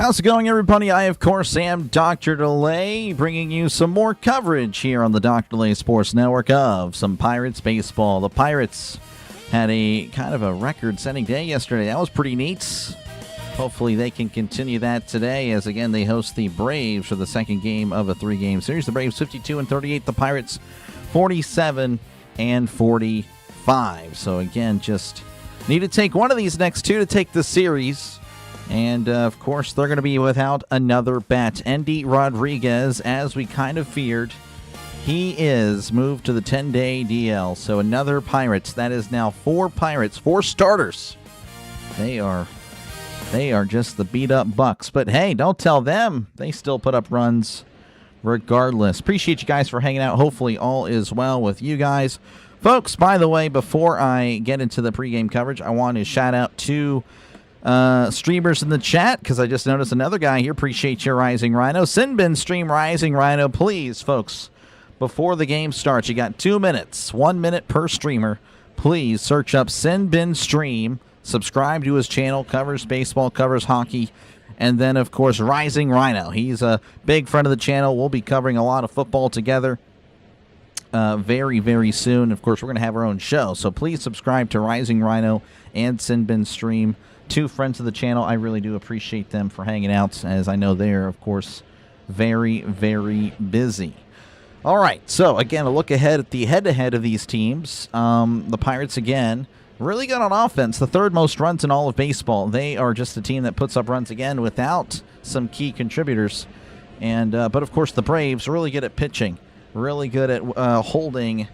How's it going, everybody? I, of course, am Dr. Delay, bringing you some more coverage here on the Dr. Delay Sports Network of some Pirates baseball. The Pirates had a kind of a record-setting day yesterday. That was pretty neat. Hopefully they can continue that today as, again, they host the Braves for the second game of a three-game series. The Braves 52-38, the Pirates 47-45. So, again, just need to take one of these next two to take the series. And, of course, they're going to be without another bat. Endy Rodriguez, as we kind of feared, he is moved to the 10-day DL. So another Pirates. That is now four Pirates, four starters. They are just the beat-up Bucs. But, hey, don't tell them. They still put up runs regardless. Appreciate you guys for hanging out. Hopefully all is well with you guys. Folks, by the way, before I get into the pregame coverage, I want to shout out to streamers in the chat, because I just noticed another guy here. Appreciate you, Rising Rhino. Sinbin stream Rising Rhino. Please, folks, before the game starts, you got 2 minutes, 1 minute per streamer. Please search up Sinbin stream, subscribe to his channel, covers baseball, covers hockey, and then, of course, Rising Rhino. He's a big friend of the channel. We'll be covering a lot of football together very, very soon. Of course, we're going to have our own show, so please subscribe to Rising Rhino and Sinbin stream. Two friends of the channel. I really do appreciate them for hanging out, as I know they're, of course, very, very busy. All right, so again, a look ahead at the head-to-head of these teams. The Pirates, again, really good on offense, the third most runs in all of baseball. They are just a team that puts up runs, again, without some key contributors. And but, of course, the Braves really good at pitching, really good at holding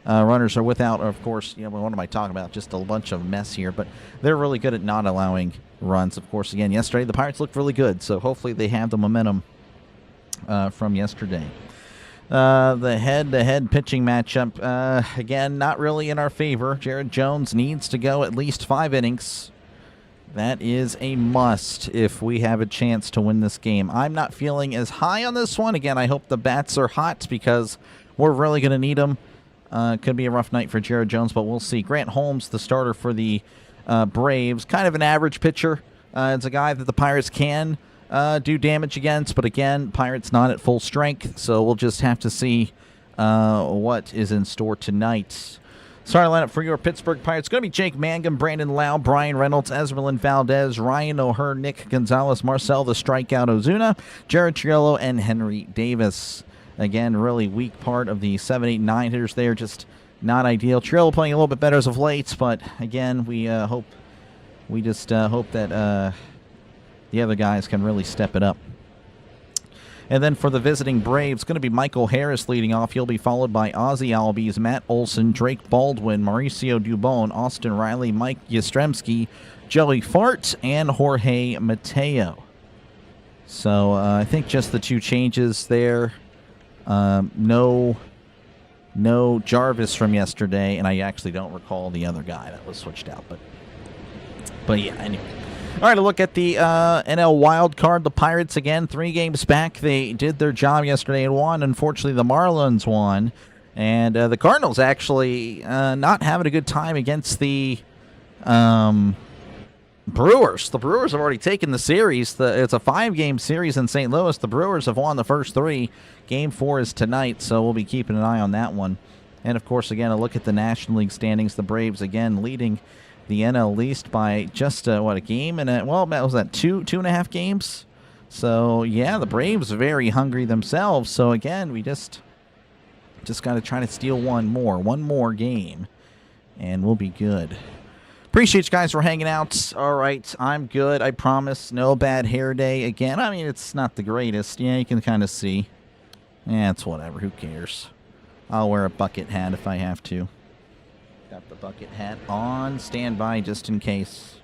runners are without, of course, you know, what am I talking about? Just a bunch of mess here, but they're really good at not allowing runs. Of course, again, yesterday the Pirates looked really good, so hopefully they have the momentum from yesterday. The head-to-head pitching matchup, again, not really in our favor. Jared Jones needs to go at least 5 innings. That is a must if we have a chance to win this game. I'm not feeling as high on this one. Again, I hope the bats are hot because we're really going to need them. Could be a rough night for Jared Jones, but we'll see. Grant Holmes, the starter for the Braves, kind of an average pitcher. It's a guy that the Pirates can do damage against, but again, Pirates not at full strength, so we'll just have to see what is in store tonight. Starting lineup for your Pittsburgh Pirates going to be Jake Mangum, Brandon Lau, Brian Reynolds, Esmeralyn Valdez, Ryan O'Hearn, Nick Gonzalez, Marcel the Strikeout Ozuna, Jared Triolo, and Henry Davis. Again, really weak part of the 7, 8, 9 hitters there. Just not ideal. Triolo playing a little bit better as of late, but again, we hope that the other guys can really step it up. And then for the visiting Braves, going to be Michael Harris leading off. He'll be followed by Ozzy Albies, Matt Olson, Drake Baldwin, Mauricio Dubon, Austin Riley, Mike Yastrzemski, Joey Fart, and Jorge Mateo. So I think just the two changes there. No Jarvis from yesterday, and I actually don't recall the other guy that was switched out. But yeah, anyway. All right, a look at the NL wild card. The Pirates, again, 3 games back. They did their job yesterday and won. Unfortunately, the Marlins won. And the Cardinals actually not having a good time against the Brewers. The Brewers have already taken the series. It's a 5-game series in St. Louis. The Brewers have won the first 3. Game 4 is tonight, so we'll be keeping an eye on that one. And, of course, again, a look at the National League standings. The Braves, again, leading the NL East by just, a game and well, was that 2.5 games? So, yeah, the Braves are very hungry themselves. So, again, we just got to try to steal one more game, and we'll be good. Appreciate you guys for hanging out. All right, I'm good. I promise. No bad hair day again. I mean, it's not the greatest. Yeah, you can kind of see. Yeah, it's whatever. Who cares? I'll wear a bucket hat if I have to. Got the bucket hat on standby just in case.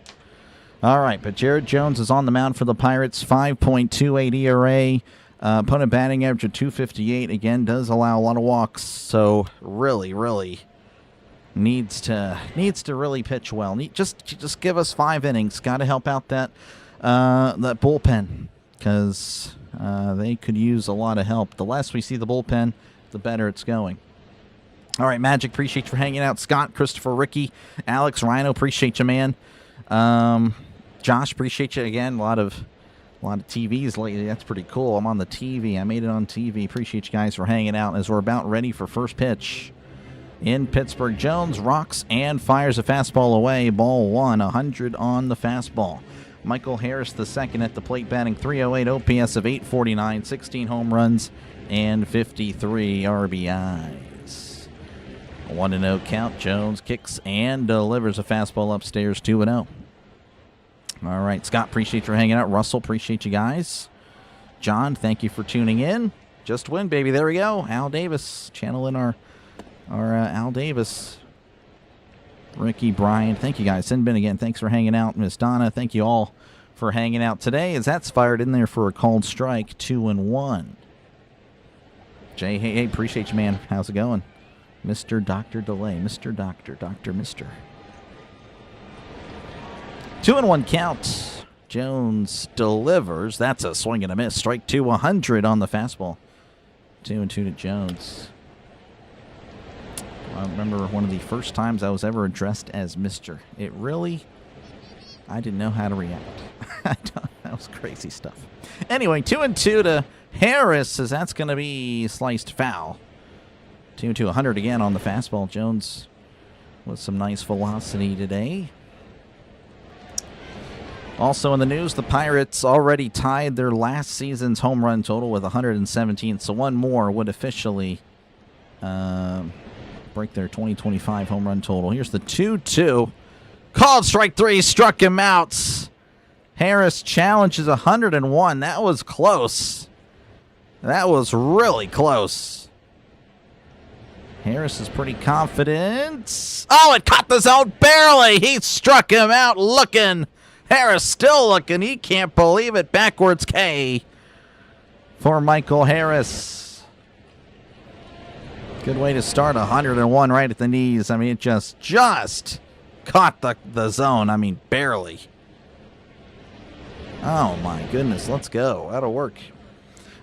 All right, but Jared Jones is on the mound for the Pirates. 5.28 ERA. Opponent batting average of 258. Again, does allow a lot of walks. So really, really needs to really pitch well. Just give us 5 innings. Got to help out that bullpen, because they could use a lot of help. The less we see the bullpen, the better it's going. All right, Magic, appreciate you for hanging out. Scott, Christopher, Ricky, Alex, Rhino, appreciate you, man. Josh, appreciate you again. A lot of A lot of TVs lately. That's pretty cool. I'm on the TV. I made it on TV. Appreciate you guys for hanging out as we're about ready for first pitch in Pittsburgh. Jones rocks and fires a fastball away. Ball 1, 100 on the fastball. Michael Harris the second at the plate, batting .308, OPS of .849, 16 home runs and 53 RBIs. A 1-0 count. Jones kicks and delivers a fastball upstairs, 2-0. All right, Scott, appreciate you for hanging out. Russell, appreciate you guys. John, thank you for tuning in. Just win, baby. There we go. Al Davis, channel in our Al Davis. Ricky, Brian, thank you guys. Sinbin again, thanks for hanging out. Miss Donna, thank you all for hanging out today as that's fired in there for a called strike, 2-1. Jay, hey, appreciate you, man. How's it going? Mr. Dr. Delay, Mr. Doctor, Mr. 2-1 count. Jones delivers. That's a swing and a miss. Strike 2, 100 on the fastball. 2-2 to Jones. I remember one of the first times I was ever addressed as Mr. I didn't know how to react. That was crazy stuff. Anyway, 2-2 to Harris, as that's going to be sliced foul. 2-2, 100 again on the fastball. Jones with some nice velocity today. Also in the news, the Pirates already tied their last season's home run total with 117, so one more would officially break their 2025 home run total. Here's the 2-2. Called strike 3, struck him out. Harris challenges 101. That was close. That was really close. Harris is pretty confident. Oh, it caught the zone barely. He struck him out looking. Harris still looking. He can't believe it. Backwards K for Michael Harris. Good way to start. 101 right at the knees. I mean, it just caught the zone. I mean, barely. Oh, my goodness. Let's go. That'll work.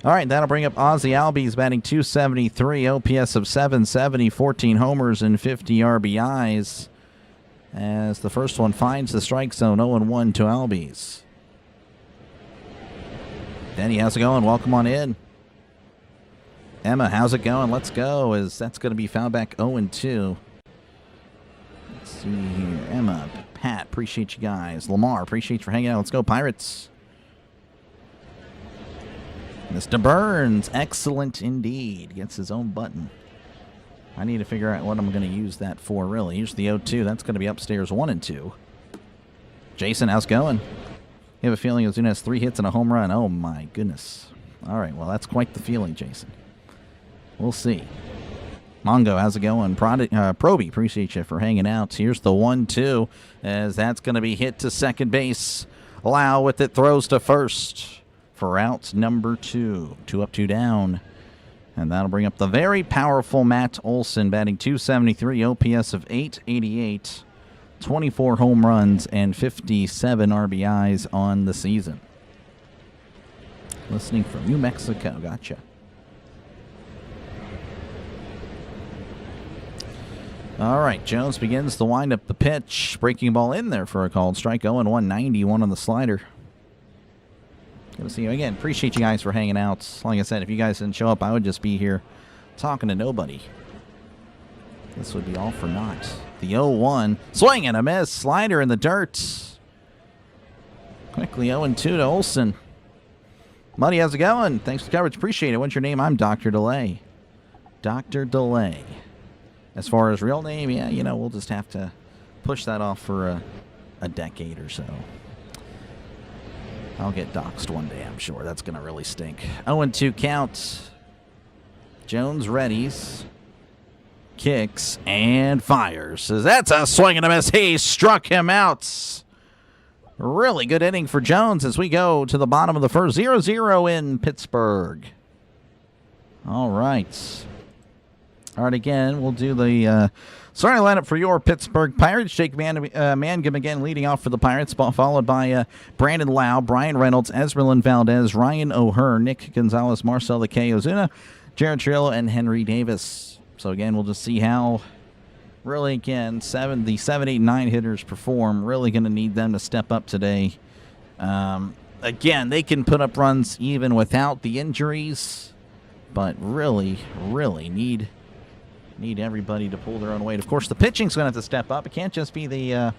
All right, that'll bring up Ozzie Albies batting .273, OPS of .770, 14 homers and 50 RBIs. As the first one finds the strike zone, 0-1 to Albies. Denny, how's it going? Welcome on in. Emma, how's it going? Let's go. That's going to be fouled back 0-2. Let's see here. Emma, Pat, appreciate you guys. Lamar, appreciate you for hanging out. Let's go, Pirates. Mr. Burns, excellent indeed. Gets his own button. I need to figure out what I'm going to use that for, really. Here's the 0-2. That's going to be upstairs 1-2. Jason, how's it going? You have a feeling Ozuna has 3 hits and a home run. Oh, my goodness. All right, well, that's quite the feeling, Jason. We'll see. Mongo, how's it going? Proby, appreciate you for hanging out. Here's the 1-2, as that's going to be hit to second base. Lau with it, throws to first for out number 2. 2 up, 2 down. And that'll bring up the very powerful Matt Olson, batting .273, OPS of .888, 24 home runs, and 57 RBIs on the season. Listening from New Mexico. Gotcha. All right, Jones begins to wind up the pitch. Breaking ball in there for a called strike. 0-1, 91 on the slider. Good to see you again. Appreciate you guys for hanging out. Like I said, if you guys didn't show up, I would just be here talking to nobody. This would be all for naught. The 0-1. Swing and a miss. Slider in the dirt. Quickly 0-2 to Olson. Muddy, how's it going? Thanks for the coverage. Appreciate it. What's your name? I'm Dr. Delay. Dr. Delay. As far as real name, yeah, you know, we'll just have to push that off for a decade or so. I'll get doxxed one day, I'm sure. That's going to really stink. 0-2 count. Jones readies. Kicks and fires. So that's a swing and a miss. He struck him out. Really good inning for Jones as we go to the bottom of the first. 0-0 in Pittsburgh. All right. All right, again, we'll do the starting lineup for your Pittsburgh Pirates. Jake Mangum again leading off for the Pirates, followed by Brandon Lau, Brian Reynolds, Esmeralyn Valdez, Ryan O'Hearn, Nick Gonzalez, Marcel the K. Ozuna, Jared Trillo, and Henry Davis. So, again, we'll just see how, really, again, the 7, 8, 9 hitters perform. Really going to need them to step up today. again, they can put up runs even without the injuries, but really, really need everybody to pull their own weight. Of course, the pitching's going to have to step up. It can't just be the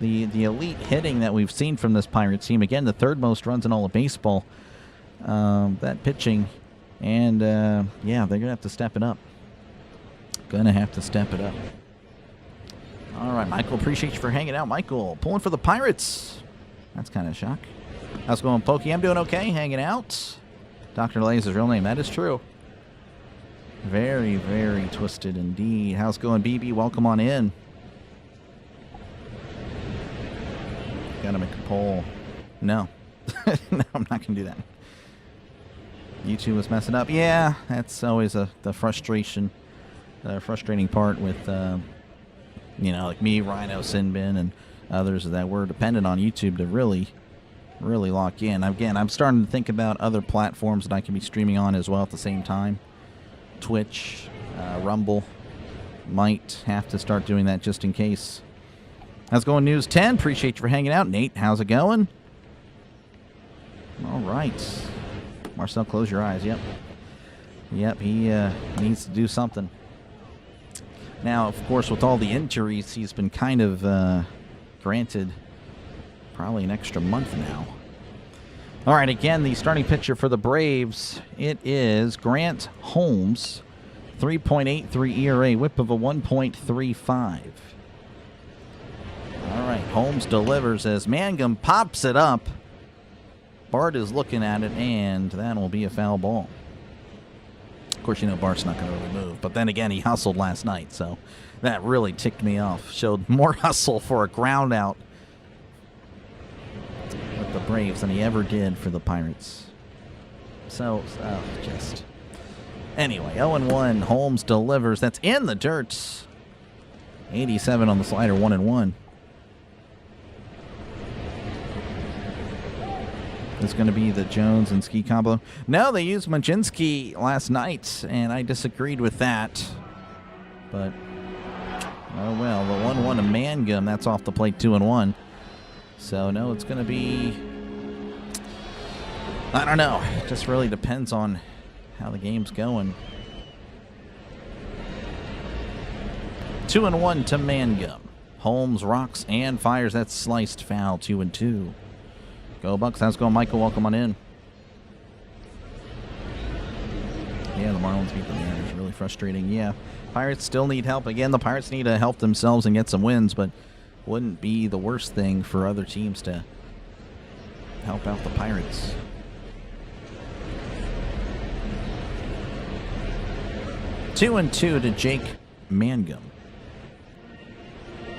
elite hitting that we've seen from this Pirates team. Again, the third most runs in all of baseball. That pitching, and yeah, they're going to have to step it up. All right, Michael, appreciate you for hanging out. Michael, pulling for the Pirates. That's kind of a shock. How's it going, Pokey? I'm doing okay, hanging out. Dr. Lay is his real name. That is true. Very, very twisted indeed. How's it going, BB? Welcome on in. Gotta make a poll. No. No, I'm not going to do that. YouTube was messing up. Yeah, that's always the frustrating part with, like me, Rhino, Sinbin, and others that we're dependent on YouTube to really lock in. Again, I'm starting to think about other platforms that I can be streaming on as well at the same time. Twitch, Rumble. Might have to start doing that just in case. How's it going, News 10? Appreciate you for hanging out. Nate, how's it going? All right. Marcel, close your eyes. Yep, he needs to do something. Now, of course, with all the injuries, he's been kind of granted probably an extra month now. All right, again, the starting pitcher for the Braves, it is Grant Holmes, 3.83 ERA, whip of a 1.35. All right, Holmes delivers as Mangum pops it up. Bart is looking at it, and that will be a foul ball. Of course, Bart's not going to really move. But then again, he hustled last night, so that really ticked me off. Showed more hustle for a ground out with the Braves than he ever did for the Pirates. So, just... Anyway, 0-1. Holmes delivers. That's in the dirt. 87 on the slider, 1-1. Is going to be the Jones and Ski combo. No, they used Majinski last night, and I disagreed with that. But, oh well, the 1-1 to Mangum, that's off the plate, 2-1. So, no, it's going to be, I don't know. It just really depends on how the game's going. 2-1 to Mangum. Holmes rocks and fires. That's sliced foul, 2-2. Go Bucs. How's it going, Michael? Welcome on in. Yeah, the Marlins beat the Mariners. Really frustrating. Yeah, Pirates still need help. Again, the Pirates need to help themselves and get some wins, but wouldn't be the worst thing for other teams to help out the Pirates. Two and two to Jake Mangum.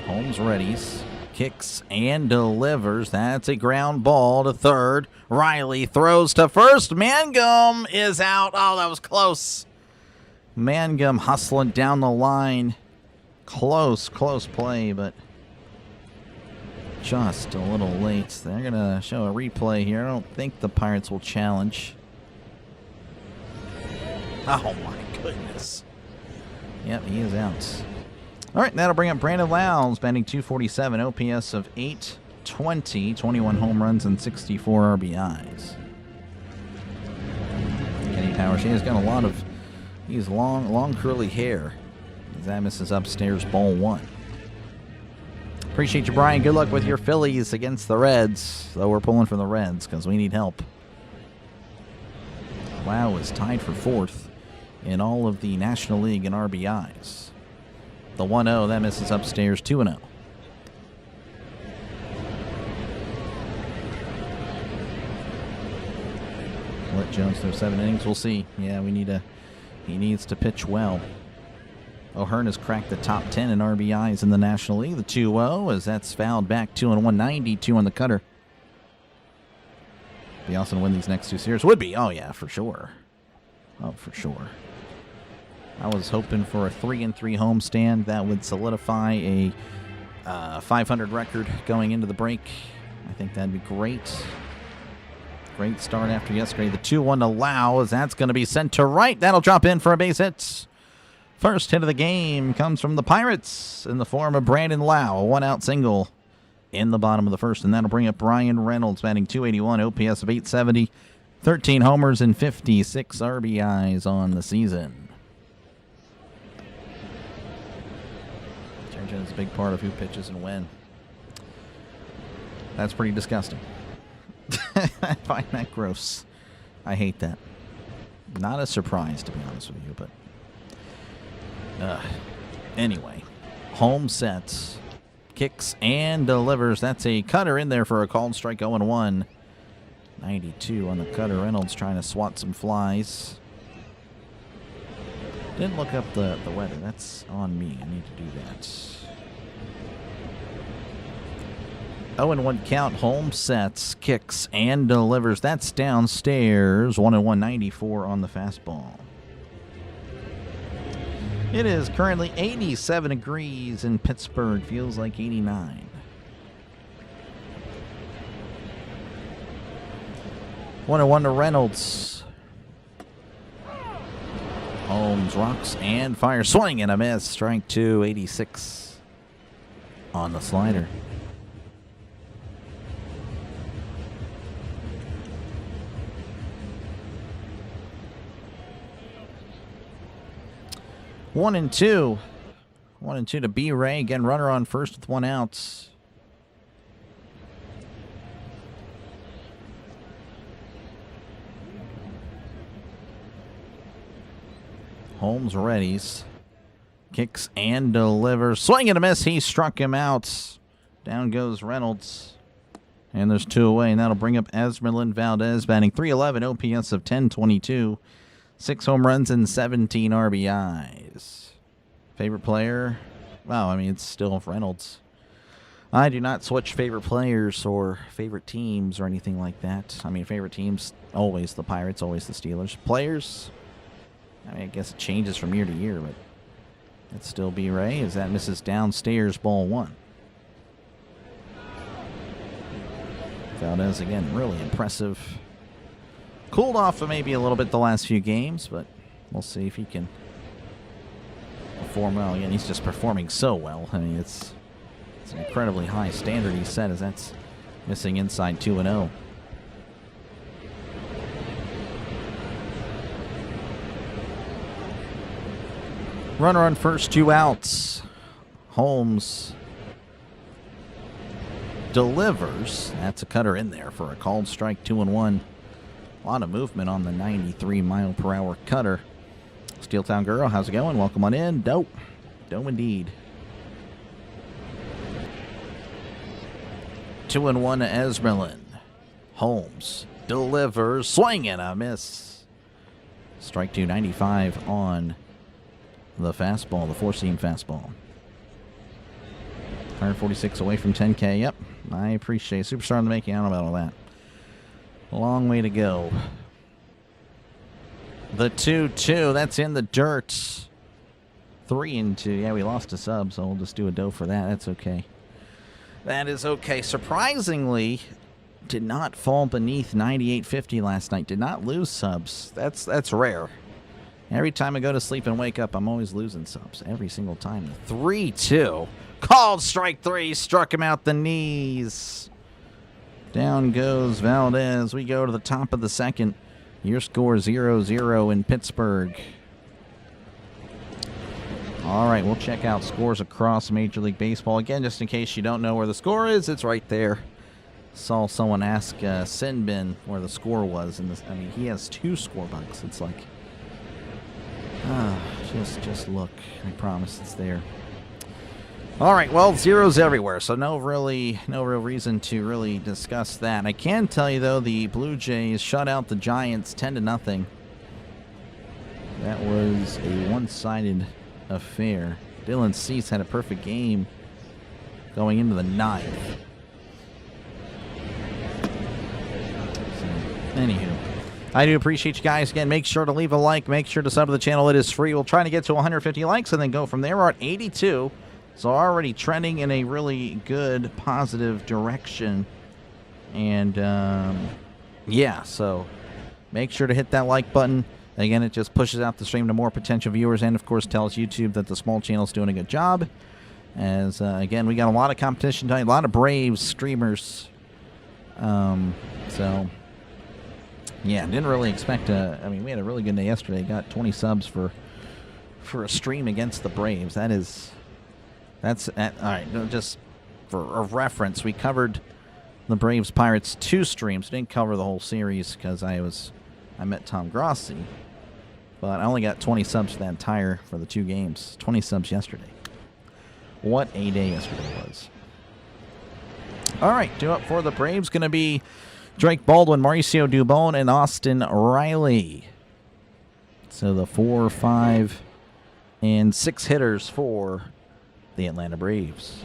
Holmes readies. Kicks and delivers. That's a ground ball to third. Riley throws to first. Mangum is out. Oh, that was close. Mangum hustling down the line. Close play, but just a little late. They're going to show a replay here. I don't think the Pirates will challenge. Oh, my goodness. Yep, he is out. All right, that'll bring up Brandon Lowndes, batting .247, OPS of .820, 21 home runs and 64 RBIs. Kenny Powers, he's got a lot of, he's long curly hair. That misses upstairs, ball one. Appreciate you, Brian. Good luck with your Phillies against the Reds. Though we're pulling for the Reds because we need help. Wow is tied for fourth in all of the National League in RBIs. The 1-0, that misses upstairs, 2-0. Let Jones throw 7 innings. We'll see. Yeah, he needs to pitch well. O'Hearn has cracked the top 10 in RBIs in the National League. The 2-0, as that's fouled back, 2-1, 92 on the cutter. Be awesome to win these next two series. Would be. Oh, yeah, for sure. Oh, for sure. I was hoping for a 3-3 homestand. That would solidify a 500 record going into the break. I think that'd be great. Great start after yesterday. The 2-1 to Lau, as that's going to be sent to right. That'll drop in for a base hit. First hit of the game comes from the Pirates in the form of Brandon Lau. A 1-out single. in the bottom of the first, and that'll bring up Brian Reynolds, batting .281, OPS of .870, 13 homers and 56 RBIs on the season. Change is a big part of who pitches and when. That's pretty disgusting. I find that gross. I hate that. Not a surprise, to be honest with you, but anyway. Home sets, kicks, and delivers. That's a cutter in there for a called strike. 0-1. 92 on the cutter. Reynolds trying to swat some flies. Didn't look up the weather. That's on me. I need to do that. 0-1 count. Home sets, kicks, and delivers. That's downstairs. 1-1. 94 on the fastball. It is currently 87 degrees in Pittsburgh. Feels like 89. One to Reynolds. Holmes rocks and fires. Swing and a miss. Strike 2, 86 on the slider. One and two to B. Ray. Again, runner on first with 1 out. Holmes readies. Kicks and delivers. Swing and a miss. He struck him out. Down goes Reynolds. And there's 2 away, and that'll bring up Esmeralda Valdez, batting .311, OPS of .1022. 6 home runs and 17 RBIs. Favorite player? Well, I mean, it's still Reynolds. I do not switch favorite players or favorite teams or anything like that. I mean, favorite teams, always the Pirates, always the Steelers. Players, I mean, I guess it changes from year to year, but it's still B. Ray as that misses downstairs, ball 1. Valdez, again, really impressive. Cooled off for maybe a little bit the last few games, but we'll see if he can perform well. Again, he's just performing so well. I mean, it's an incredibly high standard he set as that's missing inside 2-0. Runner on first, 2 outs. Holmes delivers. That's a cutter in there for a called strike. 2-1. A lot of movement on the 93-mile-per-hour cutter. Steeltown Girl, how's it going? Welcome on in. Dope. Dope indeed. 2-1 to Esmeralda. Holmes delivers. Swing and a miss. Strike 2, 95 on the fastball, the 4-seam fastball. 146 away from 10K. Yep, I appreciate it. Superstar in the making. I don't know about all that. A long way to go. The 2-2, that's in the dirt. 3-2. Yeah, we lost a sub, so we'll just do a dough for that. That's okay. That is okay. Surprisingly, did not fall beneath 98.50 last night. Did not lose subs. That's rare. Every time I go to sleep and wake up, I'm always losing subs. Every single time. 3-2. Called strike 3. Struck him out the knees. Down goes Valdez. We go to the top of the second. Your score 0-0 in Pittsburgh. All right, we'll check out scores across Major League Baseball. Again, just in case you don't know where the score is, it's right there. Saw someone ask Sinbin where the score was. In this, I mean, he has 2 score bugs. It's like, just look. I promise it's there. All right, well, zeros everywhere, so no real reason to really discuss that. I can tell you, though, the Blue Jays shut out the Giants 10-0. That was a one-sided affair. Dylan Cease had a perfect game going into the 9th. So, anywho, I do appreciate you guys. Again, make sure to leave a like. Make sure to sub to the channel. It is free. We'll try to get to 150 likes and then go from there. We're at 82. So already trending in a really good, positive direction. And, yeah, so make sure to hit that like button. Again, it just pushes out the stream to more potential viewers and, of course, tells YouTube that the small channel is doing a good job. As, again, we got a lot of competition tonight, a lot of Braves streamers. So, yeah, didn't really expect I mean, we had a really good day yesterday. Got 20 subs for a stream against the Braves. All right, just for a reference, we covered the Braves Pirates 2 streams. Didn't cover the whole series because I met Tom Grossi, but I only got 20 subs for the 2 games. 20 subs yesterday. What a day yesterday was. All right, 2 up for the Braves. Going to be Drake Baldwin, Mauricio Dubon, and Austin Riley. So the 4, 5, and 6 hitters for the Atlanta Braves.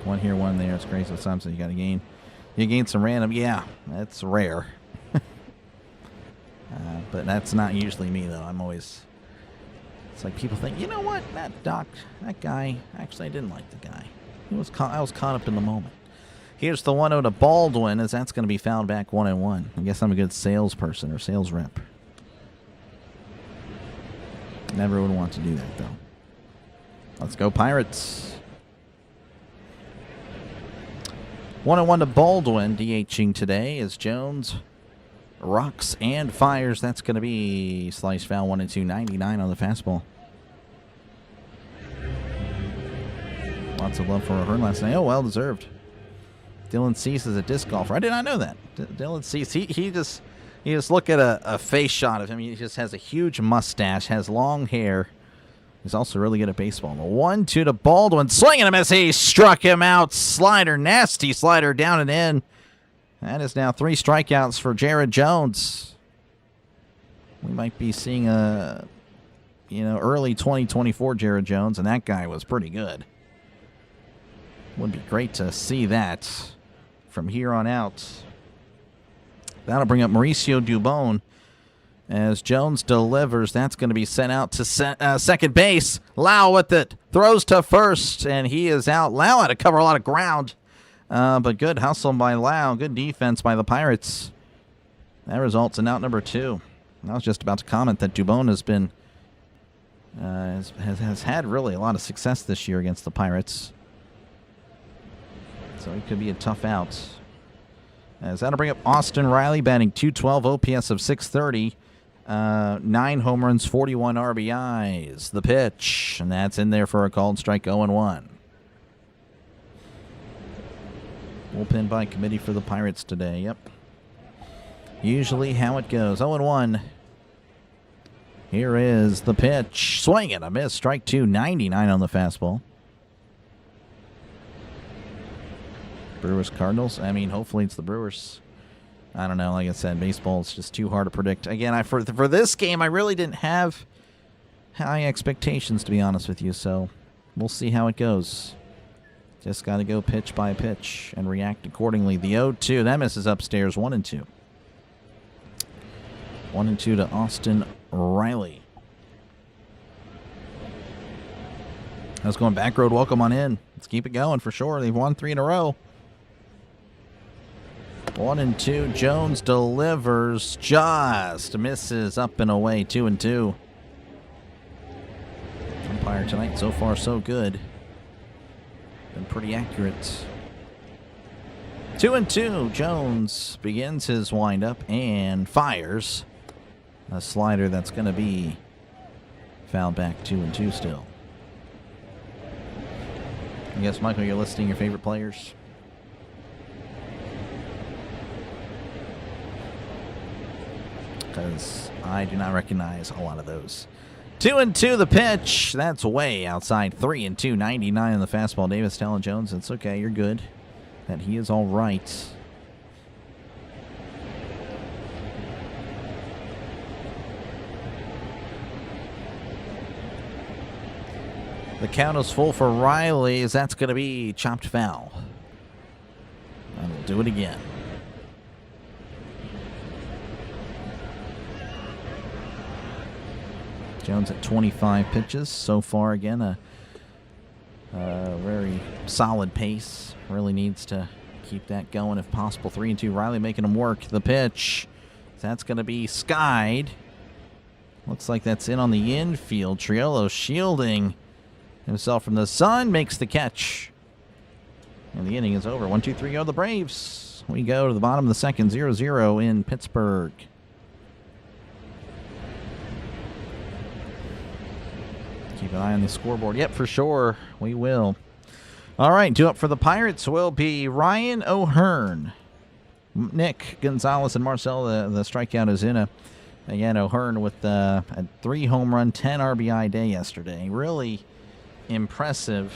One here, one there. It's crazy. Sometimes you got to gain. You gain some random. Yeah, that's rare. But that's not usually me, though. I'm always. It's like people think, you know what, that guy. Actually, I didn't like the guy. I was caught up in the moment. Here's the 1-0 to Baldwin, as that's going to be fouled back 1-1. I guess I'm a good salesperson or sales rep. Never would want to do that, though. Let's go, Pirates. 1-1 to Baldwin. DHing today is Jones, rocks, and fires. That's going to be slice foul 1-2, 99 on the fastball. Lots of love for Ahern last night. Oh, well deserved. Dylan Cease is a disc golfer. I did not know that. Dylan Cease, he just look at a face shot of him. He just has a huge mustache, has long hair. He's also really good at baseball. The 1-2 to Baldwin. Swing and a miss. He struck him out. Slider, nasty slider down and in. That is now 3 strikeouts for Jared Jones. We might be seeing early 2024 Jared Jones, and that guy was pretty good. Would be great to see that from here on out. That'll bring up Mauricio Dubon as Jones delivers. That's going to be sent out to second base. Lau with it. Throws to first, and he is out. Lau had to cover a lot of ground. But good hustle by Lau. Good defense by the Pirates. That results in out number 2. I was just about to comment that Dubon has been has had really a lot of success this year against the Pirates. So it could be a tough out. As that'll bring up Austin Riley, batting .212, OPS of .630, 9 home runs, 41 RBIs. The pitch, and that's in there for a called strike, 0-1. Bullpen by committee for the Pirates today. Yep. Usually how it goes. 0-1. Here is the pitch. Swing and a miss. Strike 2, 99 on the fastball. Brewers Cardinals. I mean, hopefully it's the Brewers. I don't know. Like I said, baseball is just too hard to predict. Again, for this game, I really didn't have high expectations, to be honest with you. So we'll see how it goes. Just got to go pitch by pitch and react accordingly. The 0-2. That misses upstairs. 1-2. 1-2 to Austin Riley. How's going, back road? Welcome on in. Let's keep it going for sure. They've won 3 in a row. 1-2. Jones delivers. Just misses up and away. 2-2. Umpire tonight, so far so good. Been pretty accurate. 2-2. Jones begins his windup and fires a slider that's going to be fouled back. 2-2 still. I guess, Michael, you're listing your favorite players. Because I do not recognize a lot of those. 2-2 the pitch. That's way outside. 3-2, 99 on the fastball. Davis telling Jones it's okay, you're good. That he is all right. The count is full for Riley, as that's going to be chopped foul. And we'll do it again. Jones at 25 pitches so far. Again, a very solid pace. Really needs to keep that going if possible. 3-2. Riley making him work the pitch. That's going to be skied. Looks like that's in on the infield. Triolo shielding himself from the sun, makes the catch. And the inning is over. 1-2-3 go the Braves. We go to the bottom of the second, 0-0 in Pittsburgh. Keep an eye on the scoreboard. Yep, for sure. We will. All right, due up for the Pirates will be Ryan O'Hearn. Nick Gonzalez and Marcel, the strikeout is in. Again, O'Hearn with a 3-home run, 10 RBI day yesterday. Really impressive.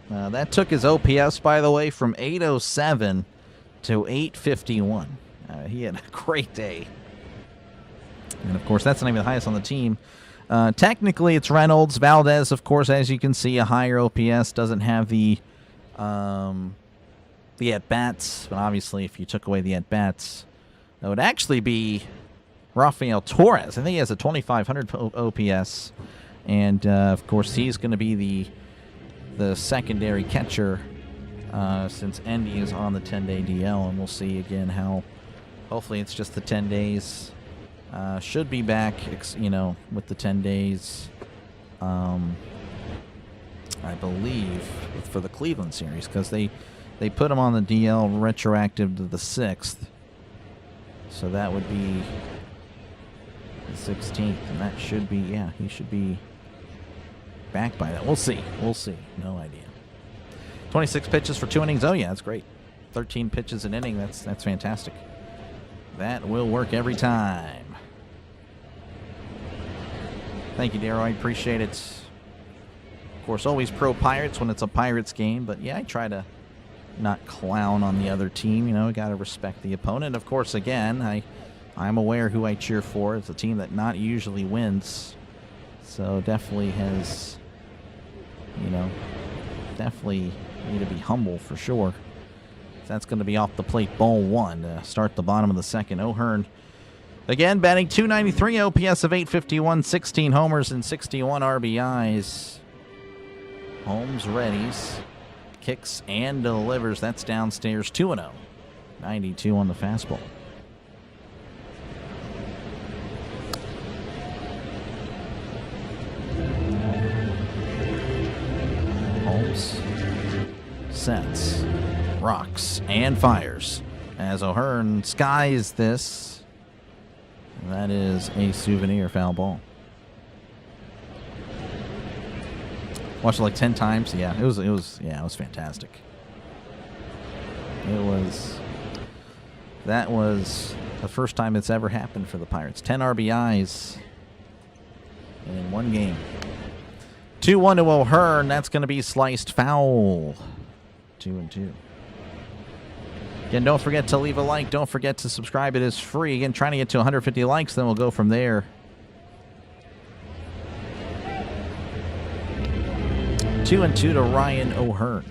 That took his OPS, by the way, from 807 to 851. He had a great day. And, of course, that's not even the highest on the team. Technically, it's Reynolds. Valdez, of course, as you can see, a higher OPS. Doesn't have the at-bats. But obviously, if you took away the at-bats, that would actually be Rafael Torres. I think he has a 2,500 OPS. And, of course, he's going to be the secondary catcher since Endy is on the 10-day DL. And we'll see again how, hopefully it's just the 10 days. Should be back, with the 10 days, I believe, for the Cleveland series, because they put him on the DL retroactive to the 6th. So that would be the 16th, and that should be, he should be back by that. We'll see. No idea. 26 pitches for 2 innings. Oh, yeah, that's great. 13 pitches an inning. That's fantastic. That will work every time. Thank you, Darrow. I appreciate it. Of course, always pro Pirates when it's a Pirates game, but yeah, I try to not clown on the other team. Got to respect the opponent. Of course, again, I'm aware who I cheer for. It's a team that not usually wins, so definitely has, definitely need to be humble for sure. That's going to be off the plate, ball 1 to start the bottom of the second. O'Hearn, again, batting .293, OPS of 851, 16 homers and 61 RBIs. Holmes readies, kicks and delivers. That's downstairs, 2-0. 92 on the fastball. Holmes sets, rocks, and fires as O'Hearn skies this. That is a souvenir foul ball. Watched it like 10 times. Yeah, it was fantastic. That was the first time it's ever happened for the Pirates. 10 RBIs in one game. 2-1 to O'Hearn. That's going to be sliced foul. 2-2. Again, don't forget to leave a like. Don't forget to subscribe. It is free. Again, trying to get to 150 likes, then we'll go from there. 2-2 to Ryan O'Hearn.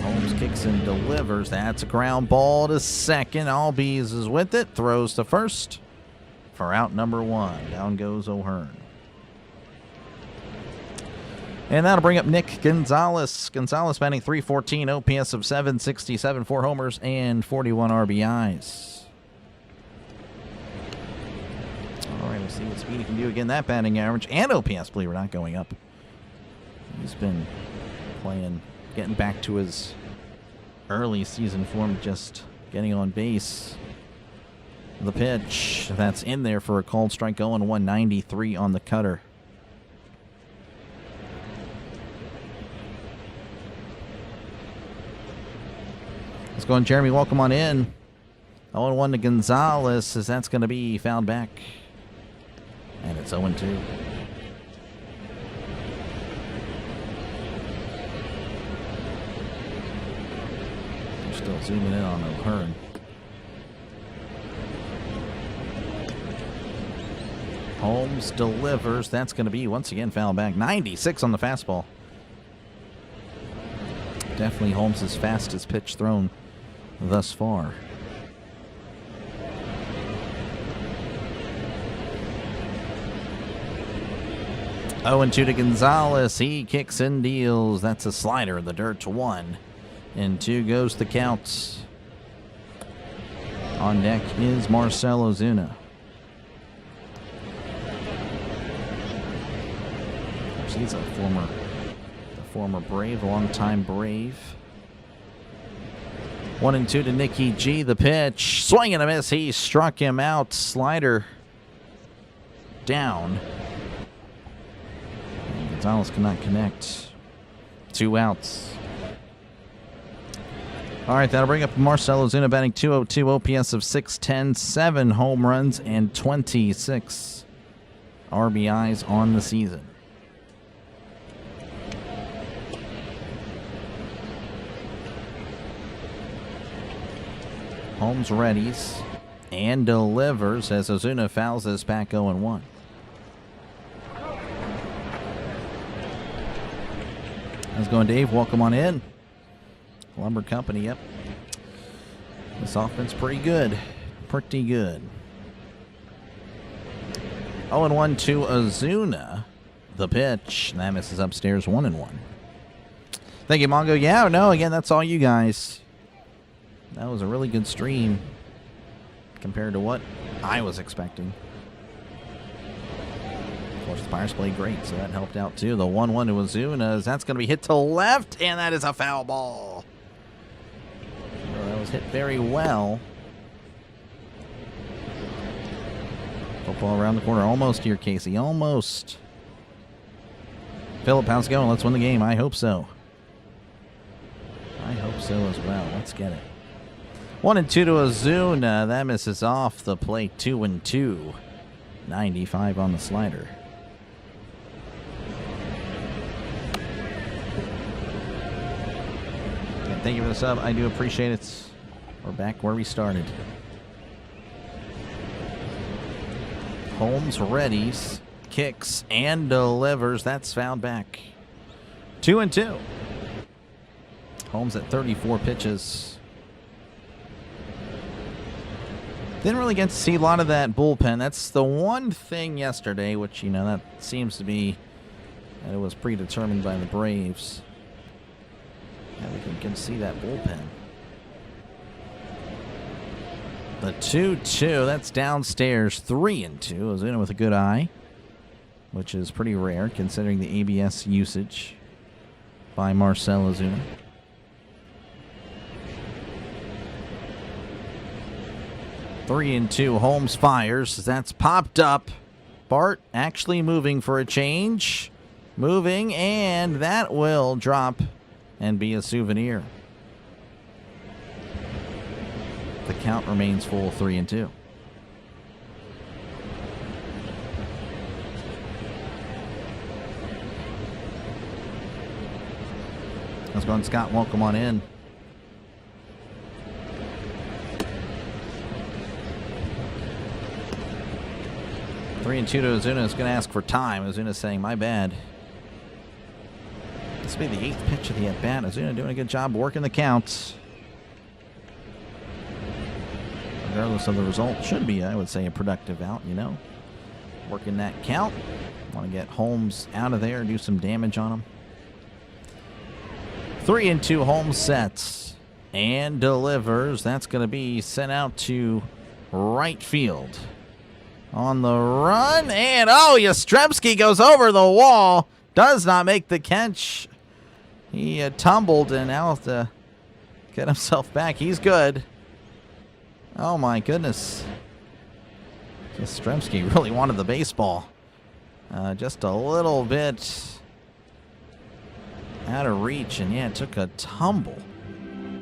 Holmes kicks and delivers. That's a ground ball to second. Albies is with it. Throws to first for out number 1. Down goes O'Hearn. And that'll bring up Nick Gonzalez. Gonzalez batting .314, OPS of 767, 4 homers, and 41 RBIs. All right, let's see what Speedy can do. Again, that batting average and OPS, believe it or not, going up. He's been playing, getting back to his early season form, just getting on base. The pitch, that's in there for a called strike, going 193 on the cutter. Let's go on, Jeremy. Welcome on in. 0-1 to Gonzalez, as that's going to be fouled back. And it's 0-2. They're still zooming in on O'Hearn. Holmes delivers. That's going to be, once again, fouled back. 96 on the fastball. Definitely Holmes' fastest pitch thrown thus far. Oh, and 2 to Gonzalez. He kicks and deals. That's a slider in the dirt to 1. And 2 goes the count. On deck is Marcell Ozuna. He's a former Brave, a long-time Brave. 1-2 to Nicky G. The pitch. Swing and a miss. He struck him out. Slider down. And Gonzalez cannot connect. 2 outs. All right, that'll bring up Marcell Ozuna batting .202, OPS of .610, 7 home runs, and 26 RBIs on the season. Holmes readies and delivers as Ozuna fouls this back 0-1. How's it going, Dave? Welcome on in. Lumber Company, yep. This offense pretty good. Pretty good. 0-1 to Ozuna. The pitch. That misses upstairs 1-1. Thank you, Mongo. Yeah, no, again, that's all you guys. That was a really good stream compared to what I was expecting. Of course, the Pirates played great, so that helped out too. The 1-1 to Ozuna. That's going to be hit to left, and that is a foul ball. Well, that was hit very well. Football around the corner. Almost here, Casey. Almost. Philip, how's it going? Let's win the game. I hope so. I hope so as well. Let's get it. 1-2 to Ozuna. That misses off the plate. 2-2. 95 on the slider. And thank you for the sub. I do appreciate it. We're back where we started. Holmes readies, kicks, and delivers. That's fouled back. 2-2. Holmes at 34 pitches. Didn't really get to see a lot of that bullpen. That's the one thing yesterday, which, you know, that seems to be, that it was predetermined by the Braves. Yeah, we can see that bullpen. The 2-2, that's downstairs. 3-2. Ozuna with a good eye, which is pretty rare considering the ABS usage by Marcell Ozuna. Three and two. Holmes fires. That's popped up. Bart actually moving for a change. Moving, and that will drop and be a souvenir. The count remains full, 3-2. Let's go on, Scott. Welcome on in. Three and two to Ozuna. Is going to ask for time. Ozuna's saying, my bad. This will be the 8th pitch of the at-bat. Ozuna doing a good job working the counts. Regardless of the result, should be, I would say, a productive out, you know. Working that count. Want to get Holmes out of there and do some damage on him. 3-2. Holmes sets and delivers. That's going to be sent out to right field. On the run, and oh, Yastrzemski goes over the wall. Does not make the catch. He tumbled and now has to get himself back. He's good. Oh my goodness. Yastrzemski really wanted the baseball. Just a little bit out of reach, and yeah, it took a tumble.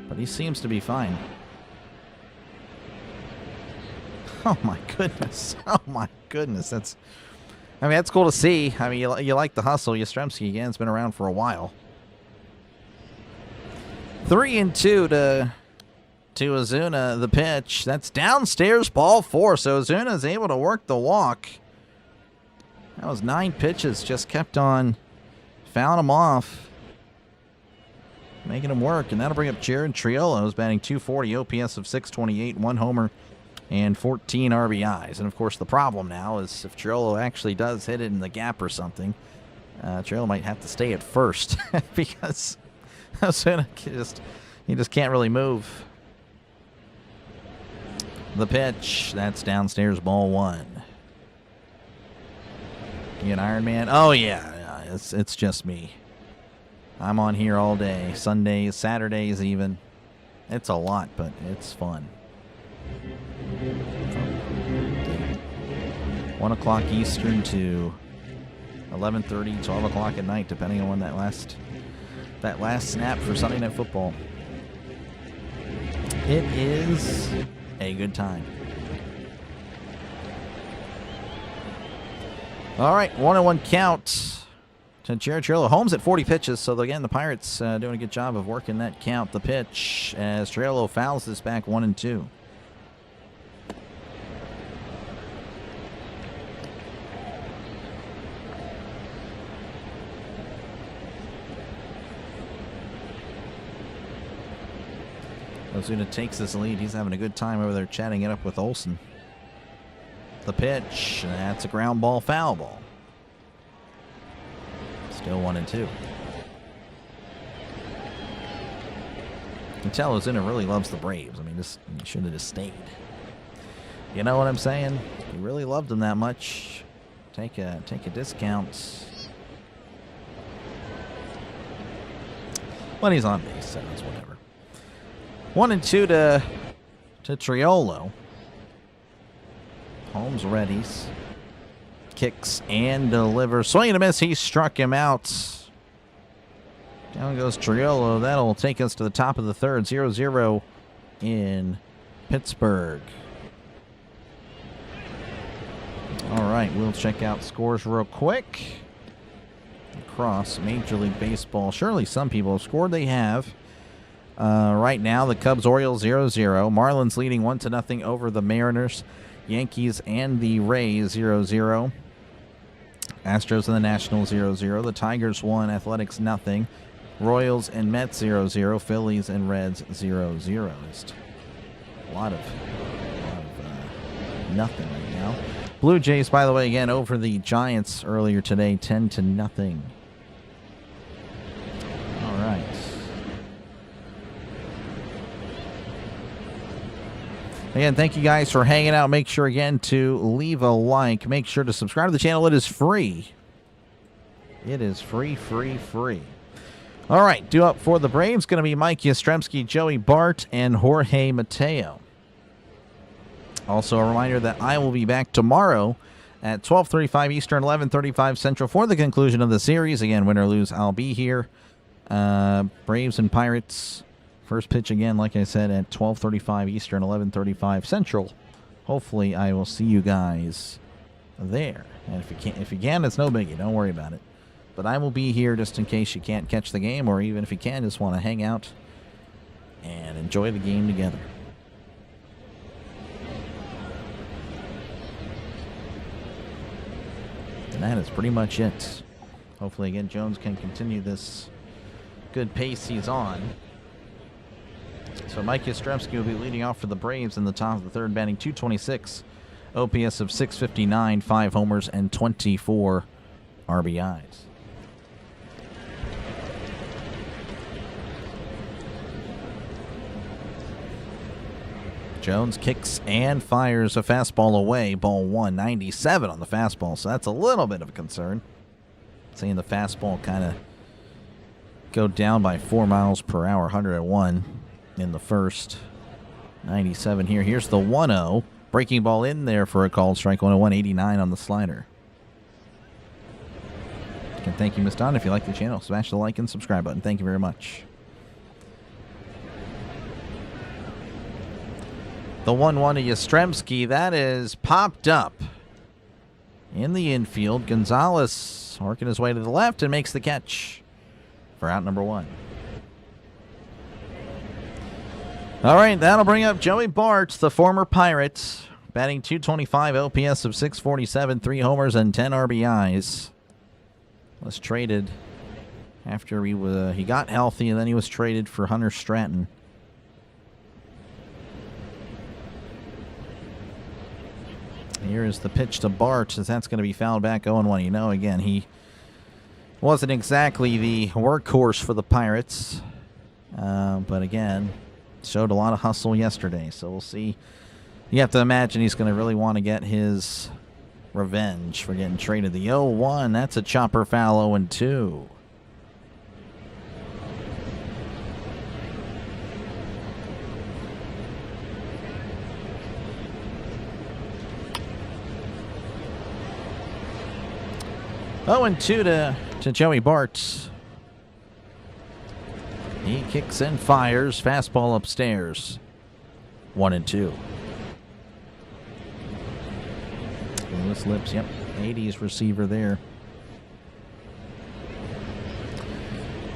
But he seems to be fine. Oh my goodness. Oh my goodness. That's cool to see. I mean, you like the hustle. Yastrzemski, again, has been around for a while. 3-2 to Ozuna, the pitch. That's downstairs, ball 4. So Ozuna is able to work the walk. That was 9 pitches. Just kept on fouling him off. Making him work. And that'll bring up Jared Triolo, who's batting .240, OPS of .628, 1 homer, and 14 RBIs. And, of course, the problem now is if Triolo actually does hit it in the gap or something, Triolo might have to stay at first because Ozuna he just can't really move. The pitch. That's downstairs, ball 1. You an Iron Man? Oh, yeah. It's just me. I'm on here all day. Sundays, Saturdays even. It's a lot, but it's fun. 1 o'clock Eastern to 11:30, 12 o'clock at night, depending on when that last snap for Sunday Night Football. It is a good time. All right, 1-1 count to Jared Triolo. Holmes at 40 pitches, so again, the Pirates doing a good job of working that count. The pitch as Triolo fouls this back 1-2. Ozuna takes this lead. He's having a good time over there chatting it up with Olsen. The pitch, that's a ground ball, foul ball. Still 1-2. You can tell Ozuna really loves the Braves. I mean, he should have just stayed. You know what I'm saying? He really loved them that much. Take a discount. But he's on base, so it's whatever. 1-2 to Triolo. Holmes readies. Kicks and delivers. Swing and a miss. He struck him out. Down goes Triolo. That'll take us to the top of the third. 0-0 in Pittsburgh. All right, we'll check out scores real quick. Across Major League Baseball. Surely some people have scored. They have. Right now, the Cubs-Orioles 0-0. Marlins leading 1-0 over the Mariners. Yankees and the Rays 0-0. Astros and the Nationals 0-0. The Tigers 1, Athletics nothing. Royals and Mets 0-0. Phillies and Reds 0-0. Just a lot of nothing right now. Blue Jays, by the way, again over the Giants earlier today, 10-0. All right. Again, thank you guys for hanging out. Make sure, again, to leave a like. Make sure to subscribe to the channel. It is free. It is free. All right, due up for the Braves going to be Mike Yastrzemski, Joey Bart, and Jorge Mateo. Also, a reminder that I will be back tomorrow at 12:35 Eastern, 11:35 Central for the conclusion of the series. Again, win or lose, I'll be here. Braves and Pirates. First pitch again, like I said, at 12:35 Eastern, 11:35 Central. Hopefully, I will see you guys there. And if you can, it's no biggie. Don't worry about it. But I will be here just in case you can't catch the game, or even if you can, just want to hang out and enjoy the game together. And that is pretty much it. Hopefully, again, Jones can continue this good pace he's on. So Mike Yastrzemski will be leading off for the Braves in the top of the third, batting .226, OPS of .659, 5 homers, and 24 RBIs. Jones kicks and fires a fastball away, ball 1, 97 on the fastball, so that's a little bit of a concern. Seeing the fastball kind of go down by 4 miles per hour, 101. In the first. 97 here. Here's the 1-0. Breaking ball in there for a called strike. 101, 89 on the slider. And thank you, Miss Don. If you like the channel, smash the like and subscribe button. Thank you very much. The 1-1 to Yastrzemski. That is popped up in the infield. Gonzalez working his way to the left and makes the catch for out number 1. All right, that'll bring up Joey Bart, the former Pirate, batting .225, OPS of .647, 3 homers and 10 RBIs. Was traded after he got healthy, and then he was traded for Hunter Stratton. Here is the pitch to Bart, as that's going to be fouled back 0-1. You know, again, he wasn't exactly the workhorse for the Pirates, but again, showed a lot of hustle yesterday, so we'll see You have to imagine he's going to really want to get his revenge for getting traded. The 0-1, that's a chopper foul. 0-2. Oh, and 2 to Joey Bart. He kicks and fires. Fastball upstairs. 1-2. Lewis Lips, yep. 80s receiver there.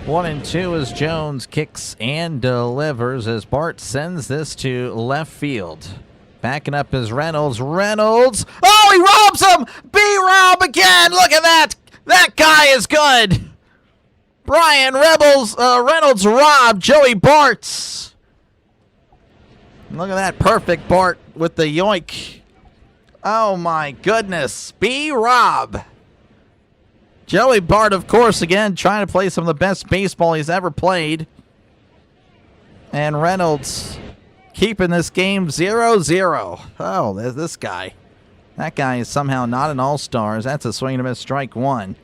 1-2 as Jones kicks and delivers as Bart sends this to left field. Backing up is Reynolds. Reynolds. Oh, he robs him! B-Rob again! Look at that! That guy is good! Brian Reynolds robbed Joey Bart. Look at that perfect Bart with the yoink. Oh my goodness. B-Rob. Joey Bart, of course, again, trying to play some of the best baseball he's ever played. And Reynolds keeping this game 0-0. Oh, there's this guy. That guy is somehow not an all-star. That's a swing and a miss, strike 1.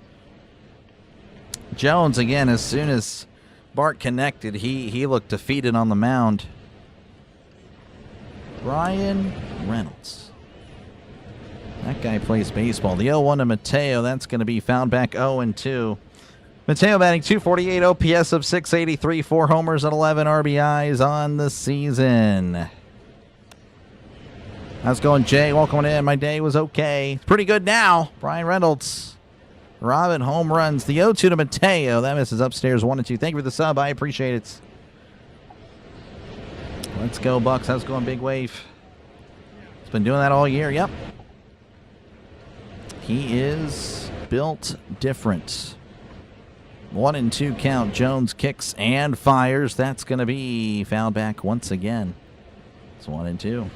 Jones, again, as soon as Bart connected, he looked defeated on the mound. Brian Reynolds. That guy plays baseball. The 0-1 to Mateo. That's going to be found back 0-2. Mateo batting .248, OPS of .683, 4 homers and 11 RBIs on the season. How's it going, Jay? Welcome in. My day was okay. Pretty good now. Brian Reynolds. Robin home runs. The 0-2 to Mateo. That misses upstairs 1-2. Thank you for the sub. I appreciate it. Let's go, Bucs. How's it going, Big Wave? It's been doing that all year. Yep. He is built different. 1-2 count. Jones kicks and fires. That's going to be fouled back once again. It's 1-2.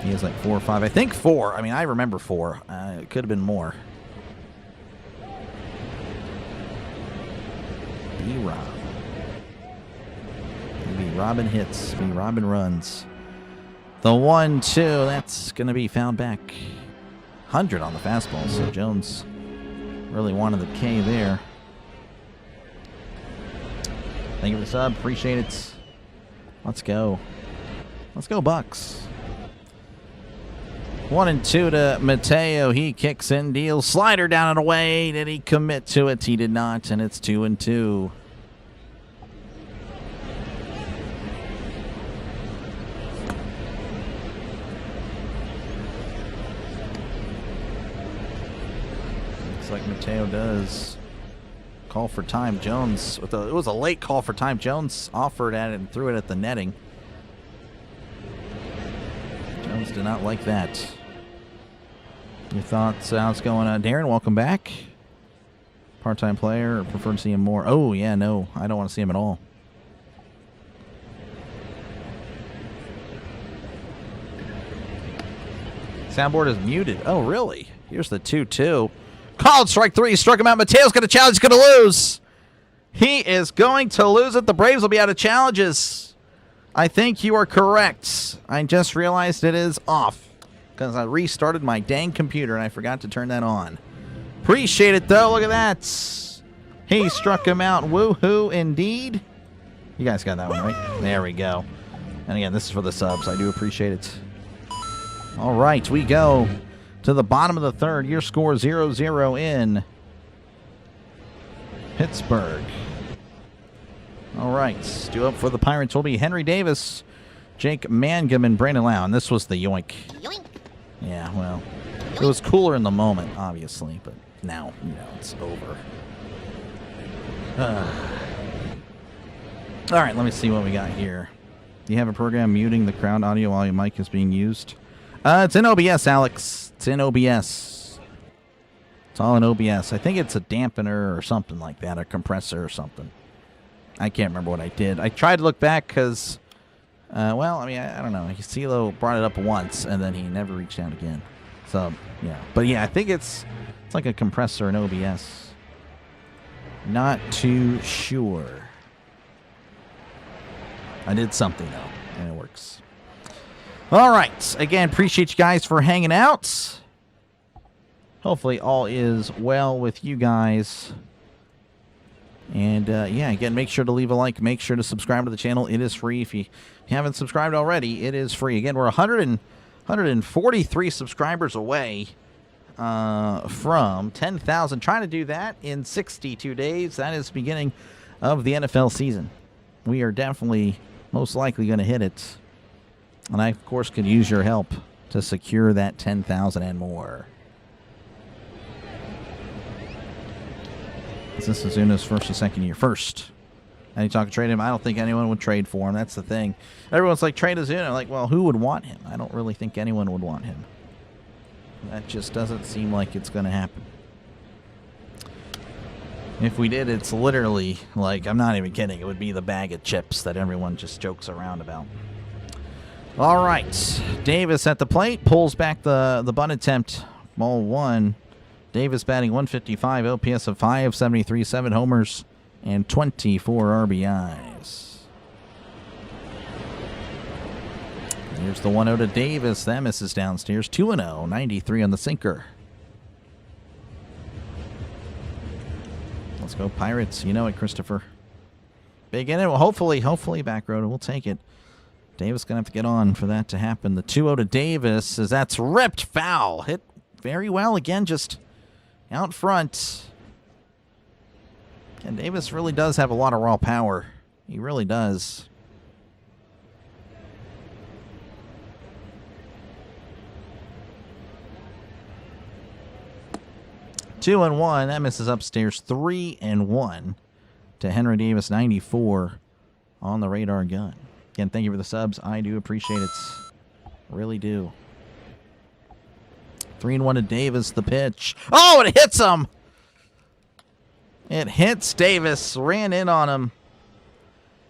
He has like 4 or 5. I think 4. I mean, I remember 4. It could have been more. B-Rob. B-Robin hits. B-Robin runs. The 1-2. That's going to be found back. 100 on the fastball. So Jones really wanted the K there. Thank you for the sub. Appreciate it. Let's go. Let's go, Bucs. 1-2 to Mateo. He kicks and deals. Slider down and away. Did he commit to it? He did not, and it's 2-2. Looks like Mateo does call for time. Jones, it was a late call for time. Jones offered at it and threw it at the netting. Jones did not like that. Your thoughts? How's it going on? Darren, welcome back. Part-time player, or prefer to see him more? Oh, yeah, no. I don't want to see him at all. Soundboard is muted. Oh, really? Here's the 2-2. Called strike 3. Struck him out. Mateo's going to challenge. He's going to lose. He is going to lose it. The Braves will be out of challenges. I think you are correct. I just realized it is off because I restarted my dang computer and I forgot to turn that on. Appreciate it, though. Look at that. He struck him out. Woohoo, indeed. You guys got that one, right? There we go. And again, this is for the subs. I do appreciate it. All right, we go to the bottom of the third. Your score 0-0 in Pittsburgh. All right, due up for the Pirates will be Henry Davis, Jake Mangum, and Brandon Lau. And this was the yoink. Yoink. Yeah, well, it was cooler in the moment, obviously, but now, it's over. All right, let me see what we got here. Do you have a program muting the crowd audio while your mic is being used? It's in OBS, Alex. It's in OBS. It's all in OBS. I think it's a dampener or something like that, a compressor or something. I can't remember what I did. I tried to look back because, well, I mean, I don't know. CeeLo brought it up once, and then he never reached out again. So, yeah. But, yeah, I think it's like a compressor in OBS. Not too sure. I did something, though, and it works. All right. Again, appreciate you guys for hanging out. Hopefully all is well with you guys. And, yeah, again, make sure to leave a like. Make sure to subscribe to the channel. It is free. If you haven't subscribed already, it is free. Again, we're 143 subscribers away from 10,000. Trying to do that in 62 days. That is the beginning of the NFL season. We are definitely most likely going to hit it. And I, of course, could use your help to secure that 10,000 and more. This is Azuna's first or second year. First. And you talk to trade him. I don't think anyone would trade for him. That's the thing. Everyone's like, trade Azuna. Like, well, who would want him? I don't really think anyone would want him. That just doesn't seem like it's going to happen. If we did, it's literally, like, I'm not even kidding. It would be the bag of chips that everyone just jokes around about. All right. Davis at the plate. Pulls back the bunt attempt. Ball one. Davis batting 155, OPS of 573, 7 homers, and 24 RBIs. Here's the 1-0 to Davis. That misses downstairs. 2-0, 93 on the sinker. Let's go Pirates. You know it, Christopher. Big inning. Well, hopefully back road. We'll take it. Davis going to have to get on for that to happen. The 2-0 to Davis as that's ripped foul. Hit very well again, just out front. And Davis really does have a lot of raw power. He really does. Two and one. That misses upstairs. 3-1 to Henry Davis. 94 on the radar gun. Again, thank you for the subs. I do appreciate it. Really do. 3-1 to Davis, the pitch. Oh, it hits him! It hits Davis. Ran in on him.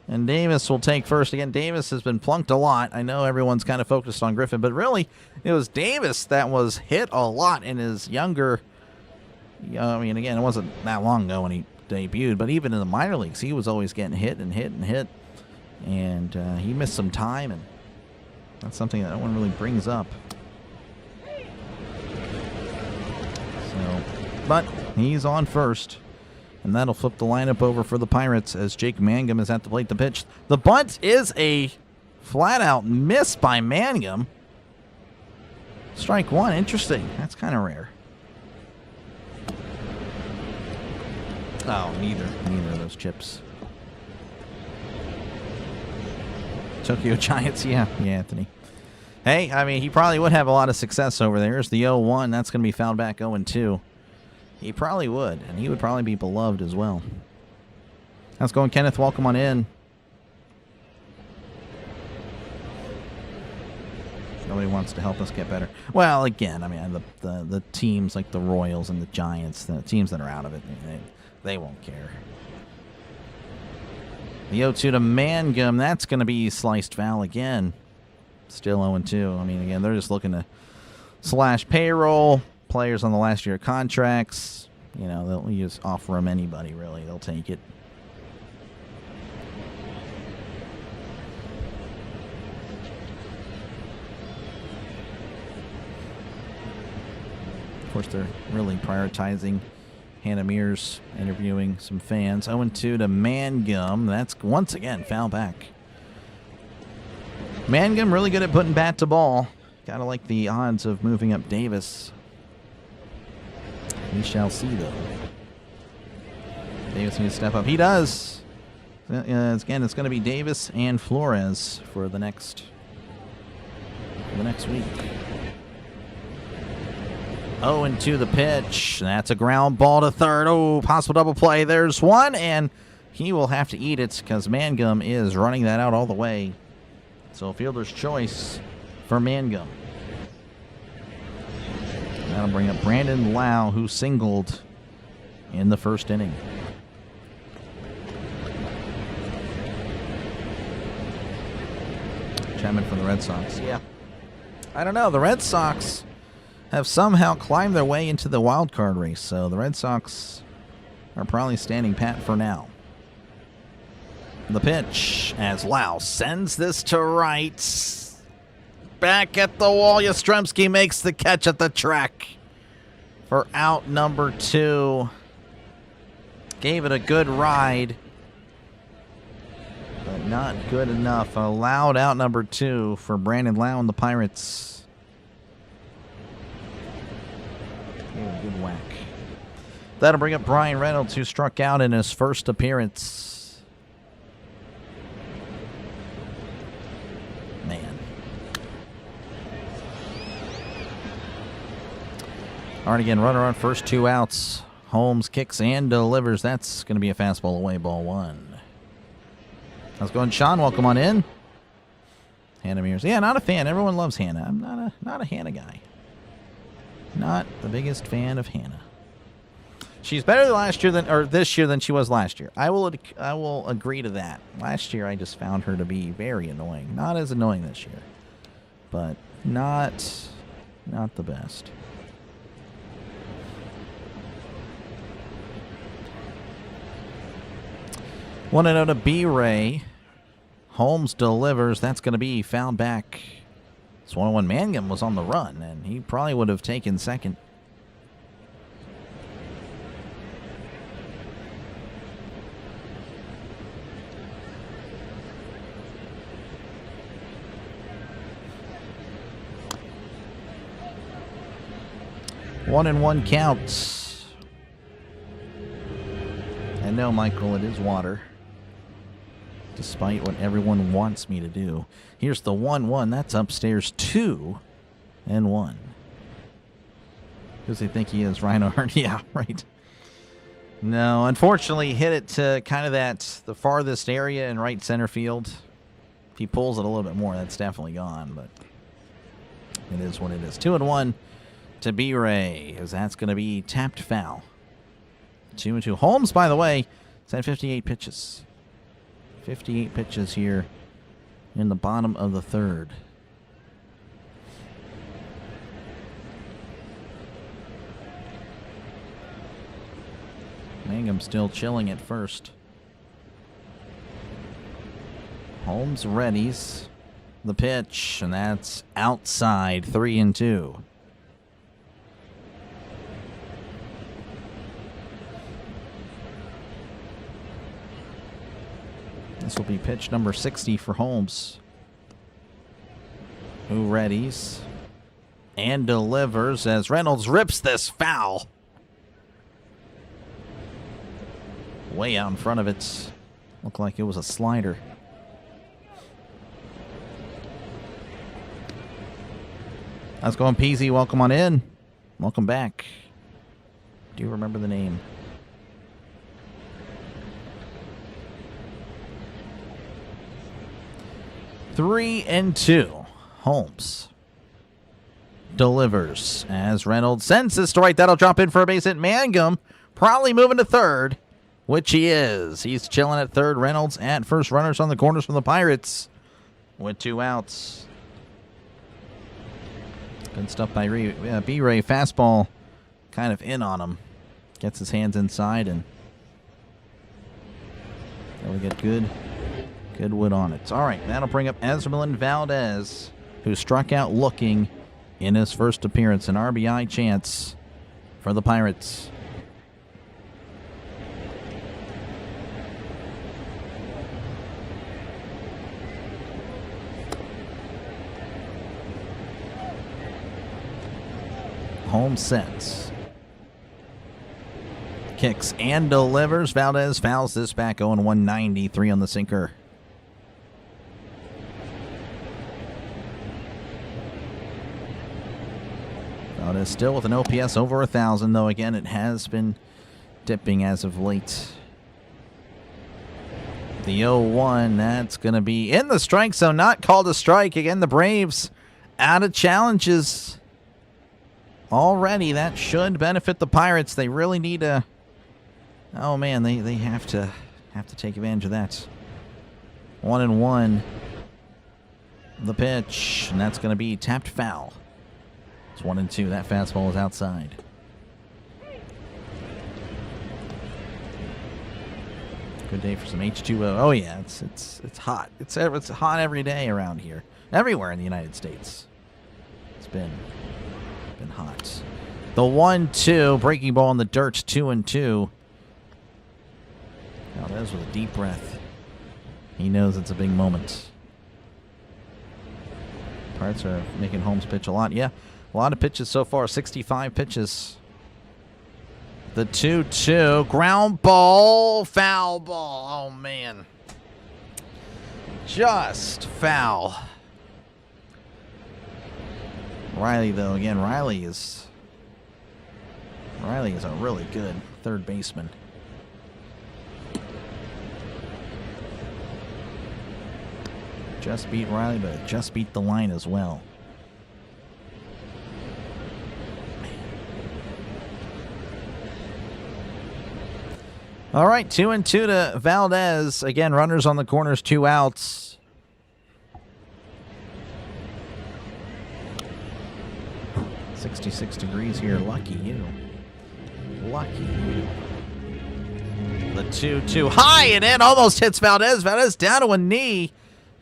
And Davis will take first. Again, Davis has been plunked a lot. I know everyone's kind of focused on Griffin, but really, it was Davis that was hit a lot in his younger... I mean, again, it wasn't that long ago when he debuted, but even in the minor leagues, he was always getting hit and hit and hit. And he missed some time, and that's something that no one really brings up. But he's on first, and that'll flip the lineup over for the Pirates as Jake Mangum is at the plate to pitch. The bunt is a flat-out miss by Mangum. Strike one. Interesting. That's kind of rare. Oh, neither of those chips. Tokyo Giants, yeah, Anthony. Hey, I mean, he probably would have a lot of success over there. Here's the 0-1. That's going to be fouled back 0-2. He probably would, and he would probably be beloved as well. How's it going, Kenneth? Welcome on in. Nobody wants to help us get better. Well, again, I mean, the teams like the Royals and the Giants, the teams that are out of it, they won't care. The 0-2 to Mangum. That's going to be sliced foul again. Still 0-2. I mean, again, they're just looking to slash payroll. Players on the last year contracts. You know, they'll just offer them anybody, really. They'll take it. Of course, they're really prioritizing Hannah Mears interviewing some fans. 0-2 to Mangum. That's once again foul back. Mangum really good at putting bat to ball. Gotta like the odds of moving up Davis. We shall see, though. Davis needs to step up. He does. Again, it's going to be Davis and Flores for the next week. 0-2 the pitch. That's a ground ball to third. Oh, possible double play. There's one, and he will have to eat it because Mangum is running that out all the way. So fielder's choice for Mangum. That'll bring up Brandon Lau, who singled in the first inning. Chapman from the Red Sox. Yeah. I don't know. The Red Sox have somehow climbed their way into the wild card race, so the Red Sox are probably standing pat for now. The pitch as Lau sends this to right. Back at the wall. Yastrzemski makes the catch at the track for out number 2. Gave it a good ride, but not good enough. Allowed out number 2 for Brandon Lau and the Pirates. Gave it a good whack. That'll bring up Brian Reynolds, who struck out in his first appearance. Man. All right, again, runner on first, 2 outs. Holmes kicks and delivers. That's going to be a fastball away, ball 1. How's it going, Sean? Welcome on in. Hannah Mears. Yeah, not a fan. Everyone loves Hannah. I'm not a Hannah guy. Not the biggest fan of Hannah. She's better this year than she was last year. I will agree to that. Last year I just found her to be very annoying. Not as annoying this year, but not the best. Want to know to B-Ray. Holmes delivers. That's going to be fouled back. It's 1-1. Mangum was on the run, and he probably would have taken second. One and one counts. And no, Michael, it is water. Despite what everyone wants me to do. Here's the 1-1. That's upstairs 2-1. Because they think he is Reinhardt. Yeah, right. No, unfortunately, hit it to kind of the farthest area in right center field. If he pulls it a little bit more, that's definitely gone. But it is what it is. 2-1 to B-Ray, as that's going to be tapped foul. 2-2. Holmes, by the way, has had 58 pitches. 58 pitches here in the bottom of the third. Mangum still chilling at first. Holmes readies the pitch, and that's outside. 3-2. This will be pitch number 60 for Holmes, who readies and delivers as Reynolds rips this foul. Way out in front of it. Looked like it was a slider. How's it going, Peasy? Welcome on in. Welcome back. Do you remember the name? Three and 2. Holmes delivers as Reynolds sends this to right. That'll drop in for a base hit. Mangum probably moving to third, which he is. He's chilling at third. Reynolds at first. Runners on the corners from the Pirates with 2 outs. Good stuff by B-Ray. Fastball kind of in on him. Gets his hands inside and really get good wood on it. All right, that'll bring up Esmeralyn Valdez, who struck out looking in his first appearance. An RBI chance for the Pirates. Holmes sets. Kicks and delivers. Valdez fouls this back 0-1, 93 on the sinker. Valdez still with an OPS over 1,000, though again it has been dipping as of late. The 0-1, that's going to be in the strike zone, not called a strike. Again, the Braves out of challenges already. That should benefit the Pirates. They really need a... Oh man, they have to take advantage of that. 1-1. The pitch, and that's going to be tapped foul. It's 1-2. That fastball is outside. Good day for some H2O. Oh yeah, it's hot. It's hot every day around here. Everywhere in the United States. It's been hot. The 1-2, breaking ball in the dirt, 2-2. Valdez with a deep breath. He knows it's a big moment. Pirates are making Holmes pitch a lot. Yeah, a lot of pitches so far. 65 pitches. The 2-2. Ground ball. Foul ball. Oh, man. Just foul. Riley, though. Again, Riley is a really good third baseman. Just beat Riley, but just beat the line as well. All right, 2-2 to Valdez. Again, runners on the corners, 2 outs. $66 here. Lucky you. Lucky you. The 2-2 high and in, almost hits Valdez. Valdez down to a knee.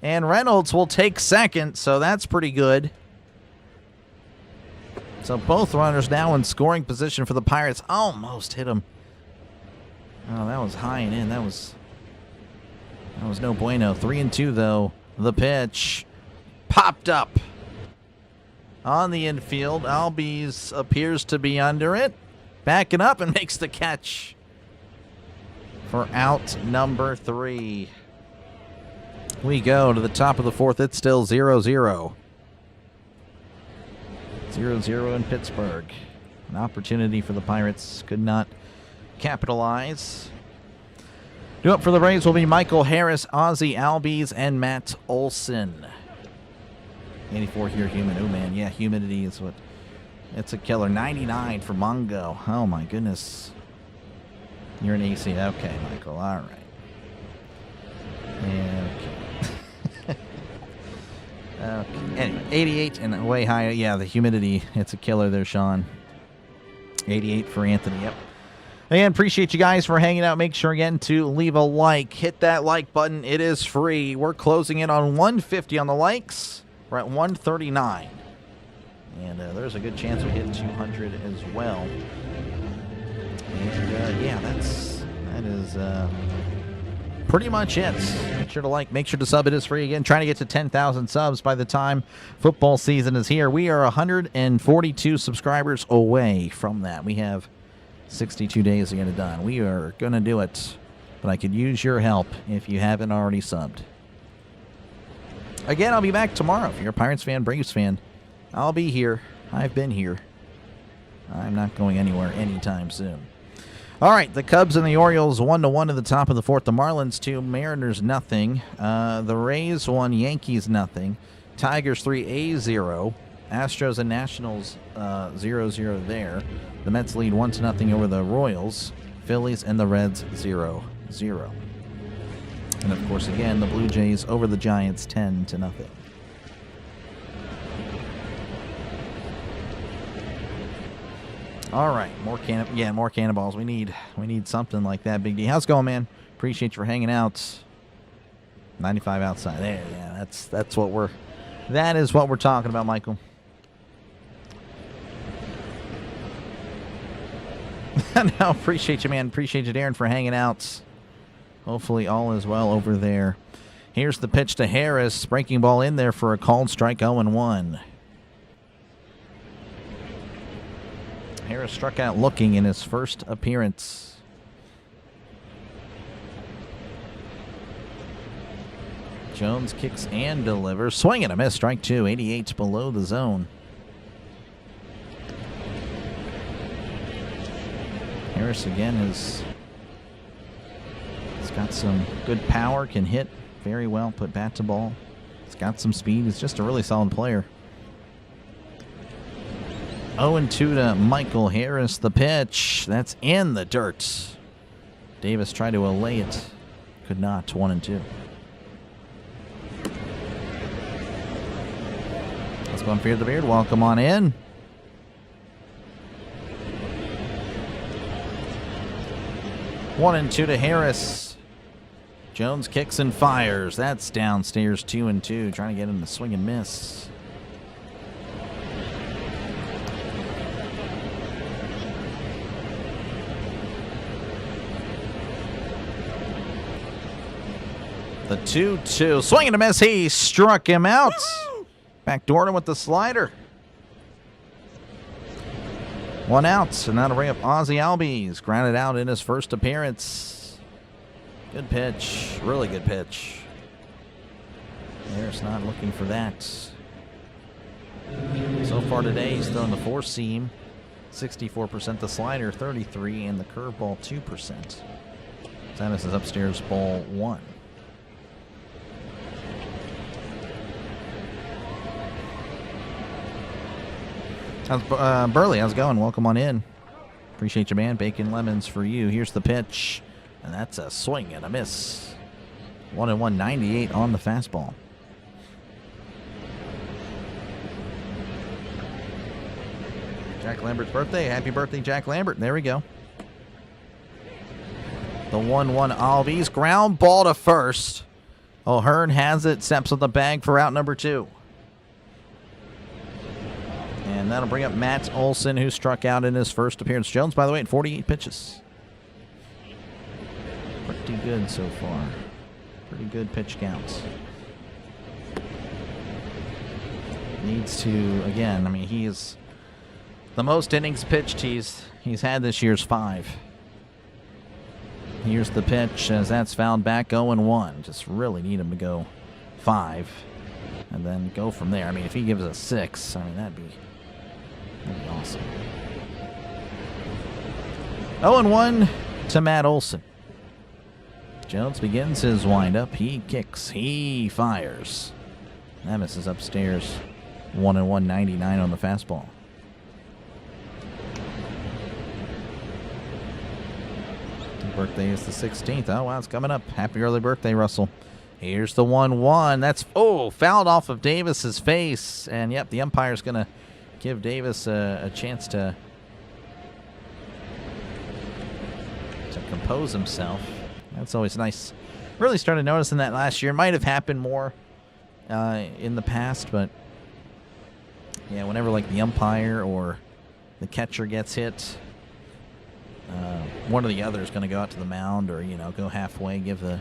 And Reynolds will take second, so that's pretty good. So both runners now in scoring position for the Pirates. Almost hit him. Oh, that was high and in. That was no bueno. 3-2, though. The pitch popped up on the infield. Albies appears to be under it. Backing up and makes the catch for out number 3. We go to the top of the 4th. It's still 0-0. 0-0 in Pittsburgh. An opportunity for the Pirates. Could not capitalize. Due up for the Rays will be Michael Harris, Ozzie Albies, and Matt Olson. 84 here, humid. Oh, man. Yeah, humidity is what. It's a killer. 99 for Mongo. Oh, my goodness. You're an AC. Okay, Michael. All right. Okay. Anyway, 88 and way higher. Yeah, the humidity. It's a killer there, Sean. 88 for Anthony. Yep. Again, appreciate you guys for hanging out. Make sure again to leave a like. Hit that like button. It is free. We're closing in on 150 on the likes. We're at 139. And there's a good chance we hit 200 as well. And yeah, that is pretty much it. Make sure to like, make sure to sub. It is free. Again, trying to get to 10,000 subs by the time football season is here. We are 142 subscribers away from that. We have 62 days to get it done. We are going to do it, but I could use your help if you haven't already subbed. Again, I'll be back tomorrow. If you're a Pirates fan, Braves fan, I'll be here. I've been here. I'm not going anywhere anytime soon. All right, the Cubs and the Orioles 1-1 at the top of the 4th. The Marlins 2, Mariners nothing. The Rays 1, Yankees nothing. Tigers 3, A's 0. Astros and Nationals 0-0 there. The Mets lead 1-0 over the Royals. Phillies and the Reds 0-0. And of course, again, the Blue Jays over the Giants 10-0. All right, more cannonballs. We need something like that. Big D. How's it going, man? Appreciate you for hanging out. 95 outside. There, yeah, that is what we're talking about, Michael. No, appreciate you, man. Appreciate you, Darren, for hanging out. Hopefully all is well over there. Here's the pitch to Harris. Breaking ball in there for a called strike, 0-1. Harris struck out looking in his first appearance. Jones kicks and delivers. Swing and a miss. Strike 2. 88 below the zone. Harris again has got some good power. Can hit very well. Put bat to ball. He's got some speed. He's just a really solid player. 0-2 to Michael Harris. The pitch. That's in the dirt. Davis tried to allay it. Could not. 1-2. Let's go on Fear the Beard. Welcome on in. One and 2 to Harris. Jones kicks and fires. That's downstairs 2-2. Trying to get him to swing and miss. The 2-2. Swing and a miss. He struck him out. Backdoored him with the slider. 1 out. And that'll bring up Ozzie Albies. Grounded out in his first appearance. Good pitch. Really good pitch. Harris not looking for that. So far today, he's throwing the 4-seam. 64% the slider, 33%, and the curveball 2%. Samus is upstairs, ball 1. Burley, how's it going? Welcome on in. Appreciate you, man. Bacon lemons for you. Here's the pitch, and that's a swing and a miss. 1-1, 98 on the fastball. Jack Lambert's birthday. Happy birthday, Jack Lambert. There we go. The 1-1 Albies. Ground ball to first. O'Hearn has it. Steps on the bag for out number 2. And that'll bring up Matt Olson, who struck out in his first appearance. Jones, by the way, at 48 pitches. Pretty good so far. Pretty good pitch counts. Needs to, again, I mean, he is the most innings pitched he's had this year's 5. Here's the pitch as that's fouled back, 0-1. Just really need him to go 5 and then go from there. I mean, if he gives a 6, I mean, that'd be awesome. 0-1 to Matt Olson. Jones begins his windup. He kicks. He fires. That misses upstairs. 1-1, 99 on the fastball. His birthday is the 16th. Oh, wow, it's coming up. Happy early birthday, Russell. Here's the 1-1. That's, fouled off of Davis's face. And, yep, the umpire's going to give Davis a chance to compose himself. That's always nice. Really started noticing that last year. Might have happened more in the past, but yeah, whenever like the umpire or the catcher gets hit, one or the other is going to go out to the mound or, go halfway, give the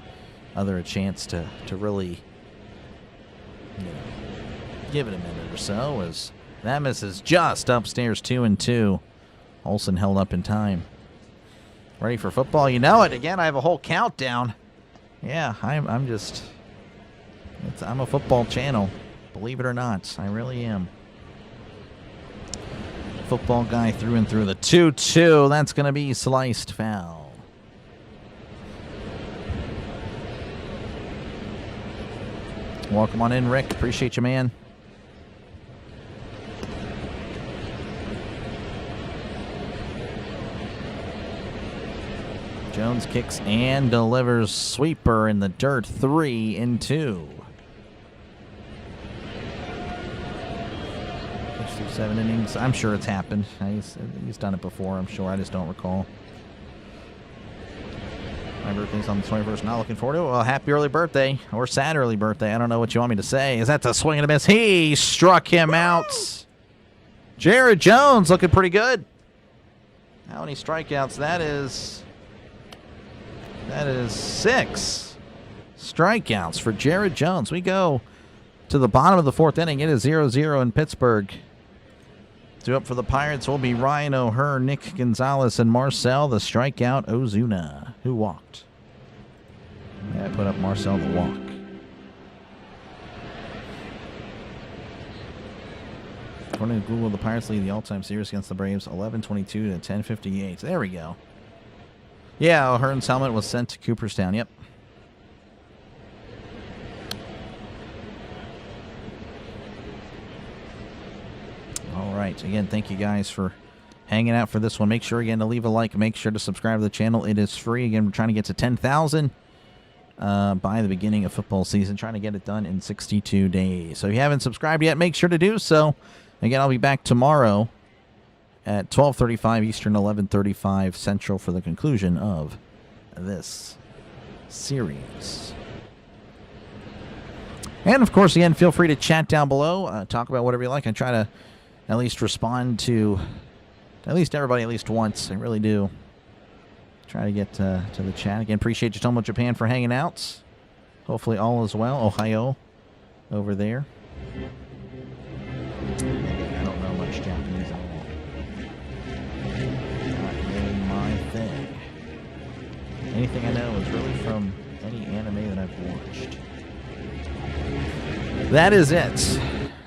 other a chance to really, give it a minute or so. As that misses just upstairs, 2-2. Olson held up in time. Ready for football? You know it. Again, I have a whole countdown. Yeah, I'm a football channel. Believe it or not, I really am. Football guy through and through. The 2-2. That's going to be sliced foul. Welcome on in, Rick. Appreciate you, man. Jones kicks and delivers. Sweeper in the dirt. 3-2. 7 innings. I'm sure it's happened. He's done it before, I'm sure. I just don't recall. My birthday's on the 21st. Not looking forward to it. Well, happy early birthday. Or sad early birthday. I don't know what you want me to say. Is that the swing and a miss? He struck him out. Jared Jones looking pretty good. How many strikeouts? That is 6 strikeouts for Jared Jones. We go to the bottom of the 4th inning. It is 0-0 in Pittsburgh. Due up for the Pirates will be Ryan O'Hearn, Nick Gonzalez, and Marcel the strikeout Ozuna, who walked. Yeah, I put up Marcel the walk. According to Google, the Pirates lead the all-time series against the Braves 11-22 to 10-58. There we go. Yeah, O'Hearn's helmet was sent to Cooperstown. Yep. All right. Again, thank you guys for hanging out for this one. Make sure, again, to leave a like. Make sure to subscribe to the channel. It is free. Again, we're trying to get to 10,000 by the beginning of football season. Trying to get it done in 62 days. So if you haven't subscribed yet, make sure to do so. Again, I'll be back tomorrow at 12:35 Eastern, 11:35 Central for the conclusion of this series. And, of course, again, feel free to chat down below. Talk about whatever you like. I try to at least respond to at least everybody at least once. I really do. Try to get to the chat. Again, appreciate Tomo Japan for hanging out. Hopefully all is well. Ohio over there. I don't know much Japanese at all. Not really my thing. Anything I know is really from any anime that I've watched. That is it.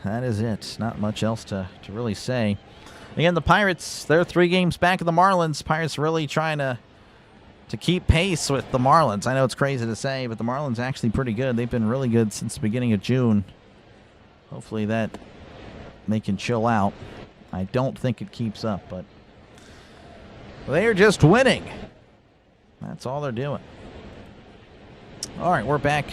That is it. Not much else to really say. Again, the Pirates, they're 3 games back of the Marlins. Pirates really trying to keep pace with the Marlins. I know it's crazy to say, but the Marlins actually pretty good. They've been really good since the beginning of June. Hopefully they can chill out. I don't think it keeps up, but they're just winning. That's all they're doing. All right, we're back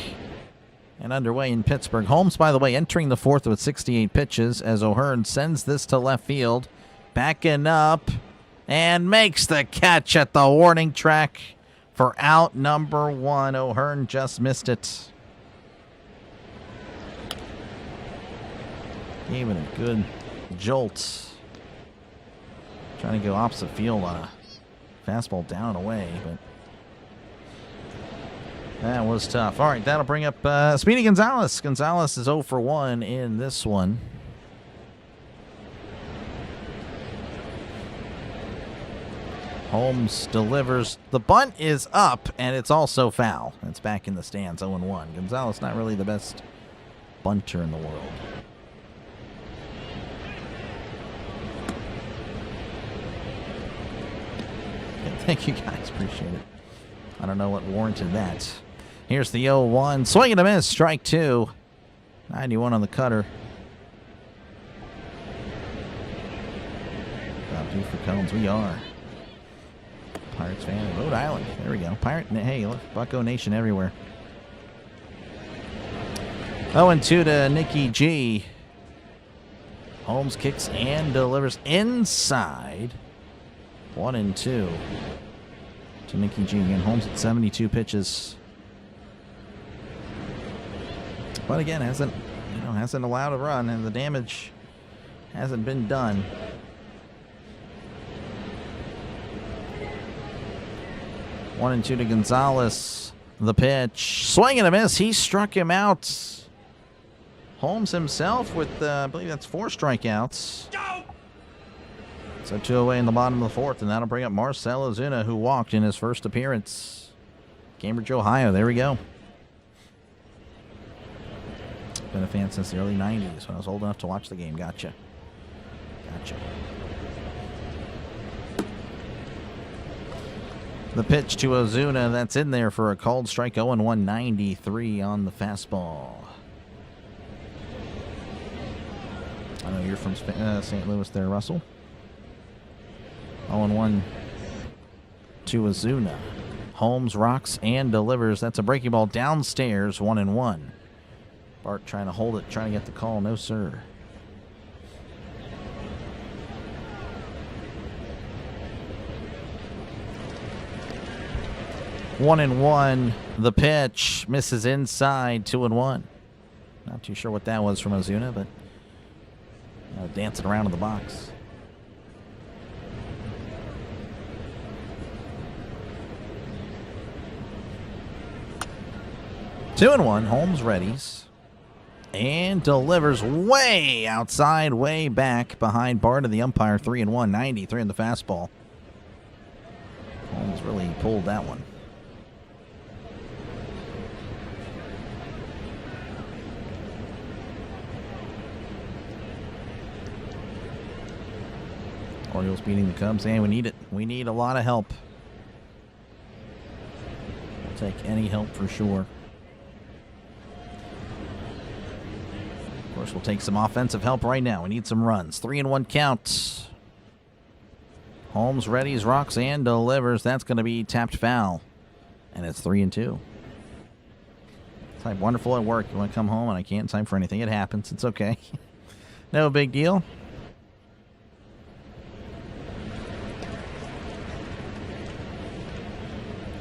and underway in Pittsburgh. Holmes, by the way, entering the 4th with 68 pitches as O'Hearn sends this to left field. Backing up and makes the catch at the warning track for out number 1. O'Hearn just missed it. Gave it a good jolt. Trying to go opposite field on a fastball down and away, but that was tough. All right, that'll bring up Speedy Gonzalez. Gonzalez is 0 for 1 in this one. Holmes delivers. The bunt is up, and it's also foul. It's back in the stands, 0-1. Gonzalez not really the best bunter in the world. Thank you, guys. Appreciate it. I don't know what warranted that. Here's the 0-1. Swing and a miss. Strike 2. 91 on the cutter. About due for cones. We are. Pirates fan in Rhode Island. There we go. Pirate. Hey, look. Bucko Nation everywhere. 0-2 to Nicky G. Holmes kicks and delivers inside. 1-2 to Nicky G. Again, Holmes at 72 pitches. But again, hasn't allowed a run, and the damage hasn't been done. One and 2 to Gonzalez. The pitch. Swing and a miss. He struck him out. Holmes himself with, I believe that's 4 strikeouts. So 2 away in the bottom of the 4th, and that'll bring up Marcell Ozuna, who walked in his first appearance. Cambridge, Ohio. There we go. Been a fan since the early 90s when I was old enough to watch the game. Gotcha. The pitch to Ozuna, that's in there for a called strike. 0-1, 93 on the fastball. I know you're from St. Louis there, Russell. 0-1 to Ozuna. Holmes rocks and delivers. That's a breaking ball downstairs. 1-1. Bart trying to hold it, trying to get the call. No, sir. One and 1. The pitch misses inside. 2-1. Not too sure what that was from Ozuna, but dancing around in the box. Two and 1. Holmes readies and delivers way outside, way back behind Bart of the umpire. 3-1. 93 in the fastball. Holmes really pulled that one. Orioles beating the Cubs, and we need it. We need a lot of help. We'll take any help for sure. Of course, we'll take some offensive help right now. We need some runs. 3-1 count. Holmes readies, rocks, and delivers. That's going to be tapped foul. And it's 3-2. It's like wonderful at work. You want to come home and I can't time for anything. It happens. It's okay. No big deal.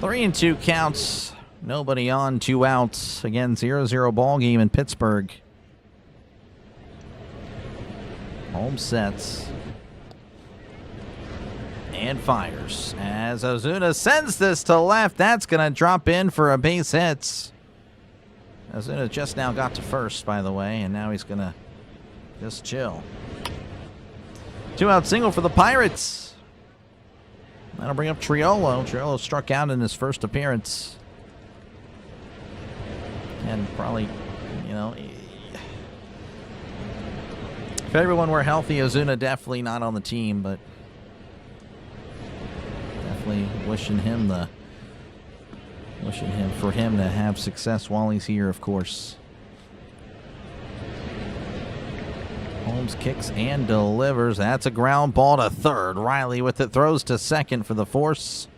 Three and 2 counts. Nobody on, 2 outs. Again, 0-0 ball game in Pittsburgh. Holmes sets. And fires. As Ozuna sends this to left, that's going to drop in for a base hit. Ozuna just now got to first, by the way, and now he's going to just chill. 2-out single for the Pirates. That'll bring up Triolo. Triolo struck out in his first appearance. And probably, you know, if everyone were healthy, Ozuna definitely not on the team, but definitely wishing for him to have success while he's here, of course. Holmes kicks and delivers. That's a ground ball to third. Riley with it, throws to second for the force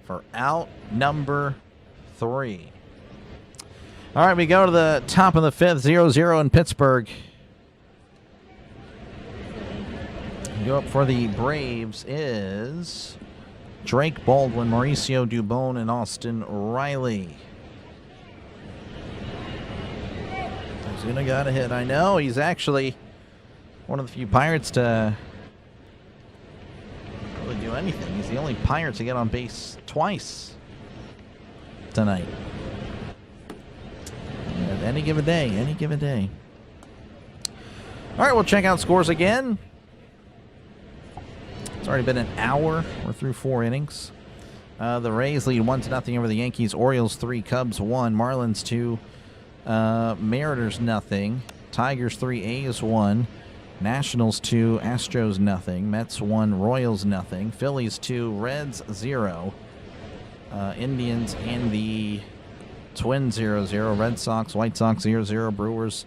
for out number 3. All right, we go to the top of the 5th, 0-0 in Pittsburgh. Go up for the Braves is Drake Baldwin, Mauricio Dubon, and Austin Riley. Ozuna got a hit. I know, he's actually one of the few Pirates to really do anything. He's the only Pirate to get on base twice tonight. Any given day, any given day. All right, we'll check out scores again. It's already been an hour. We're through 4 innings. The Rays lead 1-0 over the Yankees. Orioles 3, Cubs 1, Marlins 2, Mariners 0, Tigers 3, A's 1, Nationals 2, Astros 0, Mets 1, Royals 0, Phillies 2, Reds 0, Indians and the Twins 0-0, Red Sox, White Sox 0-0, Brewers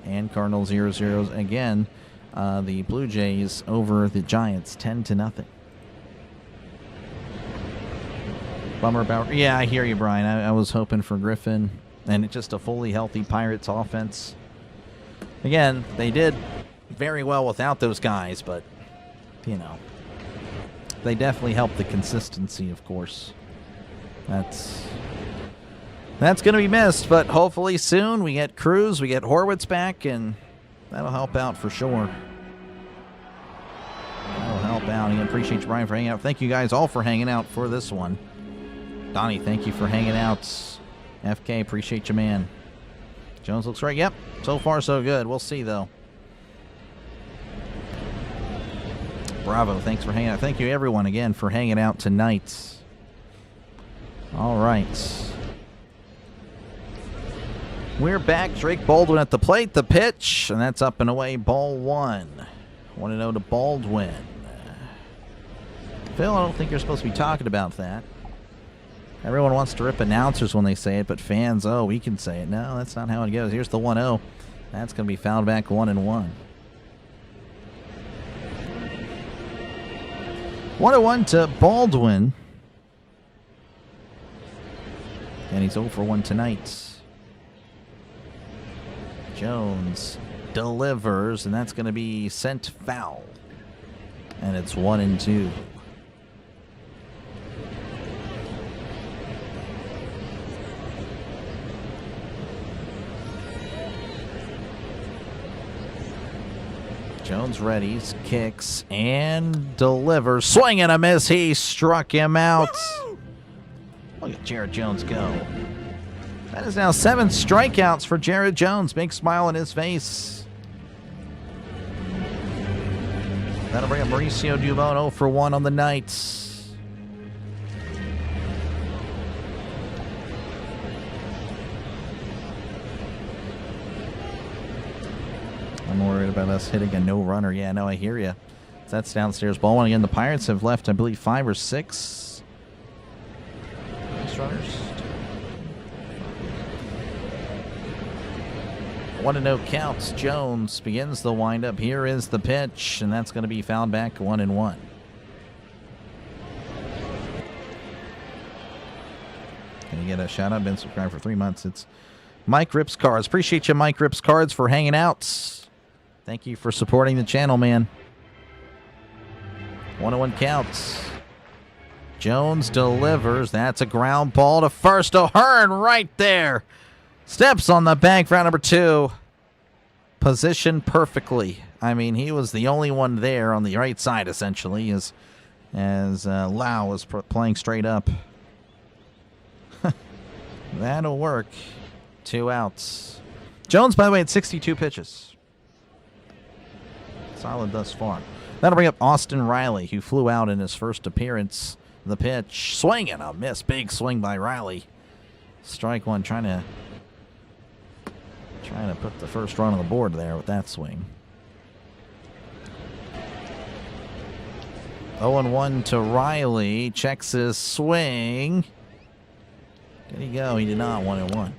and Cardinals 0-0. Again, the Blue Jays over the Giants 10-0. Bummer about... Yeah, I hear you, Brian. I was hoping for Griffin, and it's just a fully healthy Pirates offense. Again, they did very well without those guys, but, you know, they definitely helped the consistency, of course. That's going to be missed, but hopefully soon we get Cruz, we get Horwitz back, and that'll help out for sure. That'll help out. Again, appreciate you, Brian, for hanging out. Thank you guys all for hanging out for this one. Donnie, thank you for hanging out. FK, appreciate you, man. Jones looks right. Yep, so far so good. We'll see, though. Bravo, thanks for hanging out. Thank you, everyone, again, for hanging out tonight. All right. We're back. Drake Baldwin at the plate. The pitch, and that's up and away. Ball 1. 1-0 to Baldwin. Phil, I don't think you're supposed to be talking about that. Everyone wants to rip announcers when they say it, but fans, oh, we can say it. No, that's not how it goes. Here's the 1-0. That's going to be fouled back 1-1. 1-1 to Baldwin. And he's 0 for 1 tonight. Jones delivers, and that's going to be sent foul. And it's 1-2. Jones readies, kicks, and delivers. Swing and a miss. He struck him out. Look at Jared Jones go. That is now 7 strikeouts for Jared Jones. Big smile on his face. That'll bring up Mauricio Dubon 0 for 1 on the night. I'm worried about us hitting a no-runner. Yeah, no, I hear you. That's downstairs. Ball 1 again. The Pirates have left, I believe, 5 or 6 base runners. 1-0 counts. Jones begins the windup. Here is the pitch, and that's going to be fouled back 1-1. Can you get a shout out? Been subscribed for 3 months. It's Mike Rips Cards. Appreciate you, Mike Rips Cards, for hanging out. Thank you for supporting the channel, man. 1-1 counts. Jones delivers. That's a ground ball to first. O'Hearn right there. Steps on the bag for out number 2. Positioned perfectly. I mean, he was the only one there on the right side, essentially, as Lau was playing straight up. That'll work. 2 outs. Jones, by the way, had 62 pitches. Solid thus far. That'll bring up Austin Riley, who flew out in his first appearance. The pitch. Swing and a miss. Big swing by Riley. Strike one, trying to put the first run on the board there with that swing. 0-1 to Riley. Checks his swing. Did he go? He did not. 1-1.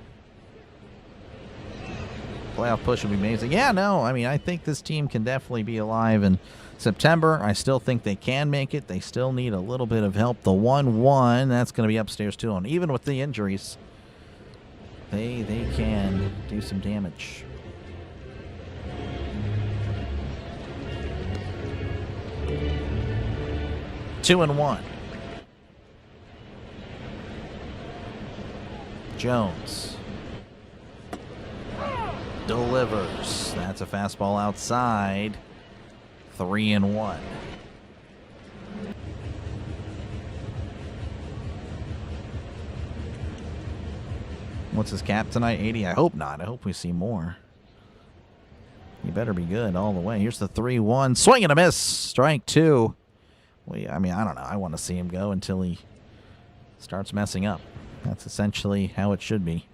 Playoff push would be amazing. Yeah, no, I mean, I think this team can definitely be alive in September. I still think they can make it. They still need a little bit of help. The 1-1, that's going to be upstairs too. And even with the injuries, they can do some damage. Two and 1. Jones delivers. That's a fastball outside. 3-1. What's his cap tonight? 80? I hope not. I hope we see more. He better be good all the way. Here's the 3-1. Swing and a miss. Strike 2. I mean, I don't know. I want to see him go until he starts messing up. That's essentially how it should be.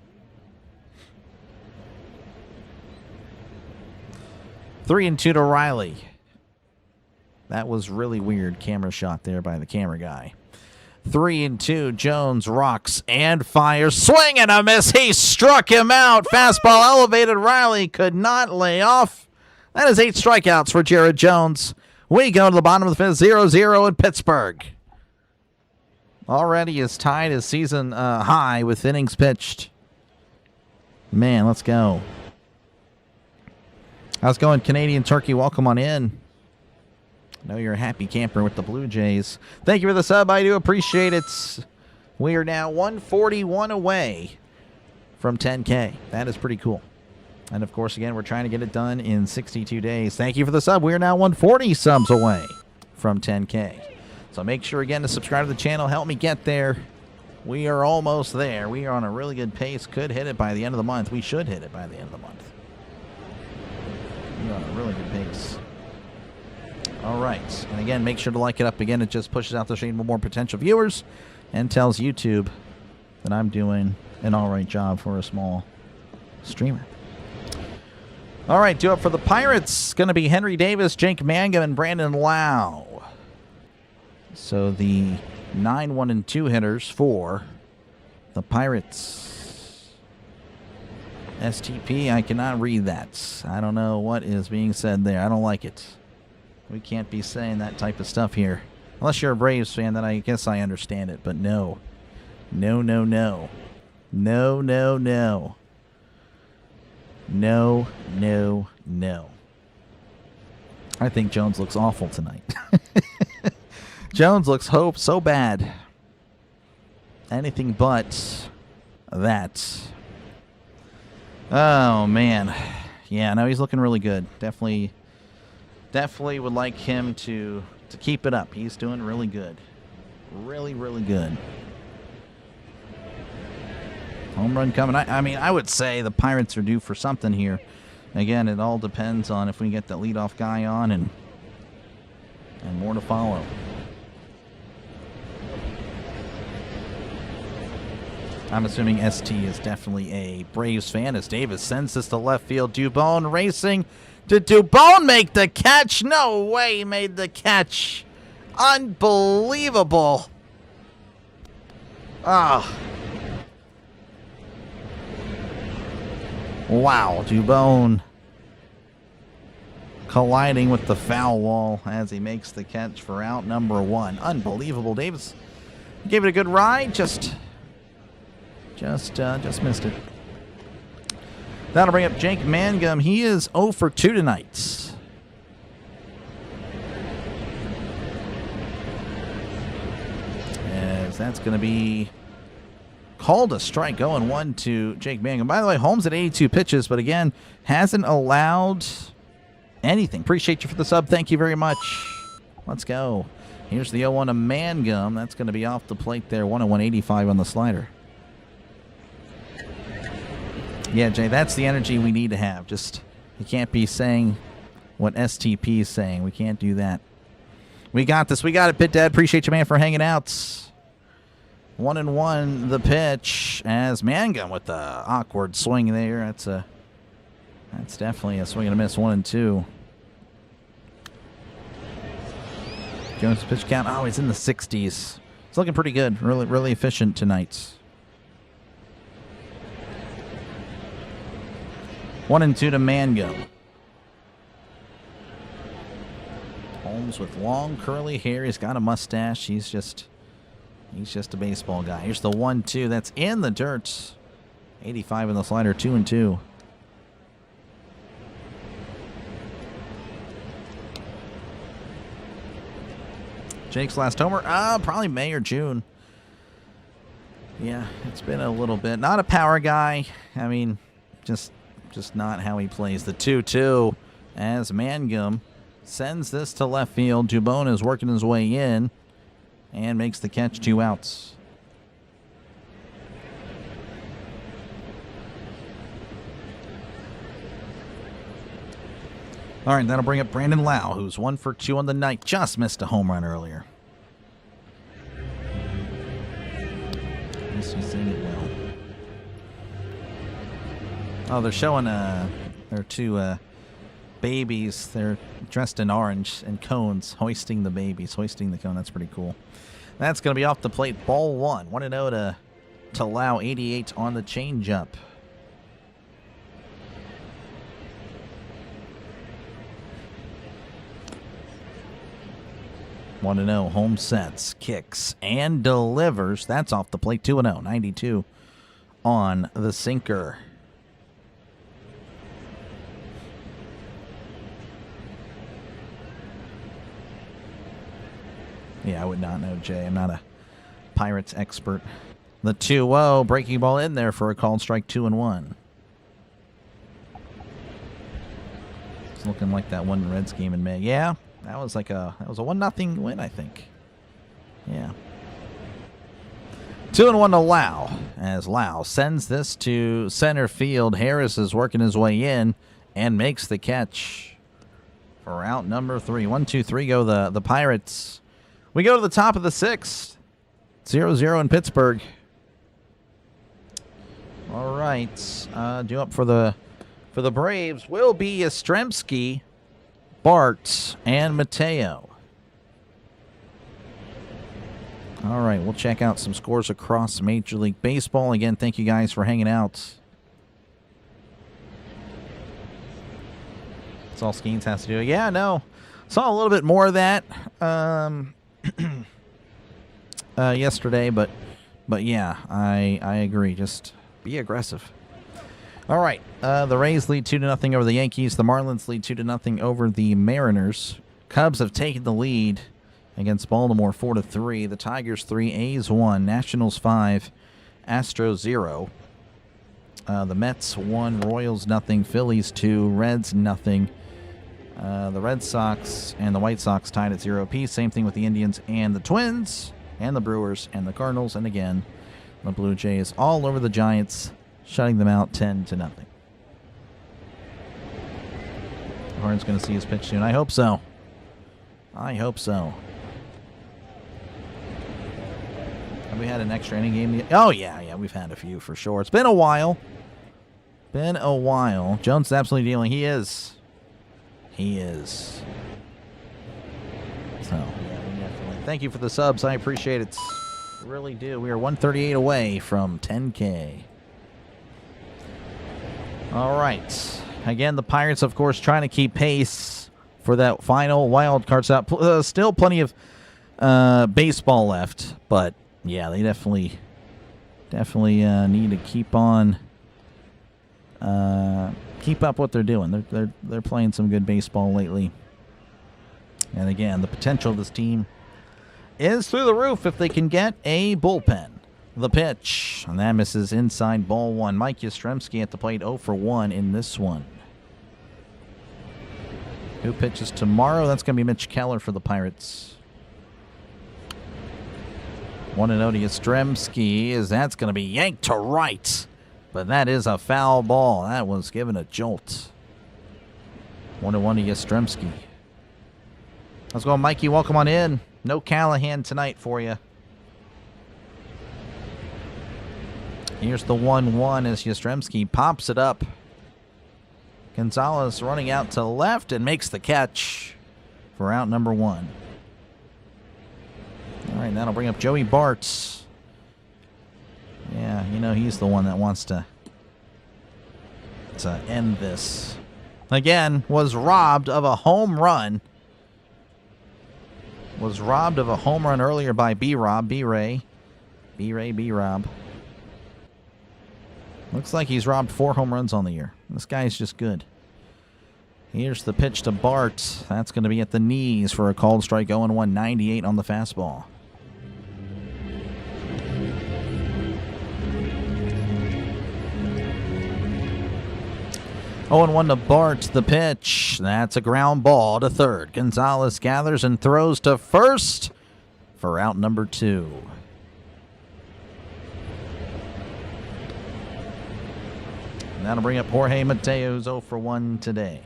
3-2 to Riley. That was really weird camera shot there by the camera guy. 3-2. Jones rocks and fires. Swing and a miss. He struck him out. Fastball elevated. Riley could not lay off. That is 8 strikeouts for Jared Jones. We go to the bottom of the 5th, 0-0 in Pittsburgh. Already is tied his season high with innings pitched. Man, let's go. How's it going, Canadian Turkey? Welcome on in. I know you're a happy camper with the Blue Jays. Thank you for the sub. I do appreciate it. We are now 141 away from 10K. That is pretty cool. And, of course, again, we're trying to get it done in 62 days. Thank you for the sub. We are now 140 subs away from 10K. So make sure, again, to subscribe to the channel. Help me get there. We are almost there. We are on a really good pace. Could hit it by the end of the month. We should hit it by the end of the month. We are on a really good pace. All right. And, again, make sure to like it up. Again, it just pushes out the stream with more potential viewers and tells YouTube that I'm doing an all right job for a small streamer. All right, due up for the Pirates. Going to be Henry Davis, Jake Mangum, and Brandon Lau. So the 9-1-2 hitters for the Pirates. STP, I cannot read that. I don't know what is being said there. I don't like it. We can't be saying that type of stuff here. Unless you're a Braves fan, then I guess I understand it. But no. No, no, no. No, no, no. No, no, no. I think Jones looks awful tonight. Jones looks so bad. Anything but that. Oh, man. Yeah, no, he's looking really good. Definitely would like him to keep it up. He's doing really good. Really, really good. Home run coming. I mean, I would say the Pirates are due for something here. Again, it all depends on if we get the leadoff guy on and more to follow. I'm assuming ST is definitely a Braves fan as Davis sends this to left field. Dubon racing. Did Dubon make the catch? No way he made the catch. Unbelievable. Ah. Wow, Dubon colliding with the foul wall as he makes the catch for out number 1. Unbelievable. Davis gave it a good ride, just missed it. That'll bring up Jake Mangum. He is 0 for 2 tonight. That's going to be called a strike, going 1 to Jake Mangum. By the way, Holmes at 82 pitches, but again, hasn't allowed anything. Appreciate you for the sub. Thank you very much. Let's go. Here's the 0-1 to Mangum. That's going to be off the plate there. 101.85 on the slider. Yeah, Jay, that's the energy we need to have. Just, you can't be saying what STP is saying. We can't do that. We got this. We got it, Pit Dad. Appreciate you, man, for hanging out. 1-1 the pitch as Mangum with the awkward swing there. That's definitely a swing and a miss. 1-2. Jones pitch count. Oh, he's in the 60s. He's looking pretty good. Really efficient tonight. 1-2 to Mangum. Holmes with long curly hair. He's got a mustache. He's just a baseball guy. Here's the 1-2. That's in the dirt. 85 in the slider. 2-2. Jake's last homer. Probably May or June. Yeah, it's been a little bit. Not a power guy. I mean, just not how he plays. The 2-2 as Mangum sends this to left field. Dubon is working his way in and makes the catch. 2 outs. All right, that'll bring up Brandon Lau, who's 1 for 2 on the night. Just missed a home run earlier. He's seeing it well. Oh, they're showing their 2 babies. They're dressed in orange and cones, hoisting the babies, hoisting the cone. That's pretty cool. That's going to be off the plate. Ball 1. 1-0 to Lau. 88 on the changeup. One 1-0. Home sets, kicks, and delivers. That's off the plate. 2-0. 92 on the sinker. Yeah, I would not know, Jay. I'm not a Pirates expert. The 2-0. Breaking ball in there for a called strike. 2-1. It's looking like that one Reds game in May. Yeah. That was a 1-0 win, I think. Yeah. 2-1 to Lau, as Lau sends this to center field. Harris is working his way in and makes the catch for out number 3. 1-2-3 go the Pirates. We go to the top of the 6th. 0-0 in Pittsburgh. All right. Due up for the Braves will be Yastrzemski, Bart, and Mateo. All right, we'll check out some scores across Major League Baseball. Again, thank you guys for hanging out. That's all Skeens has to do. Yeah, no. Saw a little bit more of that yesterday, but yeah, I agree. Just be aggressive. All right, the Rays lead 2-0 over the Yankees. The Marlins lead 2-0 over the Mariners. Cubs have taken the lead against Baltimore 4-3. The Tigers 3, A's 1, Nationals 5, Astros 0. The Mets 1, Royals 0, Phillies 2, Reds 0. The Red Sox and the White Sox tied at 0 apiece. Same thing with the Indians and the Twins and the Brewers and the Cardinals. And again, the Blue Jays all over the Giants, shutting them out 10-0. Harden's going to see his pitch soon. I hope so. I hope so. Have we had an extra inning game? Oh, yeah, we've had a few for sure. It's been a while. Jones is absolutely dealing. He is. So, yeah, definitely. Thank you for the subs. I appreciate it. Really do. We are 138 away from 10K. All right. Again, the Pirates, of course, trying to keep pace for that final wild card spot. Still plenty of baseball left, but yeah, they definitely need to keep up what they're doing. They're playing some good baseball lately. And again, the potential of this team is through the roof if they can get a bullpen. The pitch, and that misses inside, ball one. Mike Yastrzemski at the plate, 0 for 1 in this one. Who pitches tomorrow? That's going to be Mitch Keller for the Pirates. 1-0 to Yastrzemski, as that's going to be yanked to right. But that is a foul ball. That was given a jolt. 1-1 to Yastrzemski. Let's go, Mikey. Welcome on in. No Callahan tonight for you. Here's the 1-1 as Yastrzemski pops it up. Gonzalez running out to left and makes the catch for out number 1. All right, that'll bring up Joey Bartz. Yeah, you know, he's the one that wants to end this. Again, was robbed of a home run. Was robbed of a home run earlier by B-Rob, B-Ray. B-Ray, B-Rob. Looks like he's robbed 4 home runs on the year. This guy's just good. Here's the pitch to Bart. That's going to be at the knees for a called strike. 0-1, 98 on the fastball. Oh, and 1 to Bart, the pitch. That's a ground ball to third. Gonzalez gathers and throws to first for out number 2. And that'll bring up Jorge Mateo's 0 for 1 today.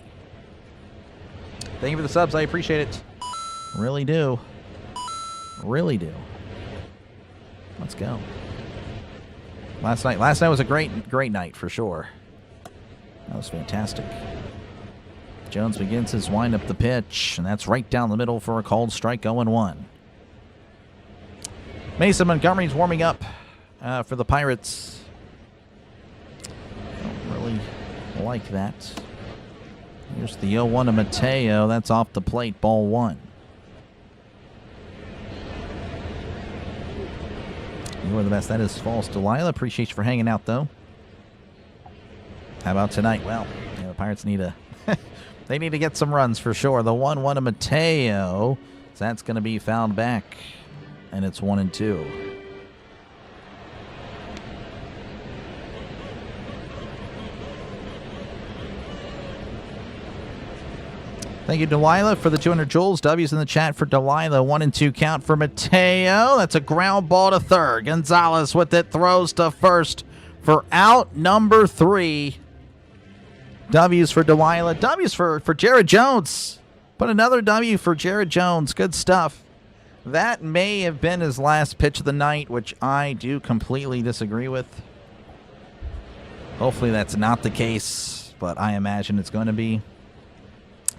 Thank you for the subs. I appreciate it. Really do. Really do. Let's go. Last night was a great night for sure. That was fantastic. Jones begins his windup, the pitch, and that's right down the middle for a called strike. 0-1. Mason Montgomery's warming up for the Pirates. Don't really like that. Here's the 0-1 to Mateo. That's off the plate, ball 1. You are the best. That is false. Delilah, appreciate you for hanging out, though. How about tonight? Well, yeah, the Pirates need they need to get some runs for sure. The 1-1 to Mateo. So that's going to be fouled back, and it's 1-2. Thank you, Delilah, for the 200 joules. W's in the chat for Delilah. 1-2 count for Mateo. That's a ground ball to third. Gonzalez with it, throws to first for out number 3. W's for Delilah. W's for Jared Jones. But another W for Jared Jones. Good stuff. That may have been his last pitch of the night, which I do completely disagree with. That that's not the case, but I imagine it's going to be.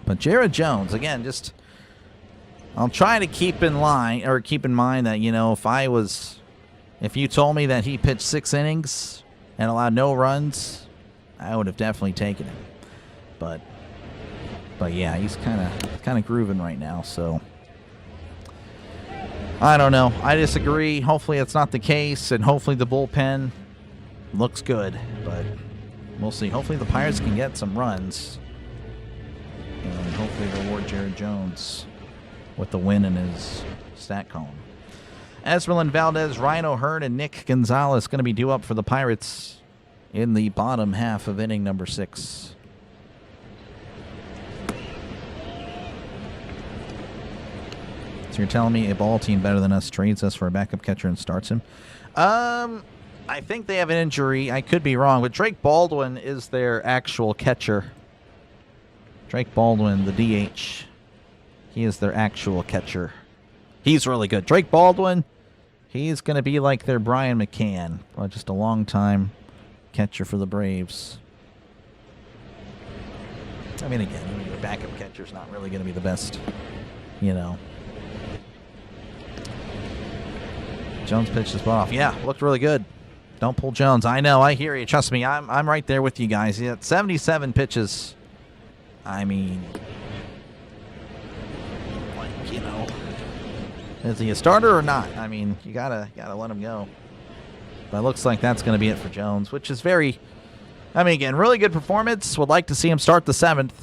But Jared Jones, again, just I'll try to keep in mind that, you know, if you told me that he pitched 6 innings and allowed no runs, I would have definitely taken him. But yeah, he's kind of grooving right now, so I don't know. I disagree. Hopefully it's not the case, and hopefully the bullpen looks good, but we'll see. Hopefully the Pirates can get some runs. And hopefully reward Jared Jones with the win in his stat column. Esmeralyn Valdez, Ryan O'Hearn, and Nick Gonzalez going to be due up for the Pirates in the bottom half of inning number 6. So you're telling me a ball team better than us trades us for a backup catcher and starts him? I think they have an injury. I could be wrong, but Drake Baldwin is their actual catcher. Drake Baldwin, the DH. He is their actual catcher. He's really good. Drake Baldwin, he's going to be like their Brian McCann. Just a long-time catcher for the Braves. I mean, again, your backup catcher's not really going to be the best, you know. Jones pitched his butt off. Yeah, looked really good. Don't pull Jones. I know, I hear you. Trust me, I'm right there with you guys. Yeah, 77 pitches. I mean, like, you know, is he a starter or not? I mean, you gotta let him go. But it looks like that's going to be it for Jones, which is very, I mean, again, really good performance. Would like to see him start the 7th.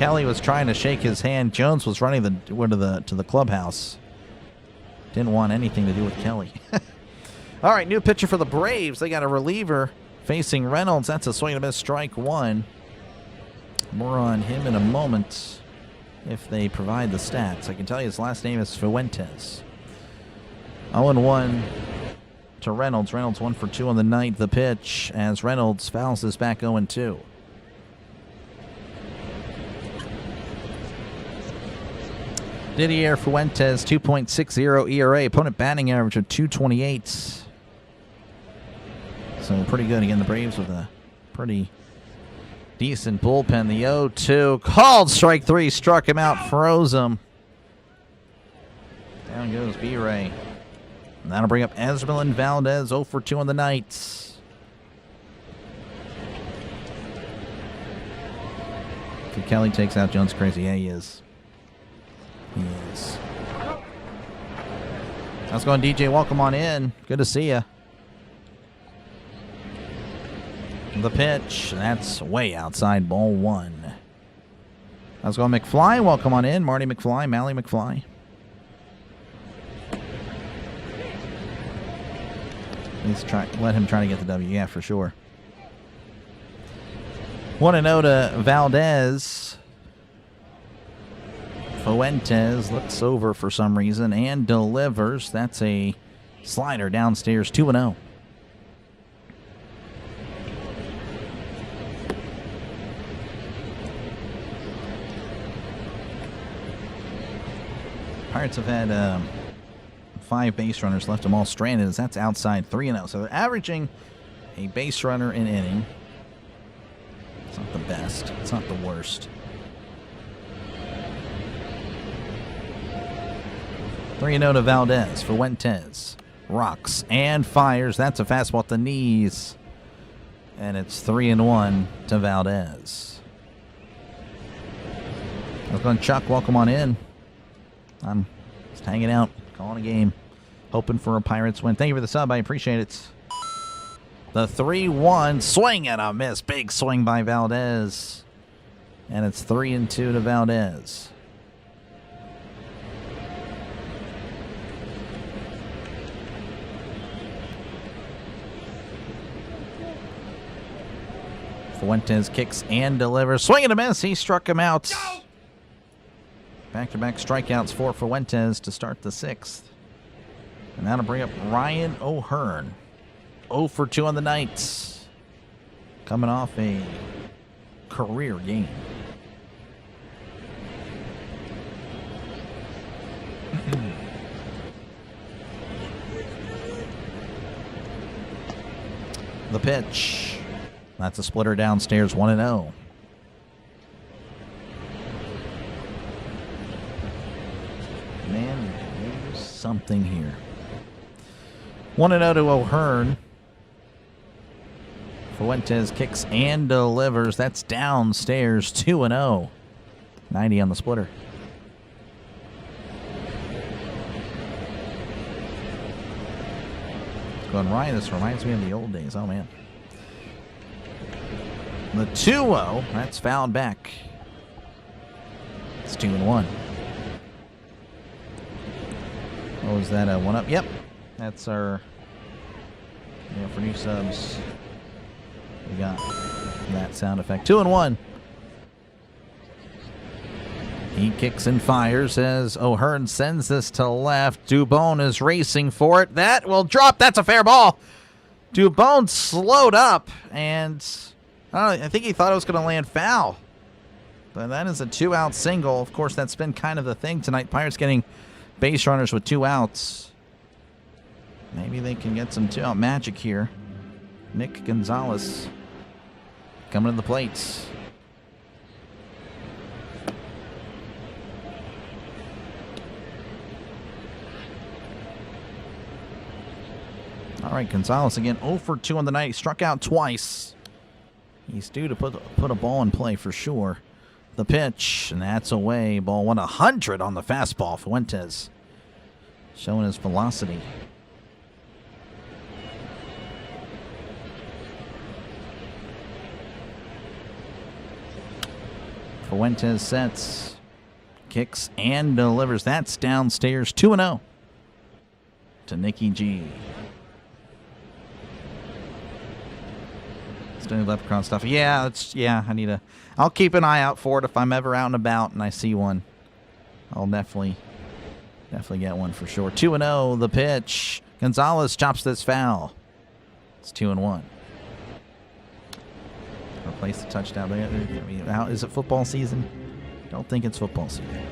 Kelly was trying to shake his hand. Jones was running to the clubhouse. Didn't want anything to do with Kelly. All right, new pitcher for the Braves. They got a reliever facing Reynolds. That's a swing and a miss, strike one. More on him in a moment if they provide the stats. I can tell you his last name is Fuentes. 0-1 to Reynolds. Reynolds 1 for 2 on the night. The pitch as Reynolds fouls this back 0-2. Didier Fuentes, 2.60 ERA. Opponent batting average of 228. So pretty good. Again, the Braves with a pretty decent bullpen. The 0-2. Called strike three. Struck him out. Froze him. Down goes B-Ray. And that'll bring up Esmeralyn Valdez, 0 for 2 on the night. If Kelly takes out Jones crazy. Yeah, he is. He is. How's it going, DJ? Welcome on in. Good to see you. The pitch. That's way outside, ball one. How's it going, McFly? Welcome on in. Marty McFly, Mally McFly. Let him try to get the W. Yeah, for sure. 1-0 to Valdez. Fuentes looks over for some reason and delivers. That's a slider downstairs, 2-0. Pirates have had 5 base runners, left them all stranded. That's outside, 3-0. So they're averaging a base runner an inning. It's not the best. It's not the worst. 3-0 to Valdez. Fuentes rocks and fires. That's a fastball at the knees. And it's 3-1 to Valdez. How's it going, Chuck? Welcome on in. I'm just hanging out, calling a game, hoping for a Pirates win. Thank you for the sub. I appreciate it. The 3-1 swing and a miss. Big swing by Valdez. And it's 3-2 to Valdez. Fuentes kicks and delivers. Swing and a miss. He struck him out. Back-to-back strikeouts for Fuentes to start the 6th. And that'll bring up Ryan O'Hearn. 0 for 2 on the night. Coming off a career game. The pitch. That's a splitter downstairs, 1-0. Man, there's something here. 1-0 to O'Hearn. Fuentes kicks and delivers. That's downstairs, 2-0. 90 on the splitter. Going right, this reminds me of the old days. Oh, man. The 2-0, that's fouled back. It's 2-1. What was that, a 1-up? Yep. That's our, for new subs, we got that sound effect. 2-1. He kicks and fires as O'Hearn sends this to left. Dubon is racing for it. That will drop. That's a fair ball. Dubon slowed up, and I think he thought it was going to land foul. But that is a 2-out single. Of course, that's been kind of the thing tonight. Pirates getting base runners with 2 outs. Maybe they can get some 2-out magic here. Nick Gonzalez coming to the plates. All right, Gonzalez again, 0 for 2 on the night. He struck out twice. He's due to put a ball in play for sure. The pitch, and that's away. Ball 100 on the fastball. Fuentes showing his velocity. Fuentes sets, kicks, and delivers. That's downstairs 2-0 to Nikki G. Still leprechaun stuff. Yeah, I'll keep an eye out for it if I'm ever out and about and I see one. I'll definitely get one for sure. 2-0, the pitch. Gonzalez chops this foul. It's 2-1. Replace the touchdown. I mean, is it football season? Don't think it's football season.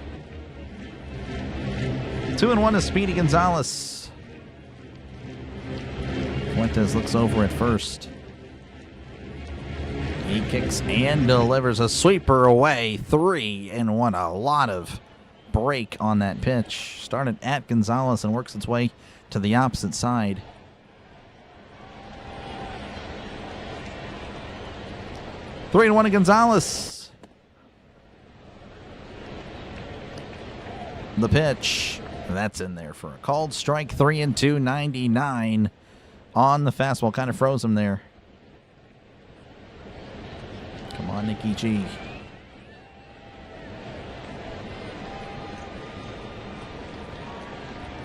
2-1 to Speedy Gonzalez. Fuentes looks over at first. He kicks and delivers a sweeper away. 3-1. A lot of break on that pitch. Started at Gonzalez and works its way to the opposite side. 3-1 to Gonzalez. The pitch. That's in there for a called strike. 3-2, 99 on the fastball. Kind of froze him there. Come on, Nikki G.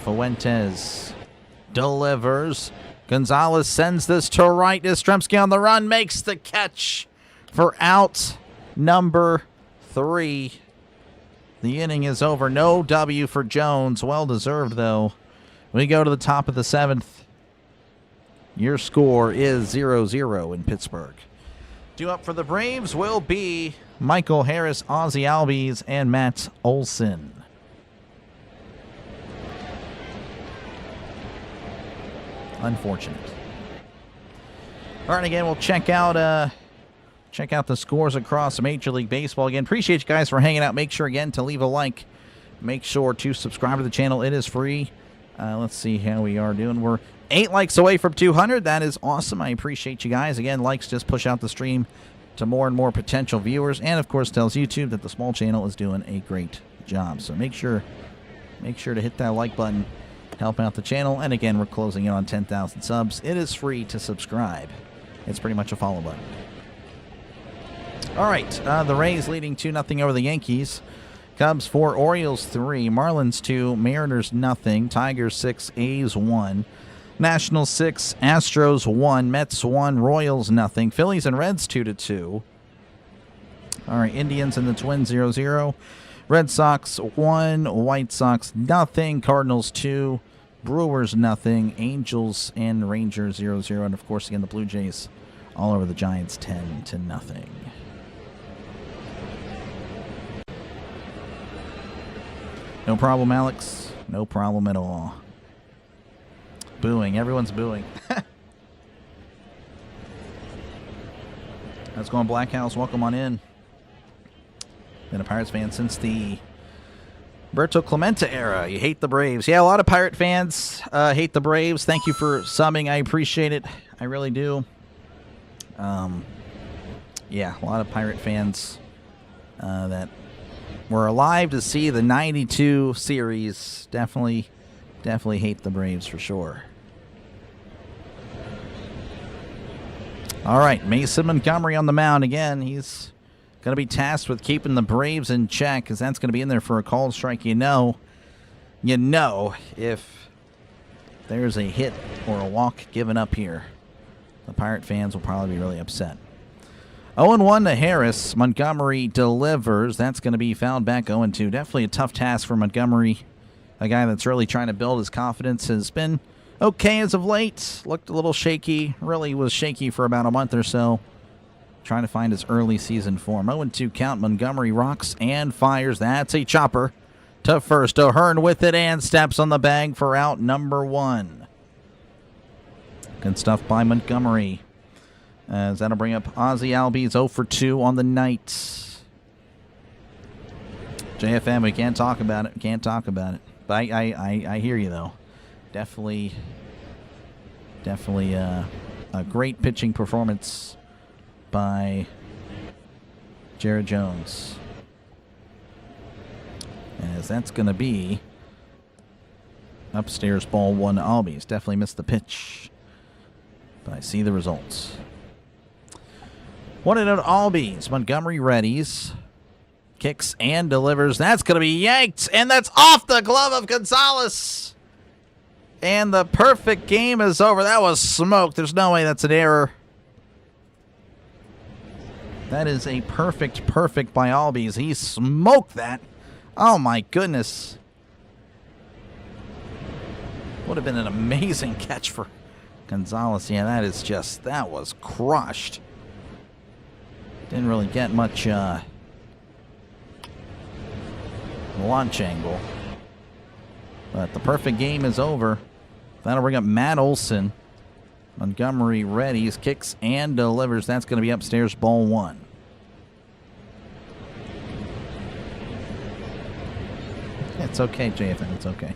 Fuentes delivers. Gonzalez sends this to right. Yastrzemski on the run. Makes the catch for out number 3. The inning is over. No W for Jones. Well deserved, though. We go to the top of the 7th. Your score is 0-0 in Pittsburgh. Due up for the Braves will be Michael Harris, Ozzie Albies, and Matt Olson. Unfortunate. All right, again, we'll check out the scores across Major League Baseball. Again, appreciate you guys for hanging out. Make sure, again, to leave a like. Make sure to subscribe to the channel. It is free. Let's see how we are doing. We're 8 likes away from 200. That is awesome. I appreciate you guys. Again, likes just push out the stream to more and more potential viewers. And, of course, tells YouTube that the small channel is doing a great job. So make sure to hit that like button. Help out the channel. And, again, we're closing in on 10,000 subs. It is free to subscribe. It's pretty much a follow button. All right, the Rays leading 2-0 over the Yankees. Cubs 4, Orioles 3, Marlins 2, Mariners nothing, Tigers 6, A's 1, Nationals 6, Astros 1, Mets 1, Royals nothing, Phillies and Reds 2-2. All right, Indians and the Twins 0-0, Red Sox 1, White Sox nothing, Cardinals 2, Brewers nothing, Angels and Rangers 0-0, and of course again the Blue Jays all over the Giants 10-0. No problem, Alex. No problem at all. Booing. Everyone's booing. How's it going, Black House? Welcome on in. Been a Pirates fan since the Berto Clemente era. You hate the Braves. Yeah, a lot of Pirate fans hate the Braves. Thank you for subbing. I appreciate it. I really do. Yeah, a lot of Pirate fans that were alive to see the 92 series. Definitely hate the Braves for sure. All right, Mason Montgomery on the mound again. He's going to be tasked with keeping the Braves in check because that's going to be in there for a called strike. You know, if there's a hit or a walk given up here, the Pirate fans will probably be really upset. 0-1 to Harris. Montgomery delivers. That's going to be fouled back 0-2. Definitely a tough task for Montgomery. A guy that's really trying to build his confidence. Has been okay as of late. Looked a little shaky. Really was shaky for about a month or so. Trying to find his early season form. 0-2 count. Montgomery rocks and fires. That's a chopper to first. O'Hearn with it and steps on the bag for out number 1. Good stuff by Montgomery. As that'll bring up Ozzie Albies 0 for 2 on the night. JFM, we can't talk about it. But I hear you, though. Definitely a great pitching performance by Jared Jones. As that's going to be upstairs ball 1 to Albies. Definitely missed the pitch. But I see the results. 1-0 Albies. Montgomery readies. Kicks and delivers. That's going to be yanked, and that's off the glove of Gonzalez. And the perfect game is over. That was smoked. There's no way that's an error. That is a perfect by Albies. He smoked that. Oh, my goodness. Would have been an amazing catch for Gonzalez. Yeah, that was crushed. Didn't really get much launch angle. But the perfect game is over. That'll bring up Matt Olson. Montgomery readies, kicks and delivers. That's going to be upstairs, ball one. It's okay, JFN. It's okay.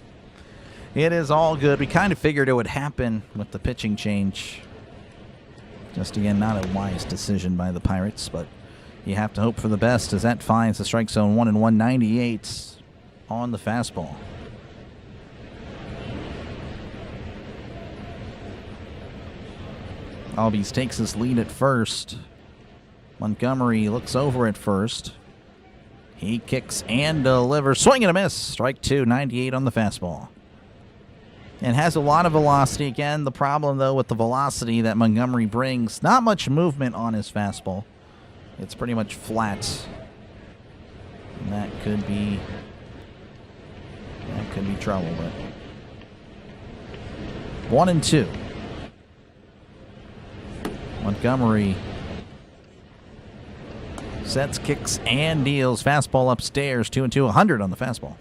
It is all good. We kind of figured it would happen with the pitching change. Just again, not a wise decision by the Pirates, but you have to hope for the best as that finds the strike zone. 1-198 on the fastball. Albies takes his lead at first. Montgomery looks over at first. He kicks and delivers. Swing and a miss. Strike two, 98 on the fastball. And has a lot of velocity. Again, the problem, though, with the velocity that Montgomery brings, not much movement on his fastball. It's pretty much flat. And that could be trouble. But 1-2. Montgomery sets, kicks, and deals. Fastball upstairs, 2-2, 100 on the fastball.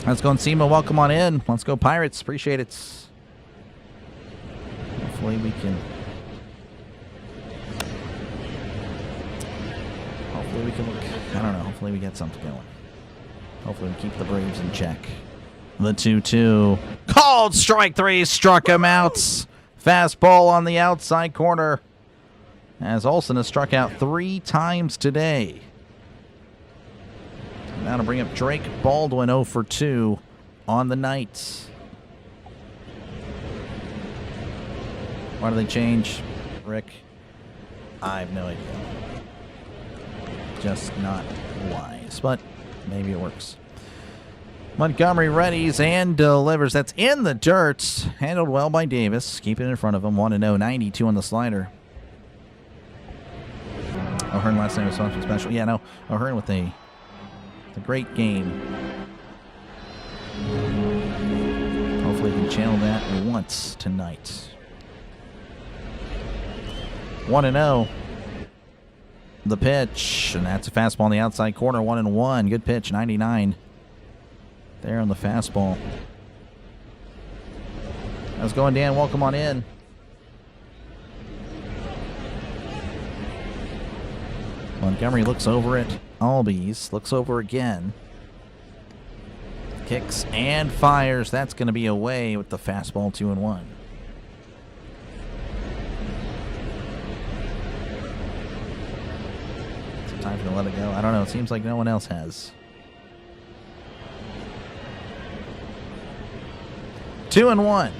Let's go, Nsima. Welcome on in. Let's go, Pirates. Appreciate it. Hopefully we can look. I don't know. Hopefully we get something going. Hopefully we keep the Braves in check. The 2-2. Called strike three. Struck him out. Fastball on the outside corner. As Olsen has struck out 3 times today. Now to bring up Drake Baldwin, 0 for 2 on the night. Why do they change, Rick? I have no idea. Just not wise, but maybe it works. Montgomery readies and delivers. That's in the dirt. Handled well by Davis. Keep it in front of him. 1-0, 92 on the slider. O'Hearn last name was something special. Yeah, no. O'Hearn with a great game. Hopefully we can channel that once tonight. 1-0. The pitch, and that's a fastball on the outside corner. 1-1. Good pitch, 99. There on the fastball. How's it going, Dan? Welcome on in. Montgomery looks over at Albies. Looks over again. Kicks and fires. That's going to be away with the fastball, 2-1. Is it time to let it go? I don't know. It seems like no one else has. 2-1.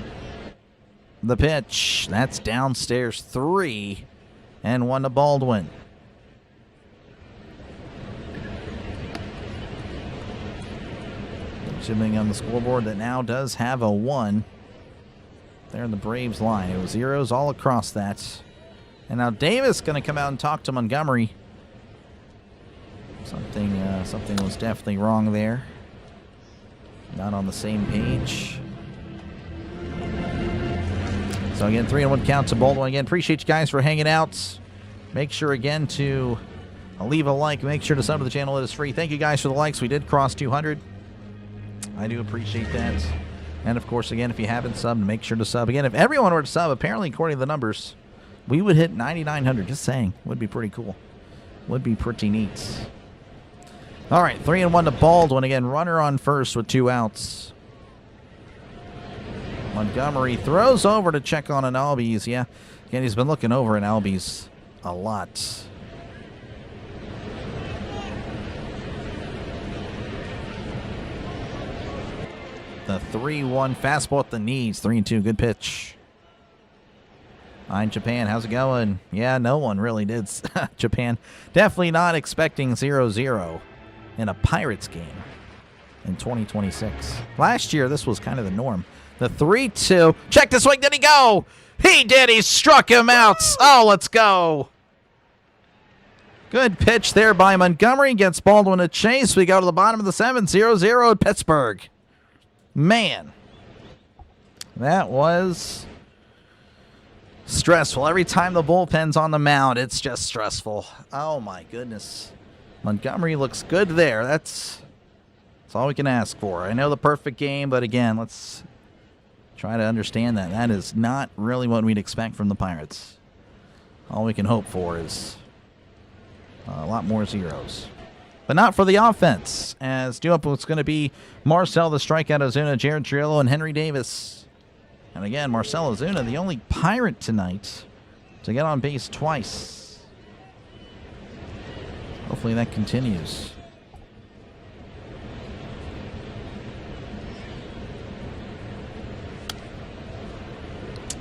The pitch. That's downstairs, 3-1 to Baldwin. Shipping on the scoreboard that now does have a 1. There in the Braves line. It was zeros all across that. And now Davis going to come out and talk to Montgomery. Something was definitely wrong there. Not on the same page. So again, 3-1 count to Baldwin. Again, appreciate you guys for hanging out. Make sure again to leave a like. Make sure to sub to the channel. It is free. Thank you guys for the likes. We did cross 200. I do appreciate that. And of course, again, if you haven't subbed, make sure to sub. Again, if everyone were to sub, apparently according to the numbers, we would hit 9,900. Just saying. Would be pretty cool. Would be pretty neat. All right, 3-1 to Baldwin. Again, runner on first with 2 outs. Montgomery throws over to check on an Albies. Yeah, again, he's been looking over an Albies a lot. The 3-1 fastball at the knees. 3-2. Good pitch. Hi, Japan. How's it going? Yeah, no one really did. Japan definitely not expecting 0-0 in a Pirates game in 2026. Last year, this was kind of the norm. The 3-2. Check the swing. Did he go? He did. He struck him out. Oh, let's go. Good pitch there by Montgomery. Gets Baldwin a chase. We go to the bottom of the 7th. 0-0 at Pittsburgh. Man, that was stressful. Every time the bullpen's on the mound, it's just stressful. Oh, my goodness. Montgomery looks good there. That's all we can ask for. I know the perfect game, but again, let's try to understand that. That is not really what we'd expect from the Pirates. All we can hope for is a lot more zeros. But not for the offense, as due up was going to be Marcell, the strikeout Ozuna, Jared Triolo, and Henry Davis. And again, Marcell Ozuna, the only Pirate tonight to get on base twice. Hopefully that continues.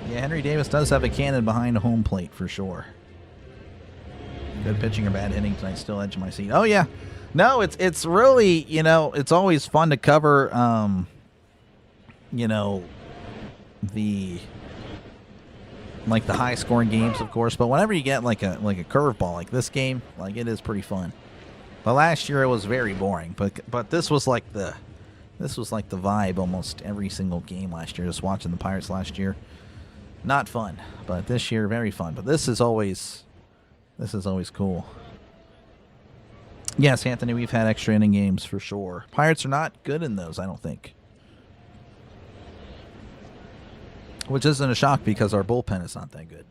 Yeah, Henry Davis does have a cannon behind home plate for sure. Good pitching or bad hitting tonight, still edge of my seat. Oh, yeah. No, it's really, it's always fun to cover, the high-scoring games, of course. But whenever you get like a curveball like this game, it is pretty fun. But last year it was very boring. But this was like the vibe almost every single game last year. Just watching the Pirates last year, not fun. But this year, very fun. But this is always cool. Yes, Anthony, we've had extra inning games for sure. Pirates are not good in those, I don't think. Which isn't a shock because our bullpen is not that good.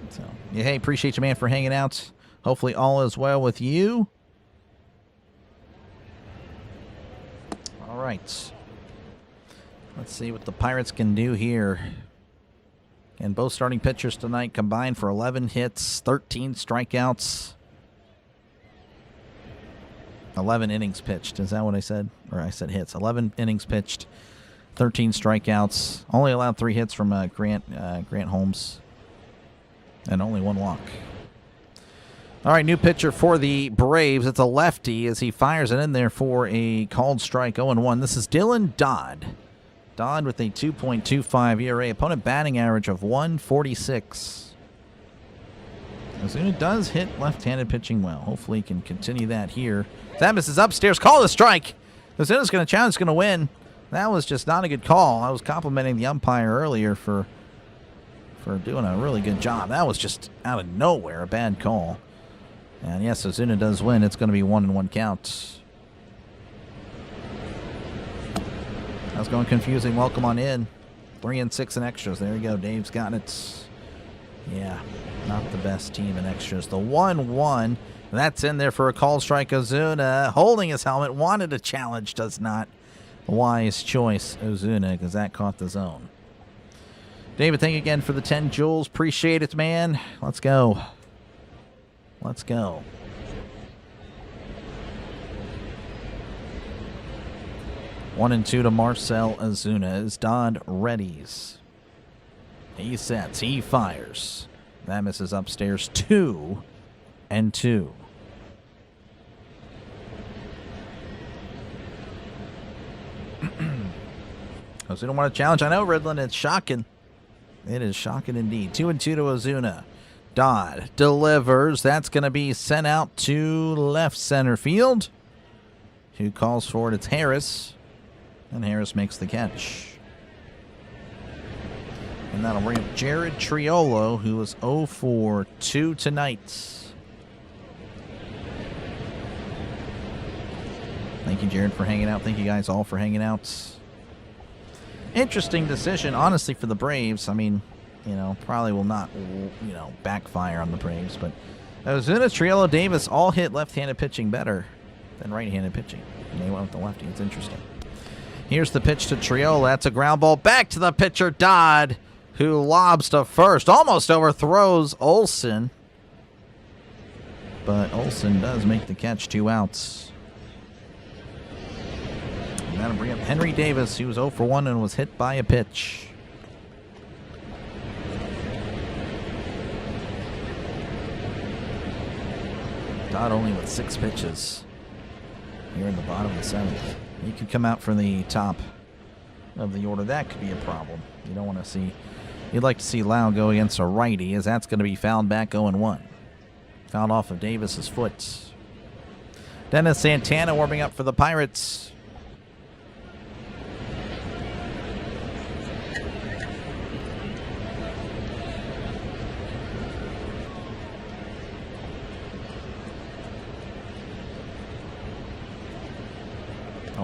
So, yeah, hey, appreciate you, man, for hanging out. Hopefully all is well with you. All right. Let's see what the Pirates can do here. And both starting pitchers tonight combined for 11 hits, 13 strikeouts. 11 innings pitched. Is that what I said? Or I said hits. 11 innings pitched, 13 strikeouts. Only allowed 3 hits from Grant Holmes. And only 1 walk. All right, new pitcher for the Braves. It's a lefty as he fires it in there for a called strike, 0-1. This is Dylan Dodd. Dodd with a 2.25 ERA. Opponent batting average of 146. Ozuna does hit left-handed pitching well. Hopefully he can continue that here. Zamis is upstairs. Call the strike. Ozuna's going to challenge, going to win. That was just not a good call. I was complimenting the umpire earlier for doing a really good job. That was just out of nowhere a bad call. And yes, Ozuna does win. It's going to be 1-1 count. That was going confusing. Welcome on in. 3 and 6 in extras. There you go. Dave's got it. Yeah, not the best team in extras. The 1-1. That's in there for a call strike. Ozuna holding his helmet. Wanted a challenge. Does not. Wise choice, Ozuna, because that caught the zone. David, thank you again for the 10 joules. Appreciate it, man. Let's go. Let's go. One and 2 to Marcell Ozuna as Dodd readies. He sets. He fires. That misses upstairs. 2-2. Ozuna want a challenge. I know, Redland. It's shocking. It is shocking indeed. 2-2 to Ozuna. Dodd delivers. That's going to be sent out to left center field. Who calls for it? It's Harris. And Harris makes the catch. And that'll bring up Jared Triolo, who was 0 for 2 tonight. Thank you, Jared, for hanging out. Thank you guys all for hanging out. Interesting decision, honestly, for the Braves. I mean, probably will not, backfire on the Braves. But Ozuna, Triolo, Davis all hit left-handed pitching better than right-handed pitching. And they went with the lefty. It's interesting. Here's the pitch to Triolo. That's a ground ball back to the pitcher, Dodd, who lobs to first. Almost overthrows Olsen. But Olsen does make the catch. 2 outs. And that'll bring up Henry Davis. He was 0 for 1 and was hit by a pitch. Dodd only with 6 pitches here in the bottom of the 7th. He could come out from the top of the order. That could be a problem. You don't want to see. You'd like to see Lau go against a righty, as that's going to be fouled back 0-1. Fouled off of Davis's foot. Dennis Santana warming up for the Pirates.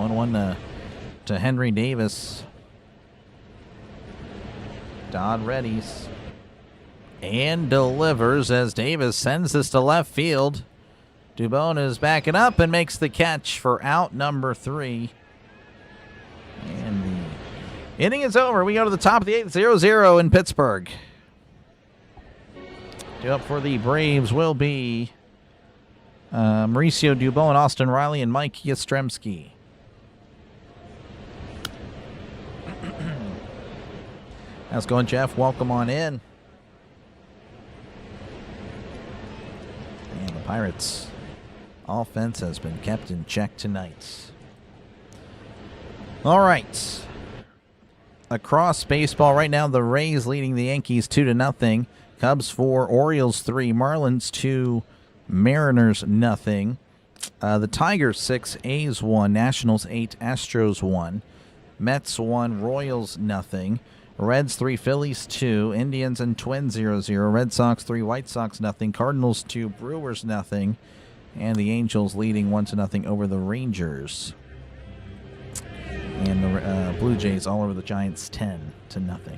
One to Henry Davis. Dodd readies and delivers as Davis sends this to left field. Dubon is backing up and makes the catch for out number 3. And the inning is over. We go to the top of the 8th, 0-0 in Pittsburgh. Due up for the Braves will be Mauricio Dubon, Austin Riley, and Mike Yastrzemski. How's it going, Jeff? Welcome on in. And the Pirates' offense has been kept in check tonight. All right. Across baseball right now, the Rays leading the Yankees 2-0. Cubs 4, Orioles 3, Marlins 2, Mariners 0. The Tigers 6, A's 1, Nationals 8, Astros 1, Mets 1, Royals 0. Reds 3, Phillies 2, Indians and Twins 0-0, Red Sox 3, White Sox 0, Cardinals 2, Brewers 0, and the Angels leading 1-0 over the Rangers. And the Blue Jays all over the Giants 10-0.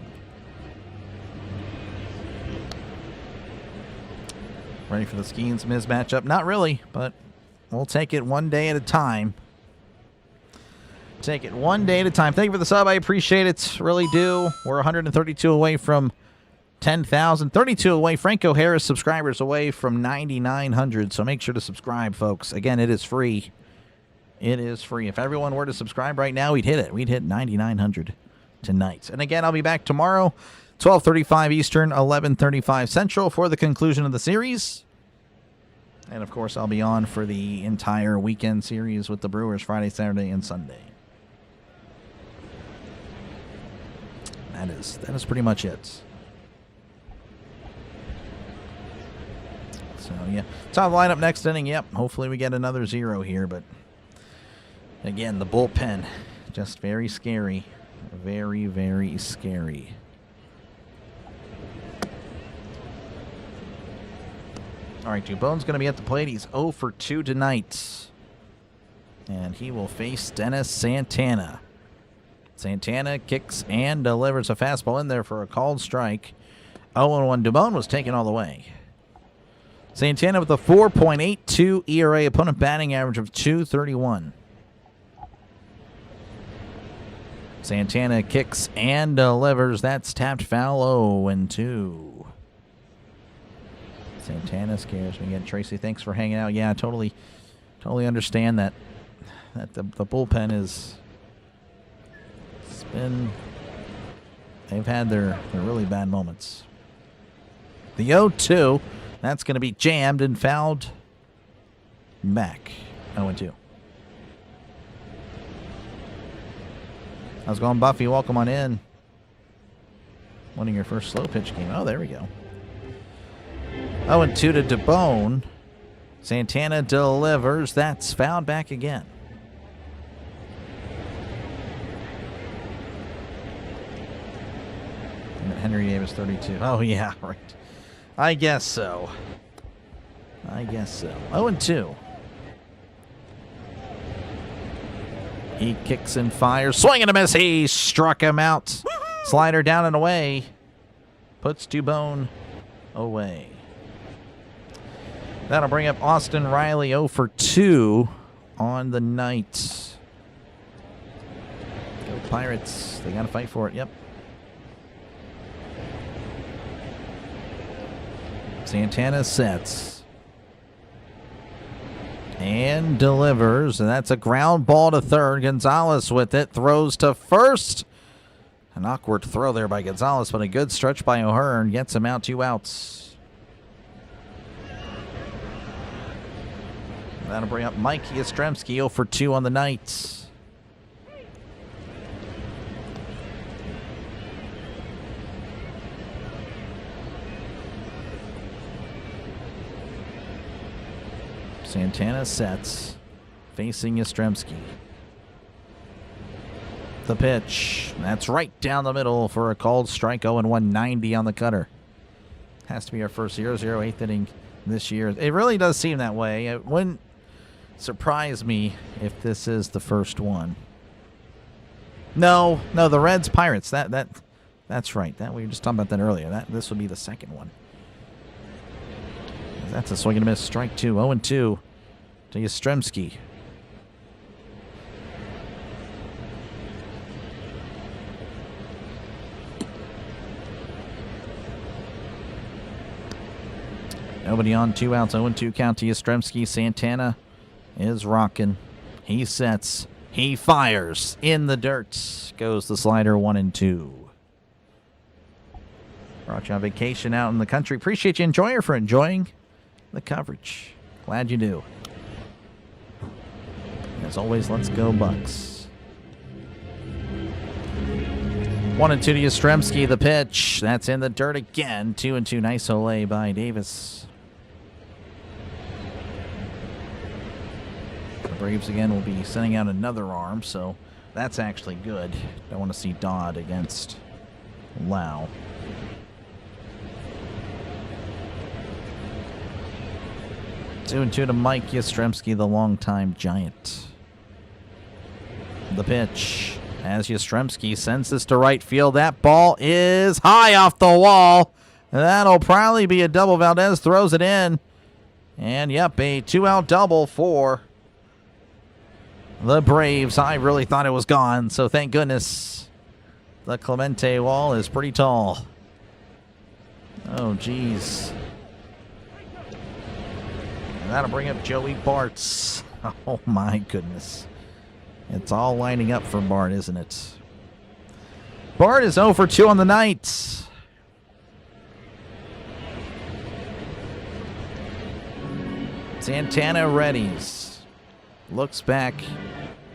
Ready for the Skeens Miz matchup? Not really, but we'll take it one day at a time. Take it one day at a time. Thank you for the sub. I appreciate it. Really do. We're 132 away from 10,000. 32 away. Franco Harris subscribers away from 9,900. So make sure to subscribe, folks. Again, it is free. It is free. If everyone were to subscribe right now, we'd hit it. We'd hit 9,900 tonight. And again, I'll be back tomorrow, 12:35 Eastern, 11:35 Central for the conclusion of the series. And, of course, I'll be on for the entire weekend series with the Brewers Friday, Saturday, and Sunday. That is pretty much it. So, yeah. Top lineup next inning. Yep. Hopefully we get another 0 here. But, again, the bullpen, just very scary. Very, very scary. All right, Dubon's going to be at the plate. He's 0 for 2 tonight. And he will face Dennis Santana. Santana kicks and delivers a fastball in there for a called strike. 0-1. Dubon was taken all the way. Santana with a 4.82 ERA, opponent batting average of .231. Santana kicks and delivers. That's tapped foul. 0-2. Santana scares me again. Tracy, thanks for hanging out. Yeah, totally understand that the bullpen is. They've had their really bad moments. The 0-2, that's going to be jammed and fouled back. 0-2. How's it going, Buffy? Welcome on in. Winning your first slow pitch game. Oh, there we go. 0-2 to Dubon. Santana delivers. That's fouled back again. Henry Davis 32. Oh, yeah, right. I guess so. 0-2. He kicks and fires. Swing and a miss. He struck him out. Slider down and away. Puts Dubon away. That'll bring up Austin Riley 0 for 2 on the night. Go Pirates. They got to fight for it. Yep. Santana sets and delivers, and that's a ground ball to third. Gonzalez with it, throws to first. An awkward throw there by Gonzalez, but a good stretch by O'Hearn. Gets him out, 2 outs. That'll bring up Mike Yastrzemski, 0 for 2 on the night. Santana sets, facing Yastrzemski. The pitch. That's right down the middle for a called strike. 0-190 on the cutter. Has to be our first 0-0 8th inning this year. It really does seem that way. It wouldn't surprise me if this is the first one. No, the Reds Pirates. That's right. That we were just talking about that earlier. This would be the second one. That's a swing and a miss. Strike 2. 0-2 to Yastrzemski. Nobody on, 2 outs, 0-2 count to Yastrzemski. Santana is rocking. He sets. He fires. In the dirt goes the slider, 1-2. Brought you on vacation out in the country. Appreciate you, Enjoyer, for enjoying the coverage. Glad you do. As always, let's go Bucs. 1-2 to Yastrzemski. The pitch. That's in the dirt again. 2-2. Nice olé by Davis. Braves again will be sending out another arm, so that's actually good. Don't want to see Dodd against Lau. Two and 2 to Mike Yastrzemski, the longtime Giant. The pitch as Yastrzemski sends this to right field. That ball is high off the wall. That'll probably be a double. Valdez throws it in. And yep, a 2-out double for the Braves. I really thought it was gone, so thank goodness. The Clemente wall is pretty tall. Oh, geez. And that'll bring up Joey Bartz. Oh, my goodness. It's all lining up for Bart, isn't it? Bart is 0 for 2 on the night. Santana readies. Looks back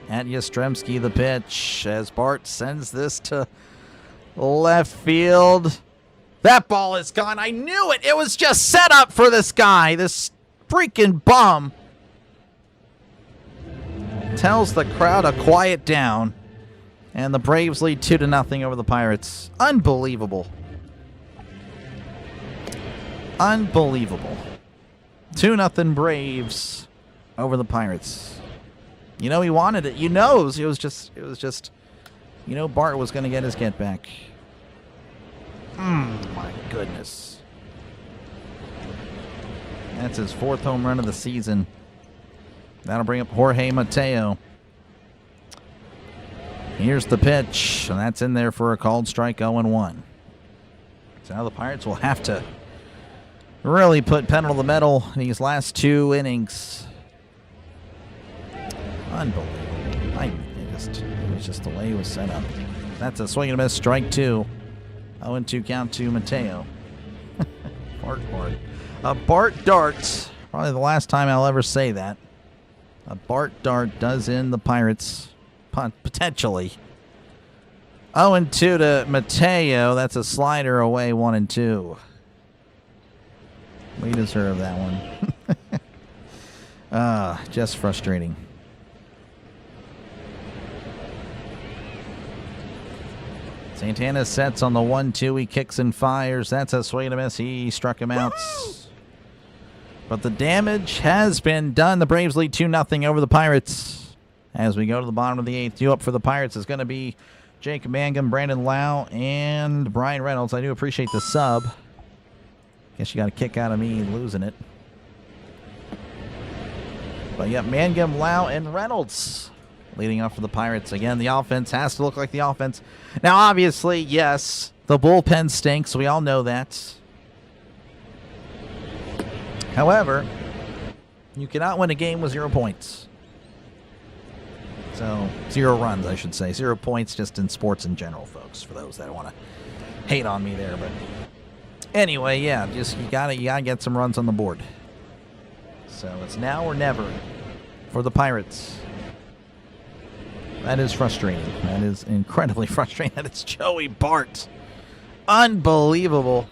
at Yastrzemski. The pitch as Bart sends this to left field. That ball is gone. I knew it. It was just set up for this guy. This freaking bum. Tells the crowd to quiet down. And the Braves lead 2-0 over the Pirates. Unbelievable. Unbelievable. 2-0 Braves over the Pirates. You know he wanted it. You know it was just you know Bart was going to get his get back. My goodness. That's his 4th home run of the season. That'll bring up Jorge Mateo. Here's the pitch, and that's in there for a called strike. 0-1. So now the Pirates will have to really put pedal to the metal in these last 2 innings. Unbelievable. It was just the way it was set up. That's a swing and a miss. Strike 2. 0-2 count to Mateo. Bart Dart. Probably the last time I'll ever say that. A Bart Dart does in the Pirates. Potentially. 0-2 to Mateo. That's a slider away. 1-2. We deserve that one. Just frustrating. Santana sets on the 1-2. He kicks and fires. That's a swing and a miss. He struck him out. But the damage has been done. The Braves lead 2-0 over the Pirates. As we go to the bottom of the 8th, due up for the Pirates is going to be Jacob Mangum, Brandon Lau, and Brian Reynolds. I do appreciate the sub. Guess you got a kick out of me losing it. But yeah, Mangum, Lau, and Reynolds leading off for the Pirates. Again, the offense has to look like the offense. Now, obviously, yes, the bullpen stinks. We all know that. However, you cannot win a game with 0 points. So, 0 runs, I should say. 0 points just in sports in general, folks, for those that want to hate on me there. But anyway, yeah, just you gotta get some runs on the board. So it's now or never for the Pirates. That is frustrating. That is incredibly frustrating. That is Joey Bart. Unbelievable.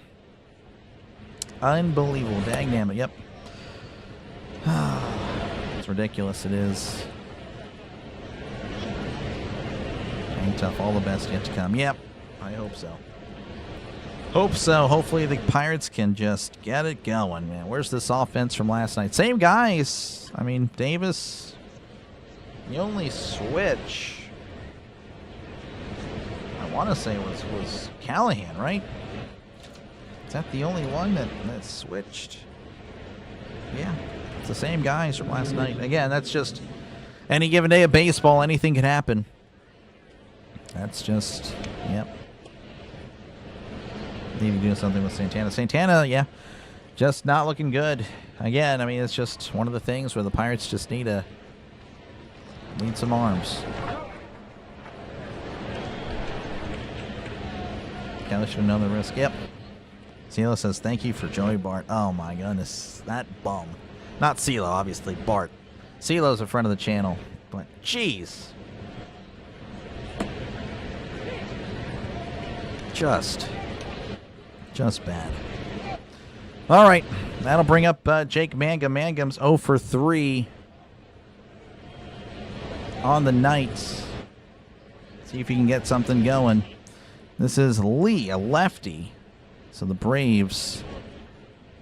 Unbelievable. Dang-nammit. Yep. It's ridiculous. It is. Dang tough. All the best yet to come. Yep. I hope so. Hope so. Hopefully the Pirates can just get it going, man. Where's this offense from last night? Same guys. I mean, Davis, the only switch I want to say was Callahan, right? Is that the only one that switched? Yeah, it's the same guys from last night. Again, that's just any given day of baseball. Anything can happen. That's just, yep. Need to do something with Santana. Santana, yeah, just not looking good. Again, I mean, it's just one of the things where the Pirates just need some arms. Kelly should have known the risk. Yep. CeeLo says, thank you for Joey Bart. Oh, my goodness. That bum. Not CeeLo, obviously. Bart. CeeLo's a friend of the channel. But, jeez. Just bad. All right. That'll bring up Jake Mangum. Mangum's 0 for 3 on the night. See if he can get something going. This is Lee, a lefty. So the Braves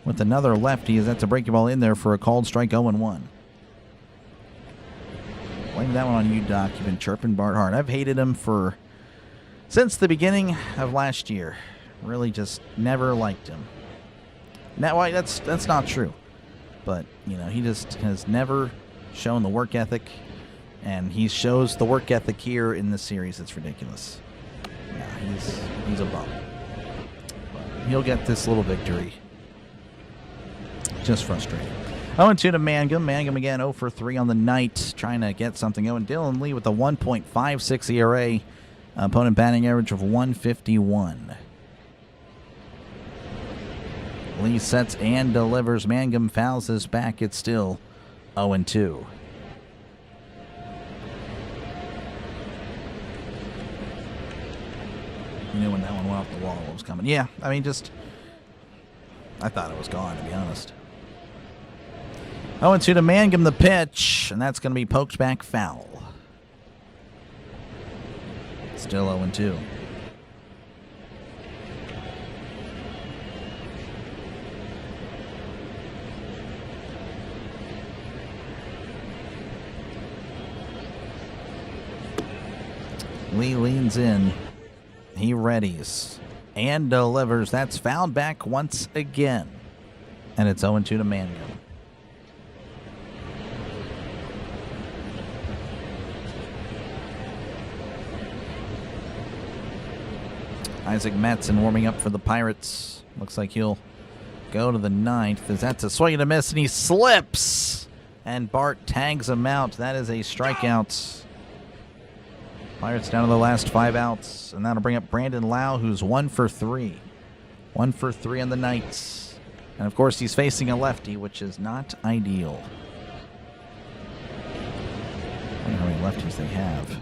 with another lefty. Is that to break your ball in there for a called strike 0-1. Blame that one on you, Doc. You've been chirping Bart hard. I've hated him since the beginning of last year. Really just never liked him. Now, that's not true. But, you know, he just has never shown the work ethic. And he shows the work ethic here in this series. It's ridiculous. Yeah, he's a bum. But he'll get this little victory. Just frustrating. 0-2 to Mangum. Mangum again 0 for 3 on the night. Trying to get something going. Dylan Lee with a 1.56 ERA. Opponent batting average of 151. Lee sets and delivers. Mangum fouls his back. It's still 0-2. You knew when that one went off the wall what was coming. Yeah, I mean, I thought it was gone, to be honest. 0-2 to Mangum, the pitch, and that's going to be poked back foul. Still 0-2. Lee leans in. He readies and delivers. That's fouled back once again. And it's 0-2 to Mangum. Isaac Metzen warming up for the Pirates. Looks like he'll go to the ninth. That's a swing and a miss, and he slips. And Bart tags him out. That is a strikeout. Pirates down to the last 5 outs. And that'll bring up Brandon Lau, who's 1 for 3. 1 for 3 on the night. And, of course, he's facing a lefty, which is not ideal. I don't know how many lefties they have.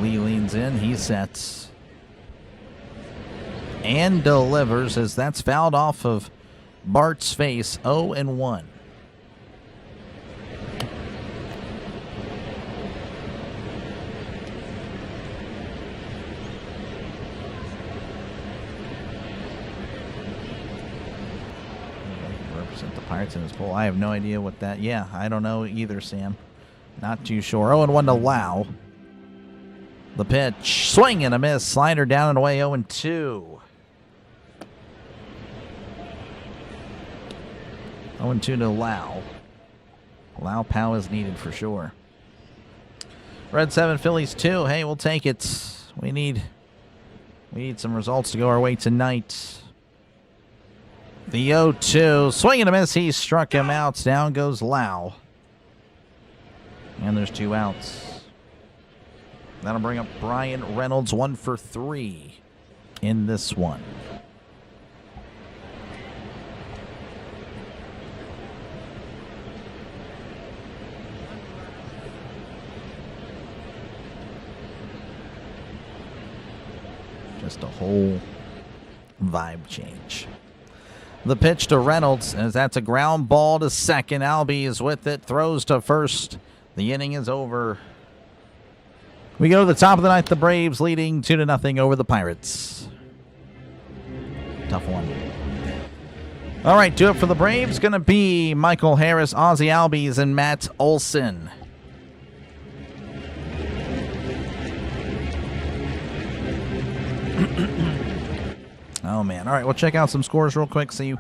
Lee leans in. He sets. And delivers as that's fouled off of Bart's face. 0-1. Represent the Pirates in this poll. I have no idea what that. Yeah, I don't know either, Sam. Not too sure. 0-1 to Lau. The pitch, swing and a miss, slider down and away, 0-2. 0-2 to Lau. Lau Pow is needed for sure. Red 7, Phillies 2. Hey, we'll take it. We need some results to go our way tonight. The 0-2, swing and a miss. He struck him out. Down goes Lau. And there's 2 outs. That'll bring up Brian Reynolds, 1 for 3 in this one. Just a whole vibe change. The pitch to Reynolds, as that's a ground ball to second. Albie is with it, throws to first. The inning is over. We go to the top of the ninth. The Braves leading 2-0 over the Pirates. Tough one. All right, do it for the Braves. Going to be Michael Harris, Ozzie Albies, and Matt Olson. Oh, man. All right, we'll check out some scores real quick, see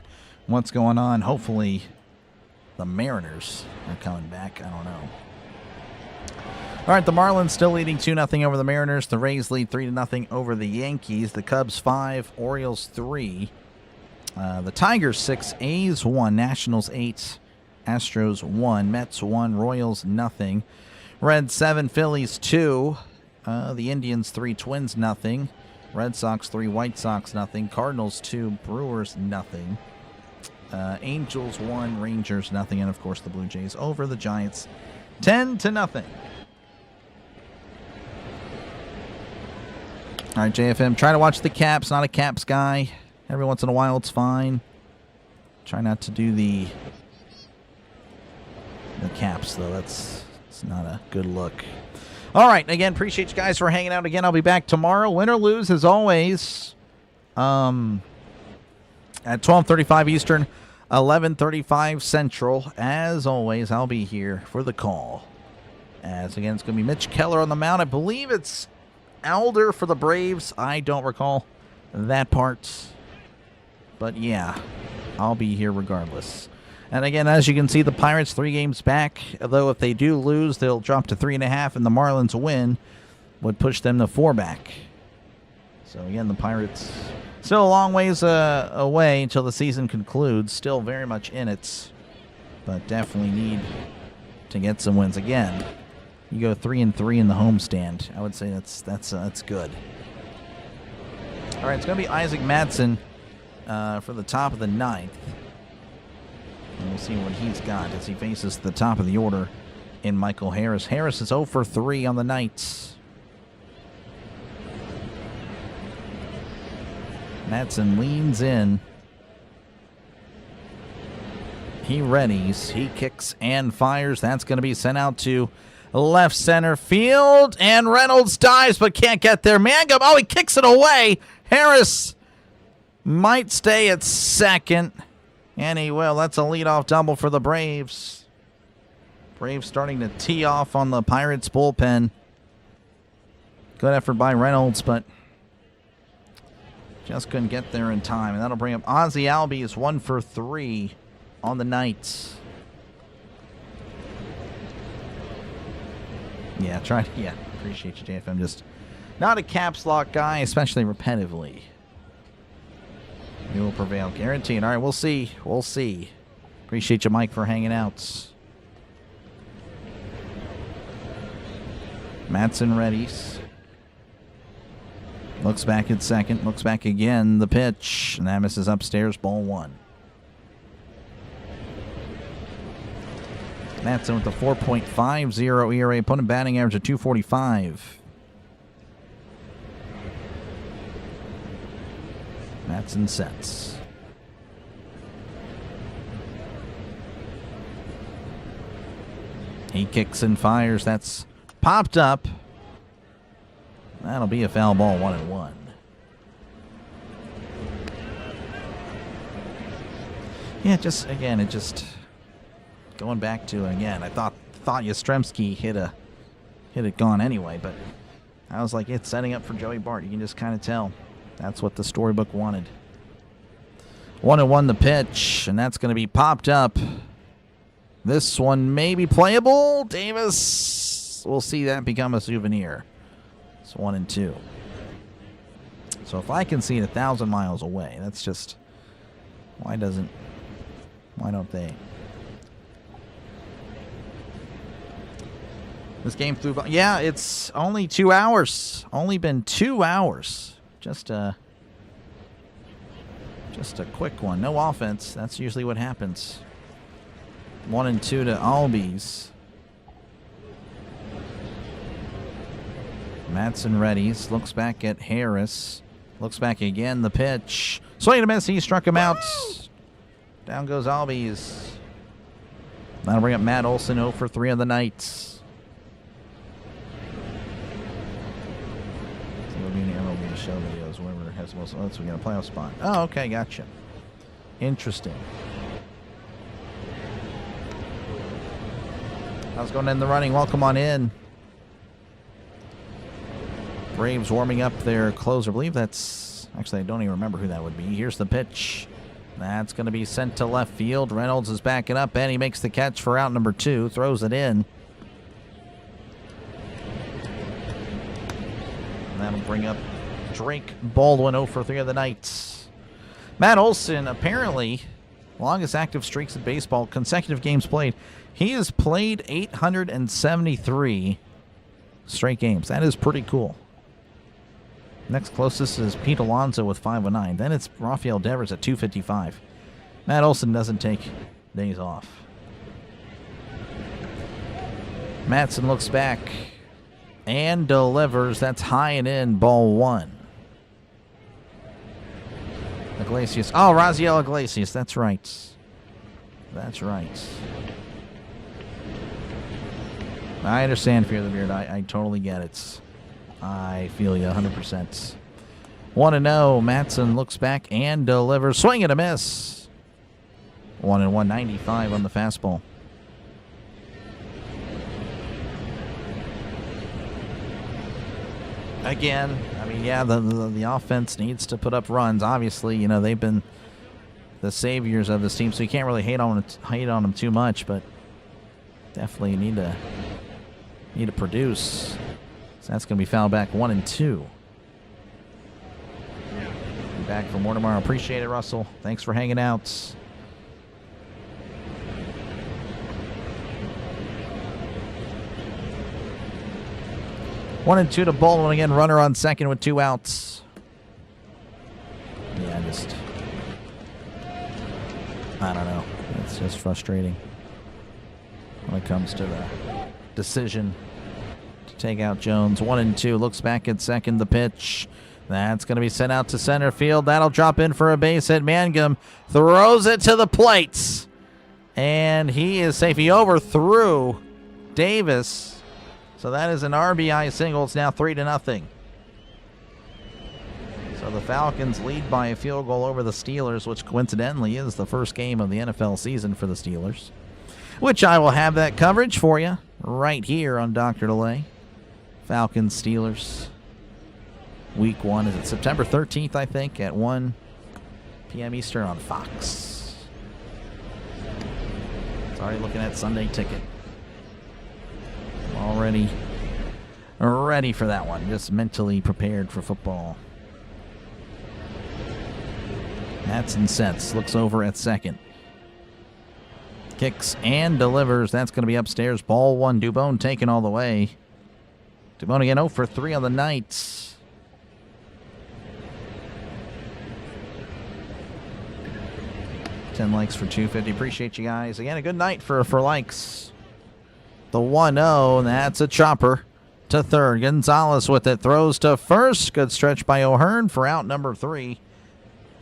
what's going on. Hopefully the Mariners are coming back. I don't know. All right, the Marlins still leading 2-0 over the Mariners. The Rays lead 3-0 over the Yankees. The Cubs 5, Orioles 3. The Tigers 6, A's 1, Nationals 8, Astros 1, Mets 1, Royals nothing. Reds 7, Phillies 2. The Indians 3, Twins nothing. Red Sox 3, White Sox nothing. Cardinals 2, Brewers nothing. Angels 1, Rangers nothing, and of course the Blue Jays over the Giants 10-0. All right, JFM, try to watch the Caps. Not a Caps guy. Every once in a while, it's fine. Try not to do the Caps, though. It's not a good look. All right, again, appreciate you guys for hanging out again. I'll be back tomorrow. Win or lose, as always, at 12:35 Eastern, 11:35 Central. As always, I'll be here for the call. As, again, it's going to be Mitch Keller on the mound. I believe it's Elder for the Braves. I don't recall that part. But, yeah, I'll be here regardless. And, again, as you can see, the Pirates 3 games back. Although if they do lose, they'll drop to 3.5, and the Marlins win would push them to 4 back. So, again, the Pirates still a long ways away until the season concludes. Still very much in it. But definitely need to get some wins again. You go 3-3 in the homestand. I would say that's good. All right, it's going to be Isaac Madsen for the top of the ninth. And we'll see what he's got as he faces the top of the order in Michael Harris. Harris is 0 for 3 on the night. Madsen leans in. He readies. He kicks and fires. That's going to be sent out to left center field. And Reynolds dives but can't get there. Mangum, he kicks it away. Harris might stay at second. And he will. That's a leadoff double for the Braves. Braves starting to tee off on the Pirates bullpen. Good effort by Reynolds, but just couldn't get there in time. And that'll bring up Ozzie Albies 1 for 3 on the night. Yeah, appreciate you, JFM. Just not a caps lock guy, especially repetitively. He will prevail, guaranteed. All right, we'll see. We'll see. Appreciate you, Mike, for hanging out. Madsen readies. Looks back at second. Looks back again. The pitch. And that misses upstairs. Ball 1. Madsen with a 4.50 ERA. Opponent batting average of 245. Madsen sets. He kicks and fires. That's popped up. That'll be a foul ball, 1-1. Yeah, just going back to it again. I thought Yastrzemski hit it gone anyway, but I was like, it's setting up for Joey Bart. You can just kind of tell. That's what the storybook wanted. 1-1 the pitch, and that's going to be popped up. This one may be playable. Davis, we'll see that become a souvenir. It's 1-2. So if I can see it 1,000 miles away, that's just, why don't they? This game flew by. Yeah, it's only 2 hours. Only been 2 hours. Just a quick one. No offense. That's usually what happens. 1-2 to Albies. Madsen readies. Looks back at Harris. Looks back again. The pitch. Swing and a miss. He struck him out. Down goes Albies. That'll bring up Matt Olson 0 for 3 on the night. MLB show videos. Whoever has most. Oh, so we got a playoff spot. Oh, okay. Gotcha. Interesting. How's going in the running? Welcome on in. Braves warming up their closer. I believe that's... Actually, I don't even remember who that would be. Here's the pitch. That's going to be sent to left field. Reynolds is backing up, and he makes the catch for out number 2. Throws it in. And that'll bring up Drake Baldwin 0 for 3 of the night. Matt Olson, apparently, longest active streaks in baseball, consecutive games played. He has played 873 straight games. That is pretty cool. Next closest is Pete Alonso with 509. Then it's Rafael Devers at 255. Matt Olson doesn't take days off. Matson looks back and delivers. That's high and in, ball 1. Iglesias. Oh, Raziel Iglesias. That's right. That's right. I understand Fear the Beard. I totally get it. I feel you 100%. 1-0. Matson looks back and delivers. Swing and a miss. 1-1, on the fastball. Again, I mean, yeah, the offense needs to put up runs. Obviously, you know, they've been the saviors of this team, so you can't really hate on them too much, but definitely need to produce. So that's going to be fouled back 1-2. Be back for more tomorrow. Appreciate it, Russell. Thanks for hanging out. One and 2 to Baldwin again. Runner on second with 2 outs. Yeah, I don't know. It's just frustrating when it comes to the decision to take out Jones. 1-2. Looks back at second. The pitch. That's going to be sent out to center field. That'll drop in for a base hit. Mangum throws it to the plates. And he is safe. He overthrew Davis. So that is an RBI single. It's now 3-0. So the Falcons lead by a field goal over the Steelers, which coincidentally is the first game of the NFL season for the Steelers, which I will have that coverage for you right here on Dr. Delay. Falcons, Steelers, week 1. Is it September 13th, I think, at 1 p.m. Eastern on Fox. It's already looking at Sunday Ticket. Already ready for that one. Just mentally prepared for football. Matson sets. Looks over at second. Kicks and delivers. That's going to be upstairs. Ball 1. Dubone taken all the way. Dubone again 0 for 3 on the night. $10 likes for 250. Appreciate you guys. Again, a good night for likes. The 1-0, and that's a chopper to third. Gonzalez with it, throws to first. Good stretch by O'Hearn for out number 3.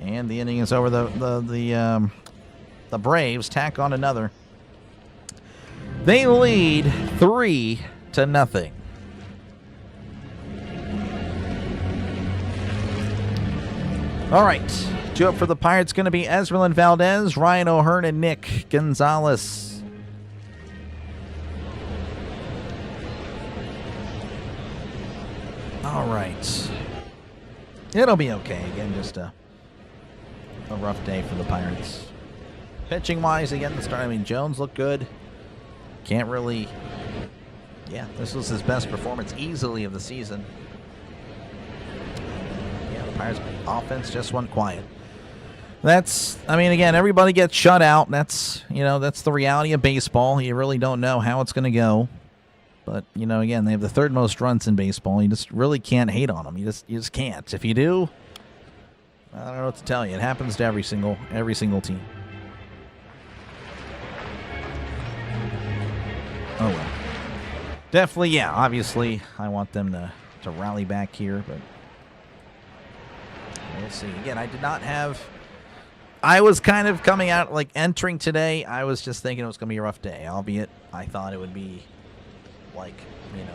And the inning is over. The Braves tack on another. They lead 3-0. All right, 2 up for the Pirates. Going to be Ezralyn Valdez, Ryan O'Hearn, and Nick Gonzalez. All right. It'll be okay. Again, just a rough day for the Pirates. Pitching-wise, again, the start. I mean, Jones looked good. Can't really... Yeah, this was his best performance easily of the season. Yeah, the Pirates' offense just went quiet. That's... I mean, again, everybody gets shut out. That's, you know, that's the reality of baseball. You really don't know how it's going to go. But, you know, again, they have the 3rd most runs in baseball. You just really can't hate on them. You just can't. If you do, I don't know what to tell you. It happens to every single team. Oh, well. Definitely, yeah, obviously, I want them to rally back here, but We'll see. Again, I did not have... I was kind of coming out, like, entering today, I was just thinking it was going to be a rough day, albeit I thought it would be, like,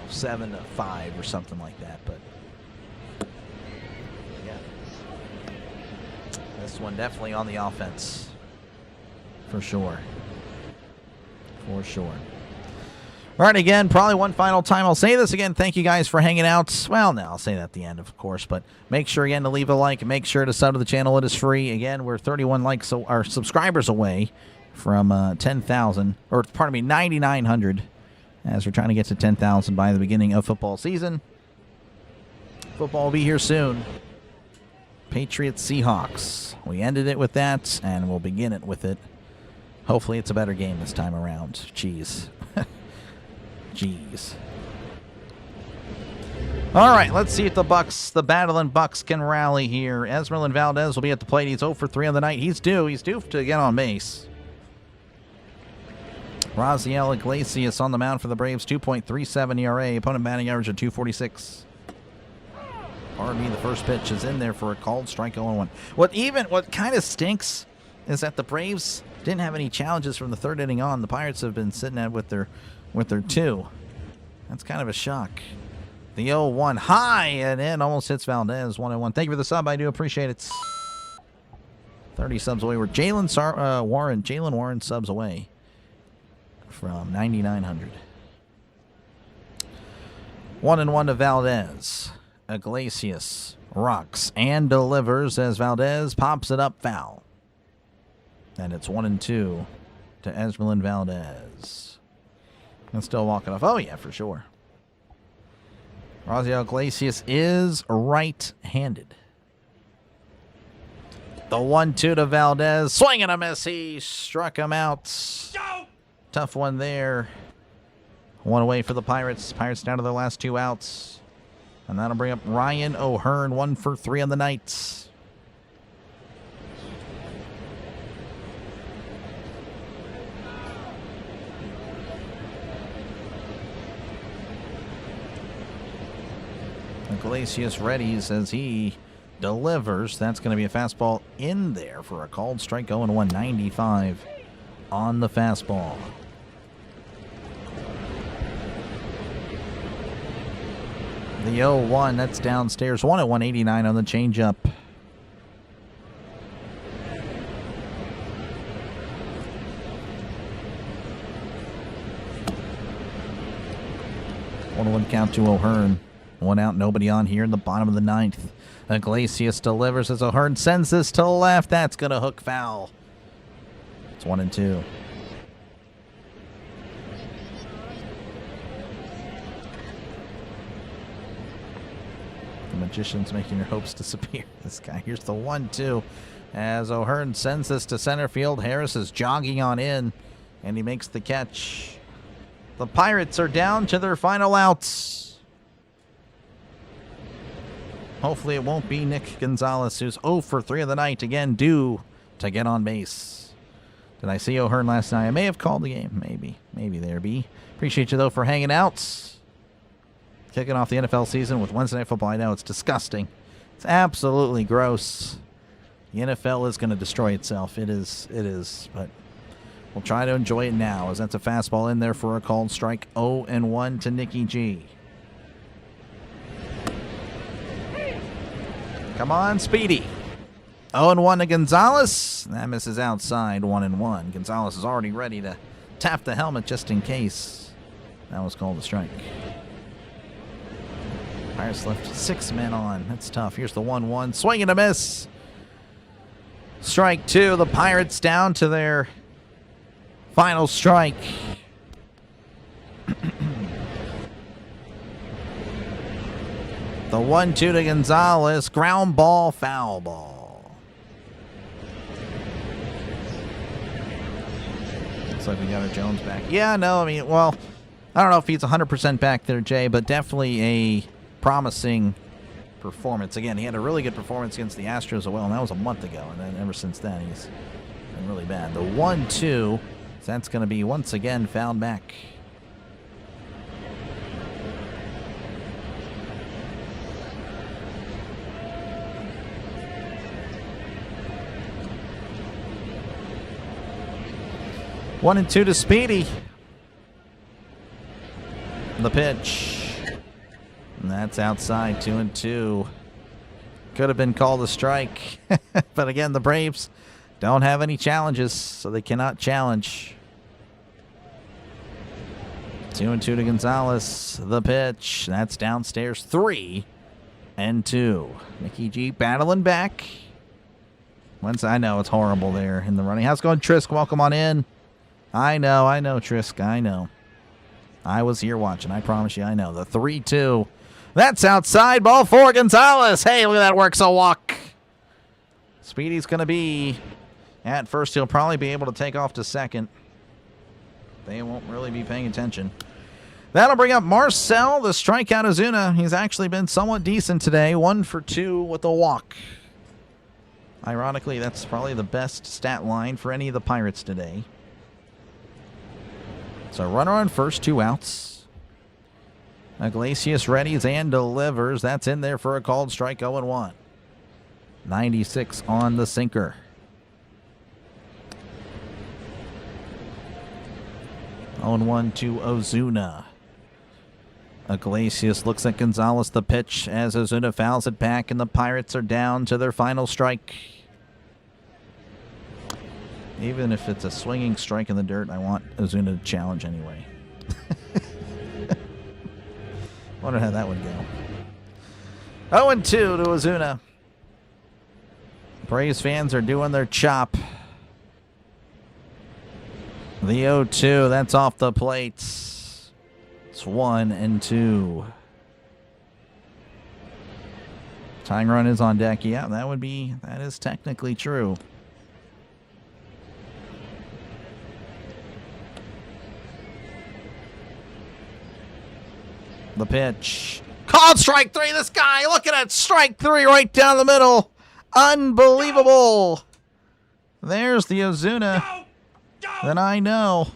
7-5 or something like that, but... yeah. This one definitely on the offense. For sure. For sure. All right, again, probably one final time. I'll say this again. Thank you guys for hanging out. Well, no, I'll say that at the end, of course. But make sure, again, to leave a like. Make sure to sub to the channel. It is free. Again, we're 31 likes, so our subscribers away from 10,000. Or, pardon me, 9,900. As we're trying to get to 10,000 by the beginning of football season. Football will be here soon. Patriots, Seahawks. We ended it with that, and we'll begin it with it. Hopefully it's a better game this time around. Jeez. Jeez. All right, let's see if the Bucs, the battling Bucs, can rally here. Esmeralda Valdez will be at the plate. He's 0 for 3 on the night. He's due to get on base. Raziel Iglesias on the mound for the Braves, 2.37 ERA. Opponent batting average of 246. Pardon me, the first pitch is in there for a called strike 0-1. What kind of stinks is that the Braves didn't have any challenges from the third inning on. The Pirates have been sitting at with their 2. That's kind of a shock. The 0-1 high and in, almost hits Valdez. 1-1. Thank you for the sub. I do appreciate it. 30 subs away. We're Jalen Warren subs away from 9,900. 1-1 to Valdez. Iglesias rocks and delivers as Valdez pops it up foul. And it's 1-2 to Esmeralda Valdez. And still walking off. Oh, yeah, for sure. Raziel Iglesias is right-handed. The 1-2 to Valdez. Swing and a miss. He struck him out. Go! Tough one there. One away for the Pirates. Pirates down to their last 2 outs. And that'll bring up Ryan O'Hearn, 1 for 3 on the night. Iglesias readies as he delivers. That's going to be a fastball in there for a called strike. 0-1, 95 on the fastball. The 0-1, that's downstairs. 1-1, 89 on the changeup. One count to O'Hearn. 1 out, nobody on here in the bottom of the 9th. Iglesias delivers as O'Hearn sends this to left. That's going to hook foul. It's 1-2. The magician's making your hopes disappear. This guy. Here's the 1-2. As O'Hearn sends this to center field. Harris is jogging on in, and he makes the catch. The Pirates are down to their final outs. Hopefully it won't be Nick Gonzalez, who's 0 for 3 of the night. Again, due to get on base. Did I see O'Hearn last night? I may have called the game. Maybe. Maybe there be. Appreciate you, though, for hanging out. Kicking off the NFL season with Wednesday Night Football. I know it's disgusting. It's absolutely gross. The NFL is going to destroy itself. It is. But we'll try to enjoy it now, as that's a fastball in there for a called strike. 0-1 to Nicky G. Come on, Speedy. 0-1 to Gonzalez. That misses outside. 1-1. Gonzalez is already ready to tap the helmet just in case. That was called a strike. Pirates left 6 men on. That's tough. Here's the 1-1. Swing and a miss. Strike 2. The Pirates down to their final strike. The 1-2 to Gonzalez. Ground ball, foul ball. Looks like we got our Jones back. Yeah, no, I mean, well, I don't know if he's 100% back there, Jay, but definitely a promising performance. Again, he had a really good performance against the Astros as well, and that was a month ago, and then ever since then he's been really bad. The 1-2, that's going to be once again fouled back. 1-2 to Speedy. The pitch. And that's outside, 2-2. Could have been called a strike. But again, the Braves don't have any challenges, so they cannot challenge. 2-2 to Gonzalez. The pitch. That's downstairs, 3-2. Mickey G battling back. I know it's horrible there in the running. How's it going, Trisk? Welcome on in. I know, Trisk. I know. I was here watching. I promise you, I know. The 3-2. That's outside. Ball for Gonzalez. Hey, look at that work. So walk. Speedy's going to be at first. He'll probably be able to take off to second. They won't really be paying attention. That'll bring up Marcel, the strikeout Ozuna. He's actually been somewhat decent today. 1 for 2 with a walk. Ironically, that's probably the best stat line for any of the Pirates today. So runner on first, 2 outs. Iglesias readies and delivers. That's in there for a called strike, 0-1. 96 on the sinker. On 1 to Ozuna. Iglesias looks at Gonzalez, the pitch as Ozuna fouls it back, and the Pirates are down to their final strike. Even if it's a swinging strike in the dirt, I want Ozuna to challenge anyway. Wonder how that would go. 0-2 to Ozuna. Braves fans are doing their chop. The 0-2, that's off the plates. It's 1-2. Tying run is on deck. Yeah, that is technically true. The pitch. Called strike 3. This guy, look at it. Strike 3 right down the middle. Unbelievable. There's the Ozuna that I know.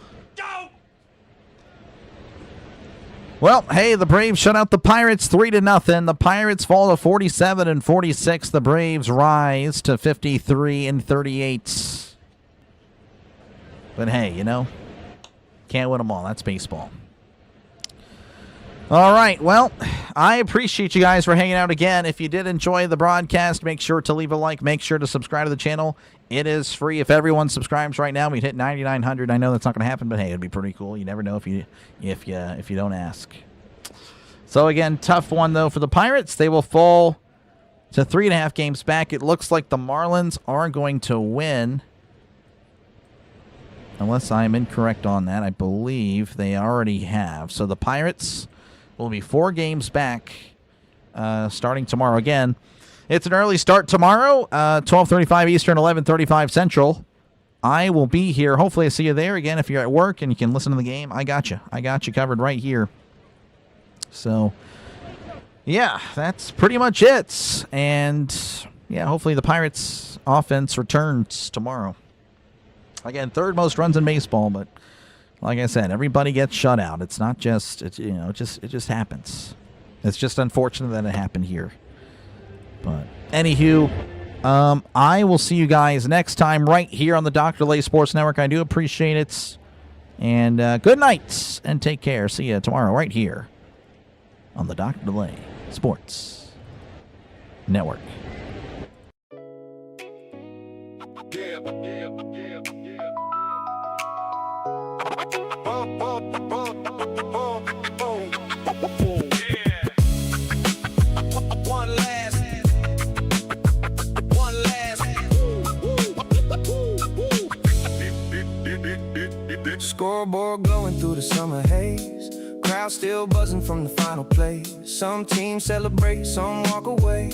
Well, hey, the Braves shut out the Pirates 3-0. The Pirates fall to 47-46. The Braves rise to 53-38. But hey, can't win them all. That's baseball. All right, well, I appreciate you guys for hanging out again. If you did enjoy the broadcast, make sure to leave a like. Make sure to subscribe to the channel. It is free. If everyone subscribes right now, we'd hit 9,900. I know that's not going to happen, but hey, it'd be pretty cool. You never know if you don't ask. So again, tough one though for the Pirates. They will fall to 3.5 games back. It looks like the Marlins are going to win. Unless I am incorrect on that, I believe they already have. So the Pirates will be 4 games back starting tomorrow. Again, it's an early start tomorrow, 12:35 Eastern, 11:35 Central. I will be here. Hopefully I see you there. Again, if you're at work and you can listen to the game, I got you. I got you covered right here. So, yeah, that's pretty much it. And, yeah, hopefully the Pirates offense returns tomorrow. Again, 3rd most runs in baseball, but like I said, everybody gets shut out. It's not just, it just happens. It's just unfortunate that it happened here. But anywho, I will see you guys next time right here on the Dr. Lay Sports Network. I do appreciate it. And good night and take care. See you tomorrow right here on the Dr. Lay Sports Network. Scoreboard glowing through the summer haze. Crowd still buzzing from the final play. Some teams celebrate, some walk away.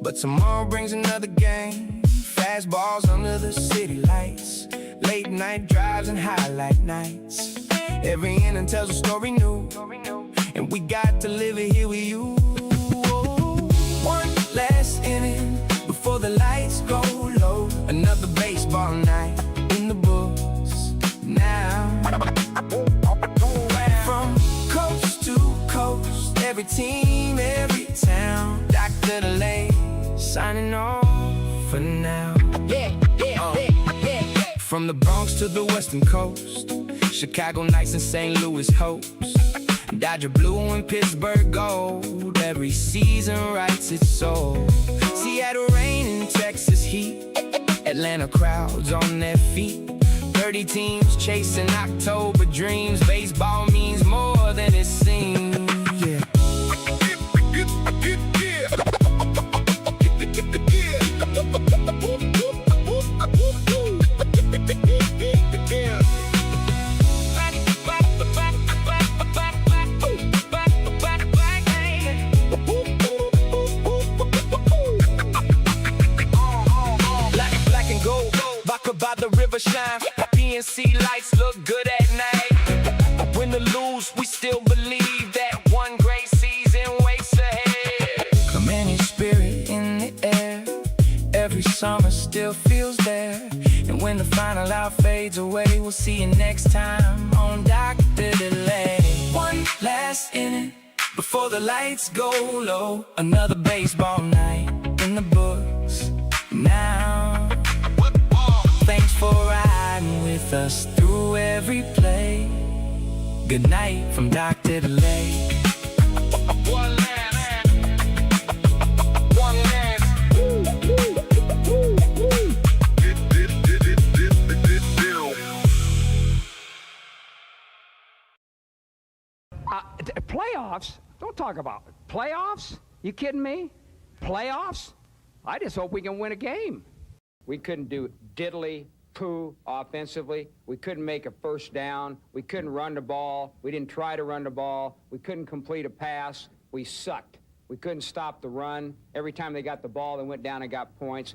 But tomorrow brings another game. Fastballs under the city lights. Late night drives and highlight nights. Every inning tells a story new, and we got to live it here with you. One last inning before the lights go low. Another baseball night in the books now. From coast to coast, every team, every town. Dr. Lay signing off for now. From the Bronx to the Western Coast, Chicago Knights and St. Louis Hopes, Dodger blue and Pittsburgh gold, every season writes its soul. Seattle rain and Texas heat, Atlanta crowds on their feet, 30 teams chasing October dreams. Baseball means more than it seems. Yeah. By the river shine, PNC lights look good at night. Win or lose, we still believe that one great season waits ahead. Command spirit in the air, every summer still feels there. And when the final out fades away, we'll see you next time on Dr. Delay. One last inning before the lights go low, another baseball night in the books now. Thanks for riding with us through every play. Good night from Dr. Delay. One last. One last. Playoffs? Don't talk about it. Playoffs? You kidding me? Playoffs? I just hope we can win a game. We couldn't do diddly-poo offensively. We couldn't make a first down. We couldn't run the ball. We didn't try to run the ball. We couldn't complete a pass. We sucked. We couldn't stop the run. Every time they got the ball, they went down and got points.